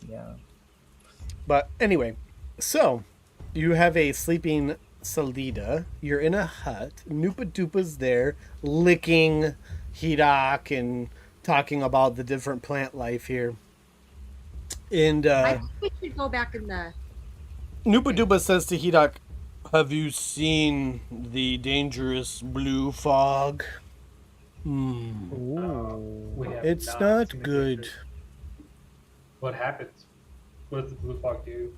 Yeah. But anyway, so you have a sleeping Salida. You're in a hut. Noopa Doopa's there, licking Hidak and talking about the different plant life here. And I think we should go back in the. Noopa Doopa says to Hidak, "Have you seen the dangerous blue fog? We have It's seen not the good. picture. What happens? What does the blue fog do?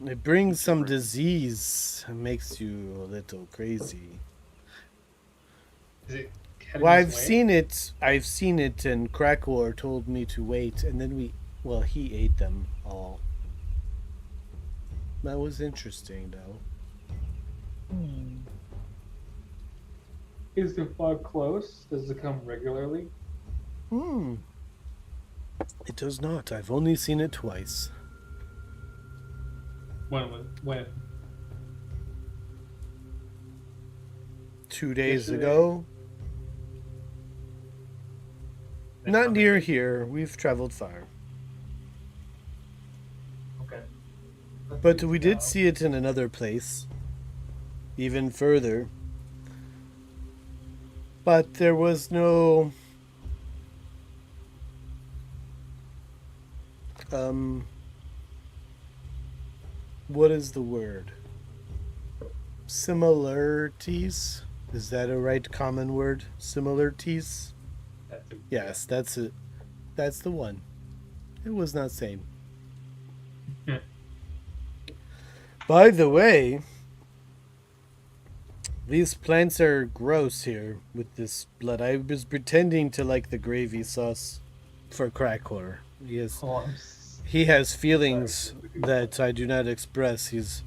It brings some disease. It makes you a little crazy." Is it heading Well, this I've way? seen it. I've seen it, and Krakor told me to wait, and then he ate them all. That was interesting, though. Is the fog close? Does it come regularly? It does not. I've only seen it twice. When? 2 days Yesterday. ago. They Not come near in- here. We've traveled far. Okay. But we did see it in another place. Even further. But there was no... What is the word? Similarities? Is that a right common word? Similarities? That's a- Yes, that's it. That's the one. It was not same. By the way, these plants are gross here with this blood. I was pretending to like the gravy sauce for Krakor. Oh, He has feelings that I do not express. He's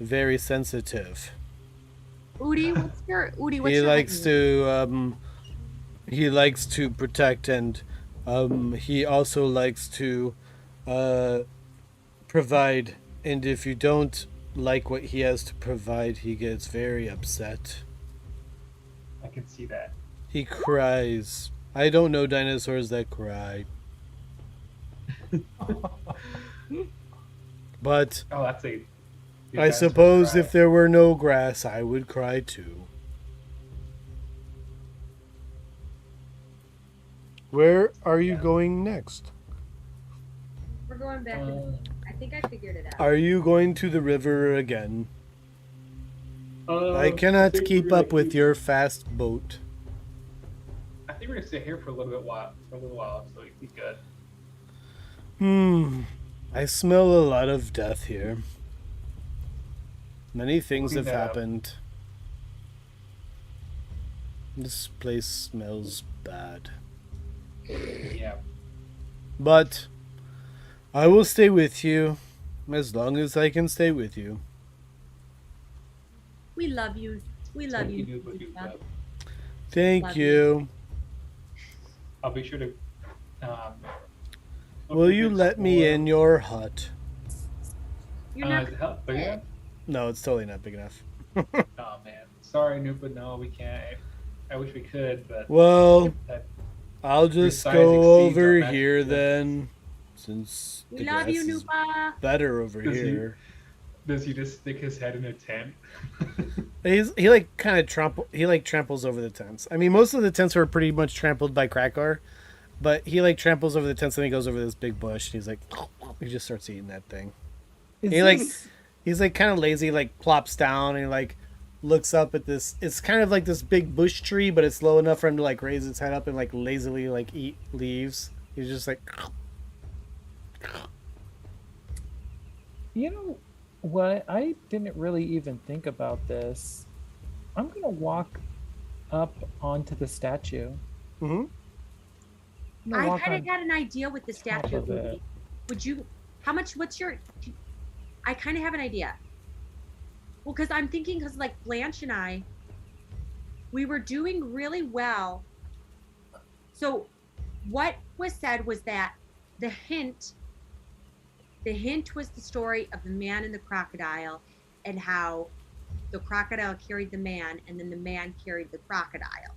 very sensitive. Udi, what's your He likes to he likes to protect, and he also likes to provide, and if you don't like what he has to provide, he gets very upset. I can see that. He cries. I don't know dinosaurs that cry. But Oh, that's a. I suppose if there were no grass, I would cry too. Where are you going next? We're going back. I think I figured it out. Are you going to the river again? I I cannot think keep we're gonna up with keep- your fast boat. I think we're gonna stay here for a little while, so it'll be good. I smell a lot of death here. Many things Clean have that up. happened. This place smells bad. Yeah. But I will stay with you as long as I can stay with you. We love you. We love you. Doop-a-doop-a-doop. Nupa. Thank Love you. I'll be sure to. Will you let me in your hut? You're not. Is the hut big enough? No, it's totally not big enough. Oh man, sorry, Nupa. No, we can't. I wish we could, but Well, that, I'll just size go exceeds our over magic here limits. then, since We the love grass you, is Nupa. better over Does he- here. does he just stick his head in a tent? He like kind of tramples over the tents. I mean, most of the tents were pretty much trampled by Krakar, but he like tramples over the tents and he goes over this big bush and he's like, he just starts eating that thing. Is He like this- he's like kind of lazy, like plops down and like looks up at this. It's kind of like this big bush tree, but it's low enough for him to like raise his head up and like lazily like eat leaves. He's just like, You know what? I didn't really even think about this. I'm gonna walk up onto the statue. mm-hmm. I'm gonna I walk kind on of had an idea with the top statue. of it. Would you? How much? What's your? I kind of have an idea. Well, because I'm thinking, because like Blanche and I, we were doing really well. So, what was said was that the hint was the story of the man and the crocodile, and how the crocodile carried the man, and then the man carried the crocodile.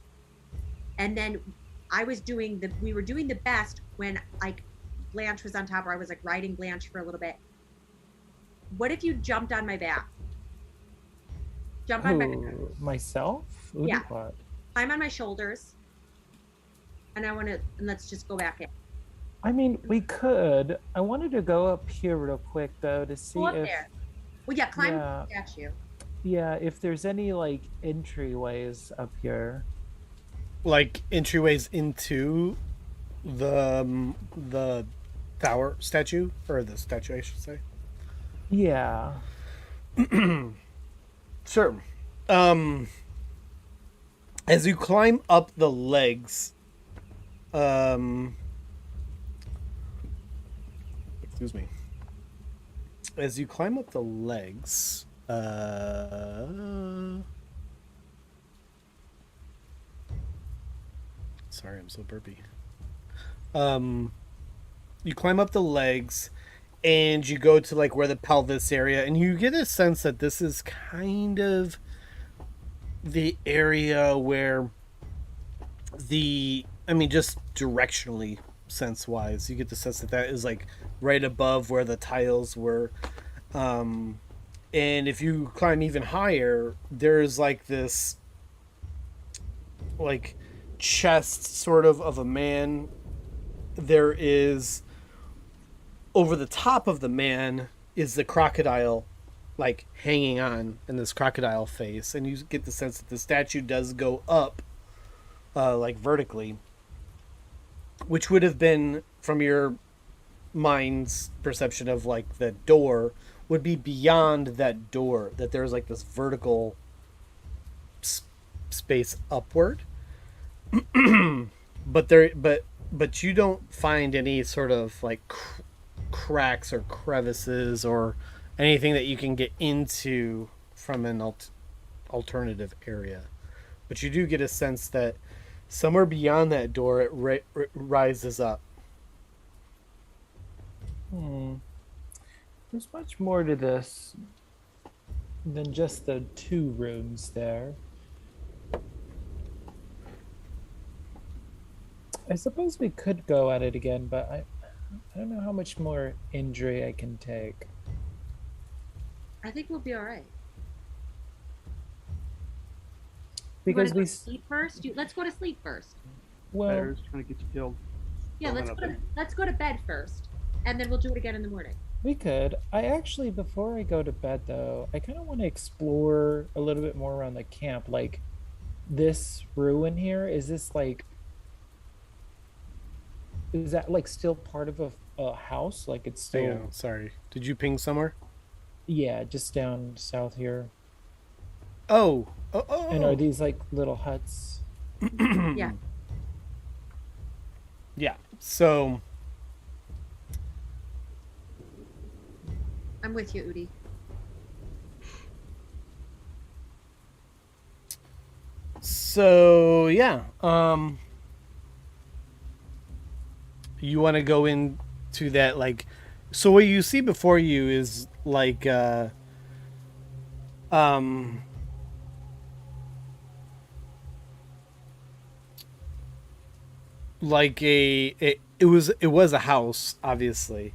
And then we were doing the best when like Blanche was on top, or I was like riding Blanche for a little bit. What if you jumped on my back? Jump on my back, Who, myself? Who Yeah. did what? climb on my shoulders, and let's just go back in. I mean, we could. I wanted to go up here real quick though to see Go up if there. Well, yeah, climb Yeah. the statue. if there's any like entryways up here. Like entryways into the tower statue, or the statue, I should say. Yeah. Sure. As you climb up the legs, excuse me. As you climb up the legs, sorry, I'm so burpy. You climb up the legs and you go to like where the pelvis area, and you get a sense that this is kind of the area where just directionally, sense wise, you get the sense that that is like right above where the tiles were. And if you climb even higher, there's like this like chest sort of a man. There is, over the top of the man is the crocodile like hanging on in this crocodile face, and you get the sense that the statue does go up like vertically, which would have been, from your mind's perception of like the door, would be beyond that door, that there's like this vertical space upward. but you don't find any sort of like cracks or crevices or anything that you can get into from an alternative area. But you do get a sense that somewhere beyond that door it rises up. There's much more to this than just the 2 rooms there. I suppose we could go at it again, but I don't know how much more injury I can take. I think we'll be all right. Because you wanna we go to sleep first. Let's go to sleep first. well, Bears trying to get you killed. Yeah, let's go to bed first, and then we'll do it again in the morning. we could. I actually, before I go to bed though, I kind of want to explore a little bit more around the camp. Like this ruin here, is that like still part of a house? Like it's still, Hang on, sorry. Did you ping somewhere? yeah, just down south here. Oh. And are these like little huts? Yeah. Yeah. So I'm with you, Udi. So yeah, you want to go into that, like, so what you see before you is like like it was a house, obviously,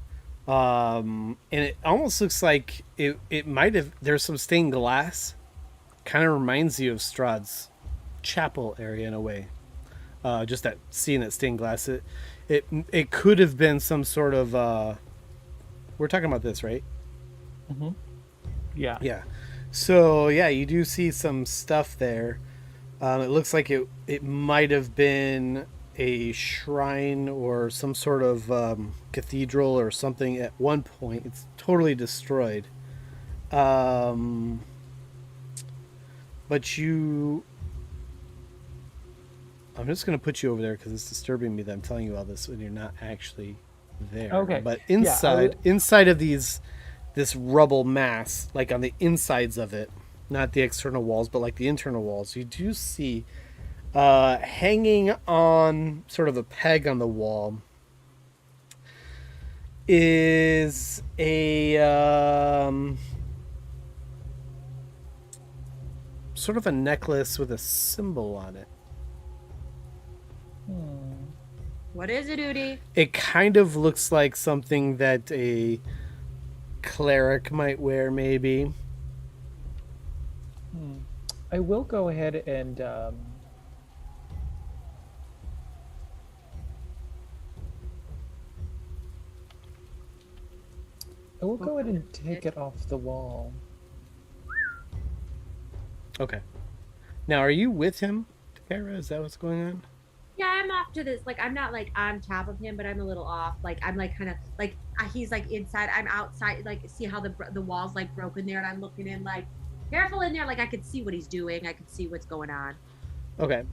and it almost looks like it might have, there's some stained glass, kind of reminds you of Strahd's chapel area in a way. Just that, seeing that stained glass, it could have been some sort of we're talking about this, right? Mm-hmm. Yeah. Yeah. So yeah, you do see some stuff there. It looks like it might have been a shrine or some sort of cathedral or something at one point. It's totally destroyed. But I'm just going to put you over there because it's disturbing me that I'm telling you all this when you're not actually there. Okay. But Yeah, inside of this rubble mass, like on the insides of it, not the external walls, but like the internal walls, you do see hanging on sort of a peg on the wall is a sort of a necklace with a symbol on it. What is it, Udi? It kind of looks like something that a cleric might wear, maybe. I will go ahead and take it off the wall. Okay. Now, are you with him, Takara? Is that what's going on? Yeah, I'm off to this. Like, I'm not like on top of him, but I'm a little off. Like, I'm like kind of like he's like inside. I'm outside. Like, see how the walls like broken there, and I'm looking in like, careful in there. Like, I could see what he's doing. I could see what's going on. Okay.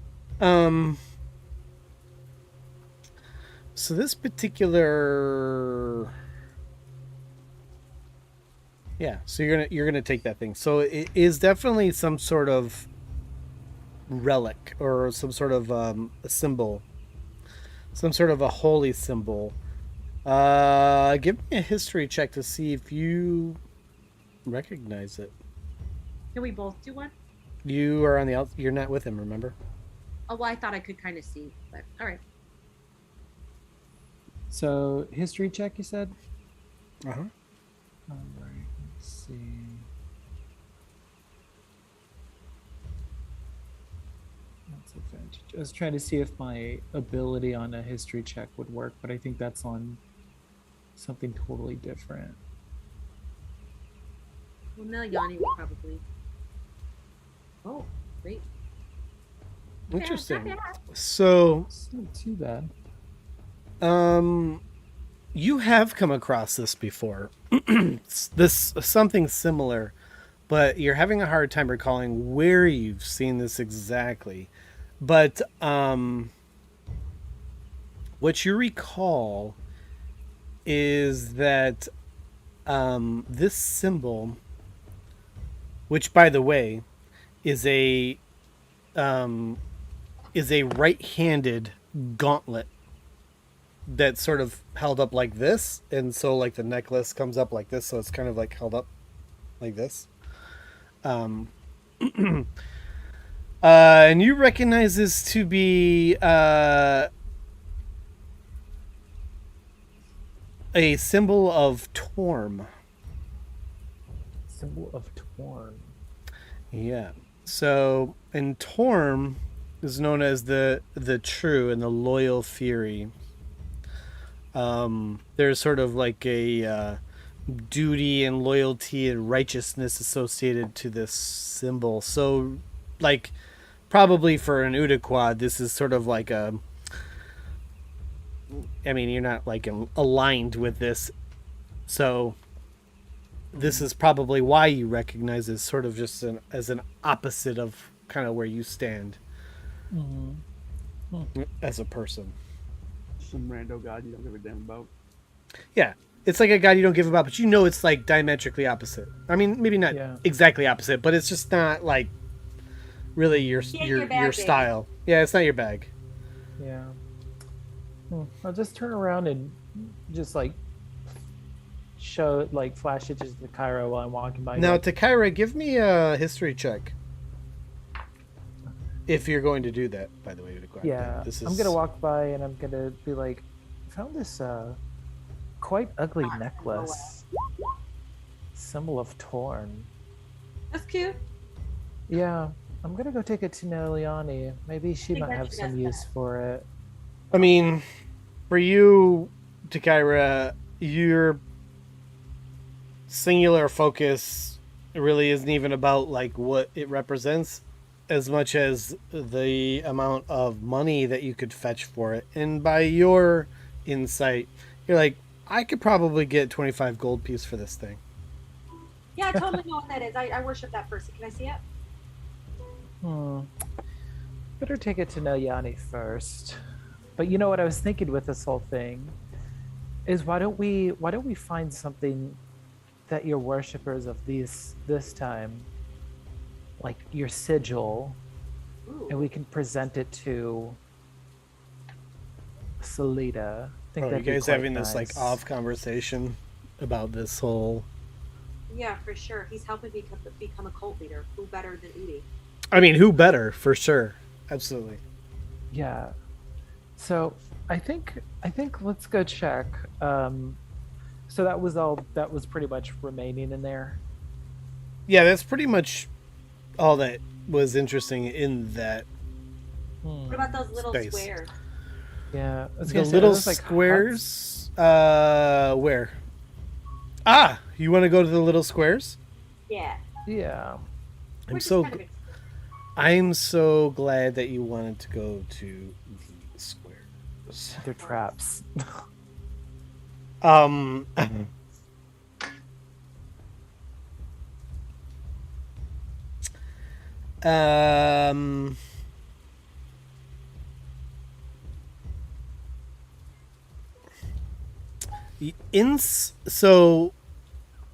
So this particular, yeah. So you're gonna take that thing. So it is definitely some sort of relic or some sort of a symbol, some sort of a holy symbol. Give me a history check to see if you recognize it. Can we both do one? You are on the out. You're not with him, remember? Oh, well, I thought I could kind of see, but all right. So history check, you said? Uh-huh. All right, let's see. That's advantage. I was trying to see if my ability on a history check would work, but I think that's on something totally different. Well, Yanni would probably. Oh, great. Interesting. Yeah, not bad. So, It's not too bad. you have come across this before. This something similar, but you're having a hard time recalling where you've seen this exactly. But what you recall is that this symbol, which by the way is a right-handed gauntlet that's sort of held up like this, and so like the necklace comes up like this, so it's kind of like held up like this. And you recognize this to be a symbol of Torm. Symbol of Torm. Yeah. So, and Torm is known as the true and the loyal Fury. There's sort of like a duty and loyalty and righteousness associated to this symbol. So, like, probably for an Udaquad, this is sort of like a. I mean, you're not like aligned with this, so this is probably why you recognize it sort of just as an opposite of kind of where you stand as a person. Some rando god you don't give a damn about. Yeah, It's like a god you don't give about, but you know it's like diametrically opposite. I mean, maybe not Yeah. exactly opposite, but it's just not like really your your bag, baby. style. Yeah, it's not your bag. Yeah. I'll just turn around and just like show, like, flash it to Kyra while I'm walking by. Now, like, Takira, give me a history check. If you're going to do that, by the way. To go out yeah, there. This is... I'm gonna walk by and I'm gonna be like, I found this quite ugly necklace. Symbol of Torn. That's cute. Yeah, I'm gonna go take it to Neliani. Maybe she think might that have she some does use that. for it. I mean, for you, Takira, your singular focus really isn't even about like what it represents as much as the amount of money that you could fetch for it. And by your insight, you're like, I could probably get 25 gold piece for this thing. Yeah, I totally know what that is. I worship that person. Can I see it? Better take it to Neliani first. But you know what I was thinking with this whole thing is why don't we find something that your worshippers of this time, like your sigil, Ooh. and we can present it to Salida. I think You that'd be guys quite having this like nice. off conversation about this whole... Yeah, for sure. He's helping me become a cult leader. Who better than Udi? I mean, who better, for sure. Absolutely. Yeah. So I think let's go check. So that was pretty much remaining in there. Yeah, that's pretty much all that was interesting in that. What about those little Space. squares? Yeah. I was The gonna say, are little those, like, huts? squares. Where? Ah, you want to go to the little squares? Yeah. Yeah. We're just kind of I'm so glad that you wanted to go to the squares. They're traps. Um, so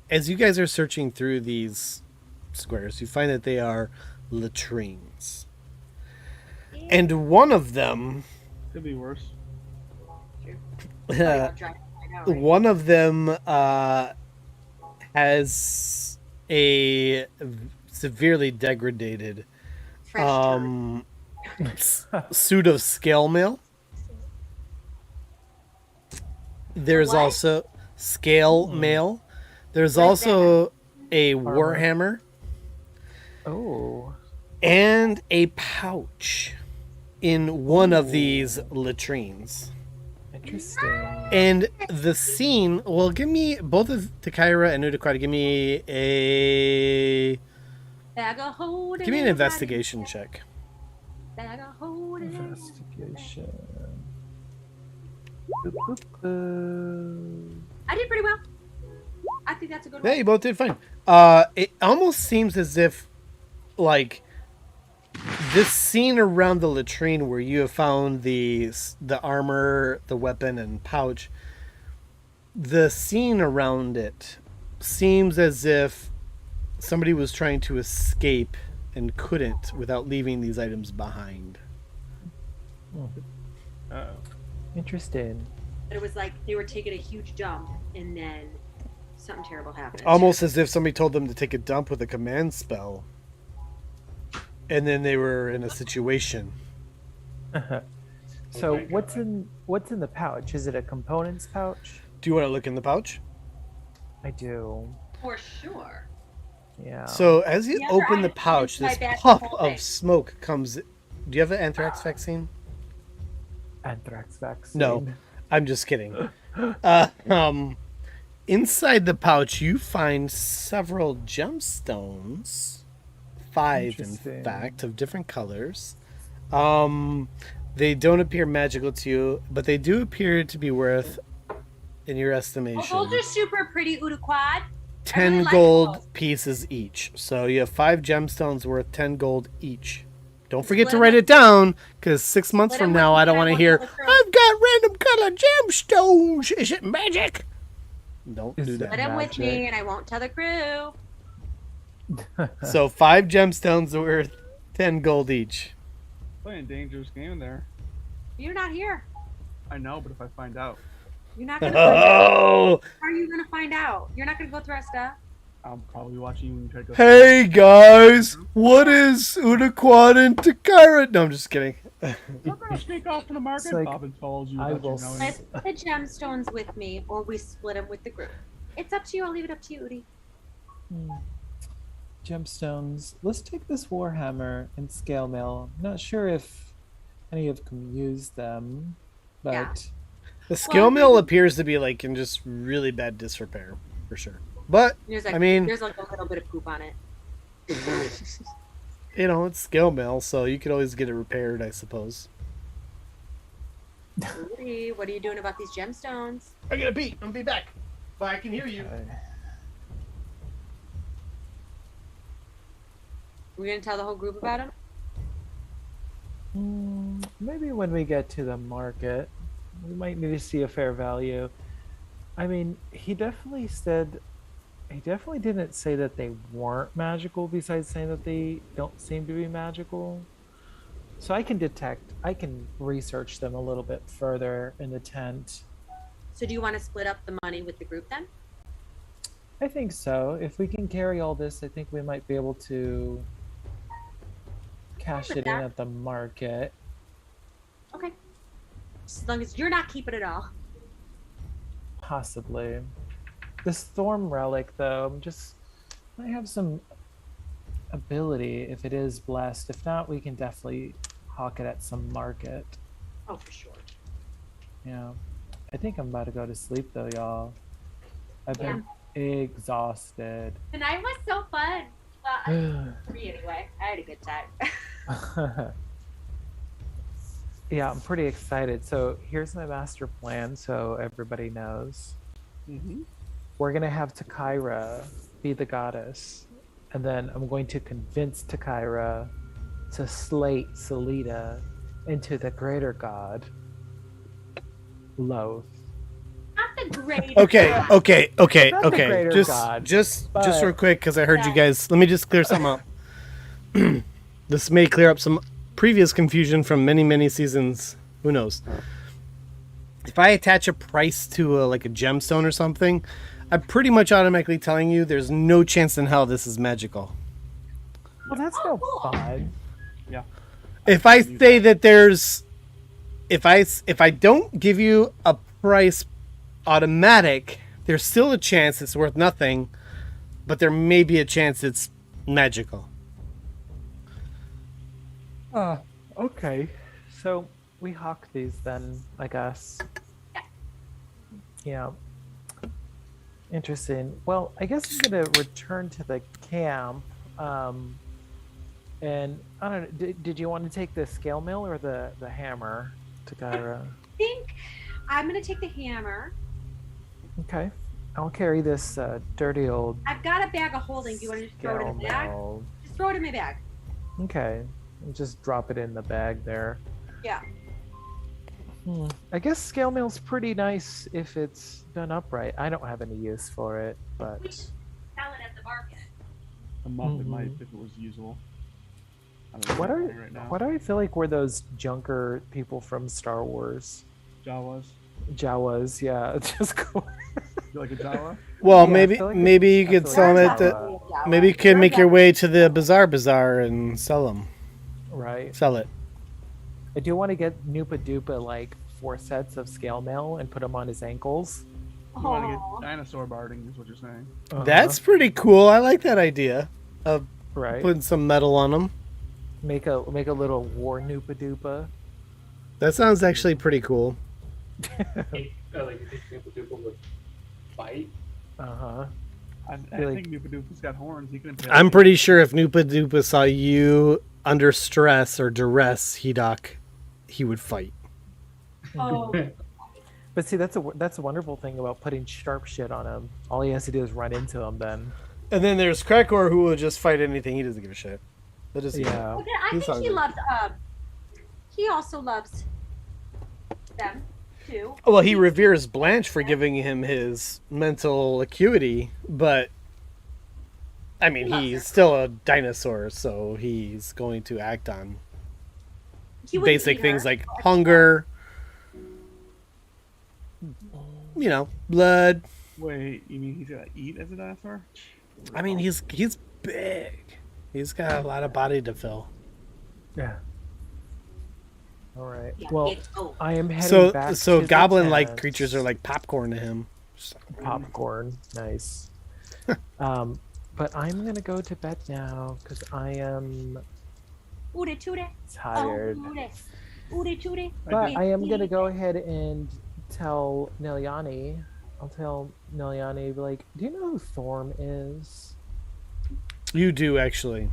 as you guys are searching through these squares, you find that they are latrines. And one of them Could be worse. one of them has a severely degraded suit of scale mail. There's What? also scale mail. There's What is also a Armor. warhammer Oh. and a pouch in one of these latrines. Interesting. And the scene, well, give me, both of Takira and Udakwada, give me an investigation check. Bag of holding. Investigation. Boop, boop, boop. I did pretty well. I think that's a good Yeah, one. you both did fine. It almost seems as if, like, this scene around the latrine where you have found the armor, the weapon, and pouch, the scene around it seems as if somebody was trying to escape and couldn't without leaving these items behind. Uh-oh. Interesting. But it was like they were taking a huge dump and then something terrible happened. Almost as if somebody told them to take a dump with a command spell. And then they were in a situation. So my what's in the pouch? Is it a components pouch? Do you want to look in the pouch? I do. For sure. Yeah. So as you Yeah, open the I- pouch, my this bad, the puff whole of thing. smoke comes. Do you have an anthrax vaccine? Anthrax vaccine. No, I'm just kidding. Inside the pouch, you find several gemstones, 5 in Interesting. fact, of different colors. They don't appear magical to you, but they do appear to be worth, in your Oh, estimation, those are super pretty, Udaquad. 10 really like gold those. pieces each. So you have 5 gemstones worth 10 gold each. Don't forget to Split 'em write with- it down, because 6 months Split from 'em now, with I don't me, want to I hear, want to I've got random color gemstones. Is it magic? Don't Is do that- Let that. him with me, Magic. and I won't tell the crew. So 5 gemstones are worth 10 gold each. Playing a dangerous game there. You're not here. I know, but if I find out, You're not gonna find out. Oh, How are you gonna find out? You're not gonna go through our stuff. I'll probably be watching you when you try to go. hey guys, what is Unaquan and Takara? No, I'm just kidding. We're gonna sneak off to the market. like, Bobbin follows you. I without you will knowing. Let's put the gemstones with me, or we split them with the group. It's up to you. I'll leave it up to you, Udi. Gemstones. Let's take this Warhammer and scale mail. I'm not sure if any of them use them, but Yeah. The skill mill appears to be like in just really bad disrepair, for sure. But There's like, I mean, there's like a little bit of poop on it. you know, it's skill mill, so you could always get it repaired, I suppose. Udi, what are you doing about these gemstones? I gotta pee. I'm gonna be back. But I can hear you. We're gonna tell the whole group about them. Maybe when we get to the market, we might need to see a fair value. I mean, he definitely didn't say that they weren't magical, besides saying that they don't seem to be magical. So I can research them a little bit further in the tent. So do you want to split up the money with the group then? I think so. If we can carry all this, I think we might be able to cash with it in that. at the market. Okay. As long as you're not keeping it all. Possibly. This Thorn relic, though, might have some ability if it is blessed. If not, we can definitely hawk it at some market. Oh, for sure. Yeah. I think I'm about to go to sleep, though, y'all. I've been exhausted. Tonight was so fun. Well, for me anyway. I had a good time. Yeah, I'm pretty excited. So here's my master plan, so everybody knows. We're gonna have Takira be the goddess, and then I'm going to convince Takira to slate Selita into the greater god, Loth. Not the great. Okay. Not the greater god, Just but- real quick, because I heard you guys. Let me just clear something up. This may clear up some previous confusion from many seasons. Who knows? If I attach a price to like a gemstone or something, I'm pretty much automatically telling you there's no chance in hell this is magical. Well, that's no fun. If I say that there's, if I don't give you a price automatic, there's still a chance it's worth nothing, but there may be a chance it's magical. Okay. So we hawk these then, I guess. Yeah. Interesting. Well, I guess I'm gonna return to the camp. And I don't know. Did you want to take the scale mill or the hammer, Takira? I think I'm gonna take the hammer. Okay. I'll carry this dirty old I've got a bag of holding. Do you want to just throw it scale in the bag? mill. Just throw it in my bag. Okay. And just drop it in the bag there. Yeah. I guess scale mail's pretty nice if it's done upright. I don't have any use for it, but We should sell it at the market. A month it might if it was usual. I don't know what are right now. what do I feel like we're those junker people from Star Wars? Jawas? Jawas, yeah. Just go. You like a Jawa? Well, Yeah, I feel like maybe you I could feel sell like them at the. Jawa. Maybe you could make your way to the bazaar and sell them. Right. Sell it. I do want to get Noopa Doopa like 4 sets of scale mail and put them on his ankles. You want to Aw. get dinosaur barding, is what you're saying. That's pretty cool. I like that idea of right. putting some metal on them. Make a little war Noopa Doopa. That sounds actually pretty cool. Like you think people would fight? Uh-huh. I Really? think Noopadoopa's got horns. He can impale I'm you. pretty sure if Noopa Doopa saw you under stress or duress, he would fight. Oh, But see, that's a wonderful thing about putting sharp shit on him. All he has to do is run into him then. And then there's Krakor who will just fight anything. He doesn't give a shit. That doesn't. Yeah. I He's think he hungry. loves. He also loves them too. too. Well, he reveres Blanche for giving him his mental acuity, but I mean, He loves he's her. still a dinosaur, so he's going to act on He wouldn't basic eat things her. like hunger, blood. Wait, you mean he's gonna eat as a dinosaur? I mean, he's big. He's got a lot of body to fill. Yeah. All right. Yeah, Well, it's- oh, I am heading So back. so to the goblin-like tent. creatures are like popcorn to him. So- Popcorn. Nice. But I'm gonna go to bed now because I am ooty tooty. tired. Ooty tooty. But I am gonna go ahead and tell Niliani. I'll tell Niliani, like, do you know who Thorm is? You do actually.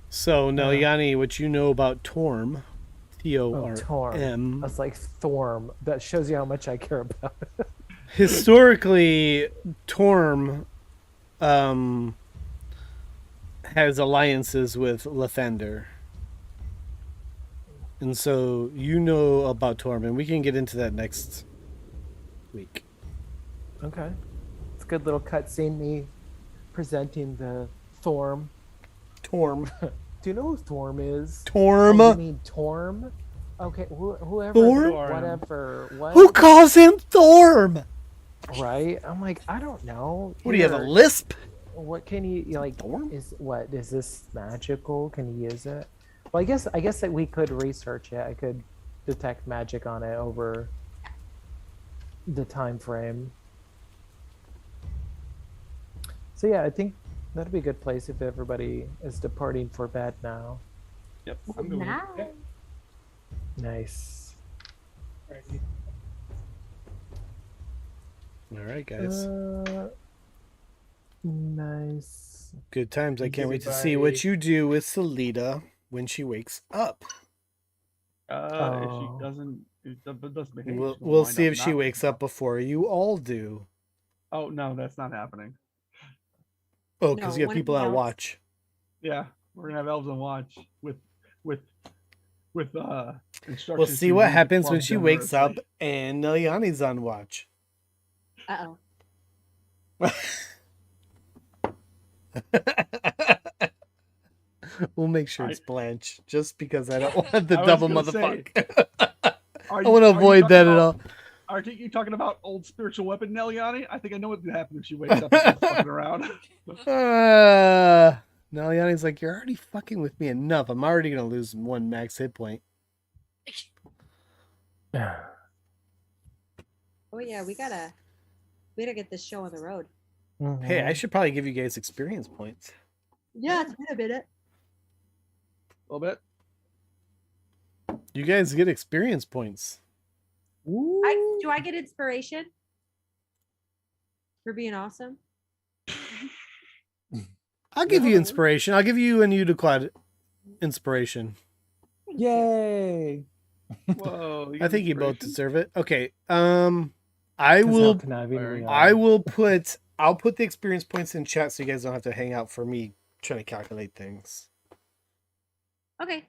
So Neliani, what you know about Torm? Torm. Torm. I was like, Thorm. That shows you how much I care about it. Historically, Torm has alliances with Lathander. And so you know about Torm, and we can get into that next week. Okay. It's a good little cutscene, me presenting the Thorm. Torm. Do you know who Thorm is? Torm. Oh, you mean Torm? Okay, whoever. Thorm? Whatever. What? Who calls him Thorm? Right? I'm like, I don't know. What do you have, a Here, lisp? What can you like? Thorm? Is this magical? Can you use it? Well, I guess that we could research it. I could detect magic on it over the time frame. So yeah, I think that'd be a good place if everybody is departing for bed now. Yep. I'm going. Now. Nice. All right, guys. Nice. Good times. I can't wait to see what you do with Salida when she wakes up. If she doesn't behave, We'll see if she wakes up before you all do. Oh no, that's not happening. Oh, because No, you have one of people the that elves- watch. Yeah, we're gonna have elves on watch with instructions. We'll see to what leave the happens when club she wakes up generously. and Neliani's on watch. Uh-oh. We'll make sure it's Blanche, just because I don't want the I was double gonna say, motherfucker. Are I you- want to are you avoid talking that at about- all. Are you talking about old spiritual weapon Neliani? I think I know what's gonna happen if she wakes up and starts fucking around. Neliani's like, you're already fucking with me enough. I'm already gonna lose one max hit point. Oh yeah, we gotta get this show on the road. Hey, I should probably give you guys experience points. Yeah, it's been a minute. A little bit. You guys get experience points. Do I get inspiration for being awesome? I'll give you No. inspiration. I'll give you and Uniclad inspiration. Yay! Whoa. I think you both inspiration? deserve it. Okay. I'll put the experience points in chat so you guys don't have to hang out for me trying to calculate things. Okay.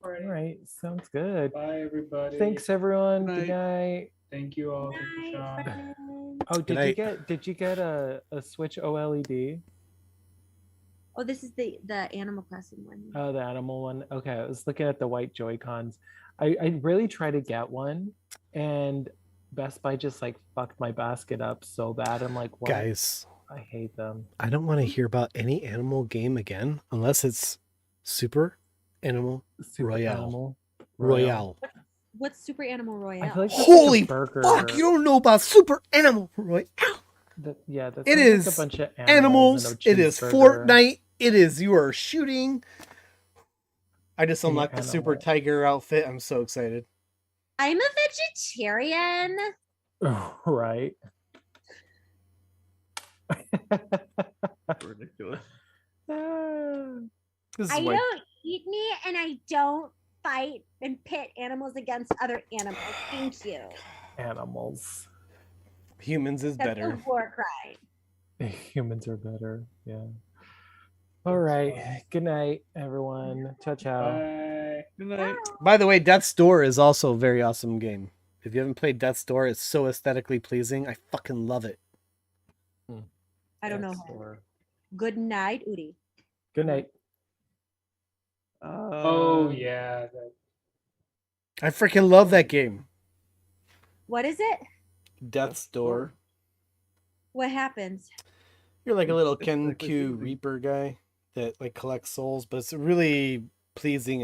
All right, sounds good. Bye, everybody. Thanks, everyone. Good Good night. Thank you all. Thank you, Night, Sean. friends. Oh, night. did you get a Switch OLED? Oh, this is the Animal Crossing one. Oh, the animal one. Okay, I was looking at the white Joy-Cons. I really tried to get one, and Best Buy just like fucked my basket up so bad. I'm like, what? Guys, I hate them. I don't want to hear about any animal game again unless it's Super Animal Super Royale. Animal Royale. What's Super Animal Royale? I feel like that's Holy like a burger. fuck, you don't know about Super Animal Royale. Yeah, that's It like is a bunch of Animals. and a It is cheeseburger. Fortnite. It is you are shooting. I just Any unlocked the Super animal. Tiger outfit. I'm so excited. I'm a vegetarian. Right. Ridiculous. This is I like don't eat meat and I don't fight and pit animals against other animals. Thank you. Animals. humans is That's better. a war crime. Humans are better. Yeah. All right. Good night, everyone. Ciao, ciao. Bye. Good night. By the way, Death's Door is also a very awesome game. If you haven't played Death's Door, it's so aesthetically pleasing. I fucking love it. I don't know. Or... Good night, Udi. Good night. Oh yeah. I freaking love that game. What is it? Death's Door. What happens? You're like a little It's aesthetically Kenku pleasing. Reaper guy that like collects souls, but it's really pleasing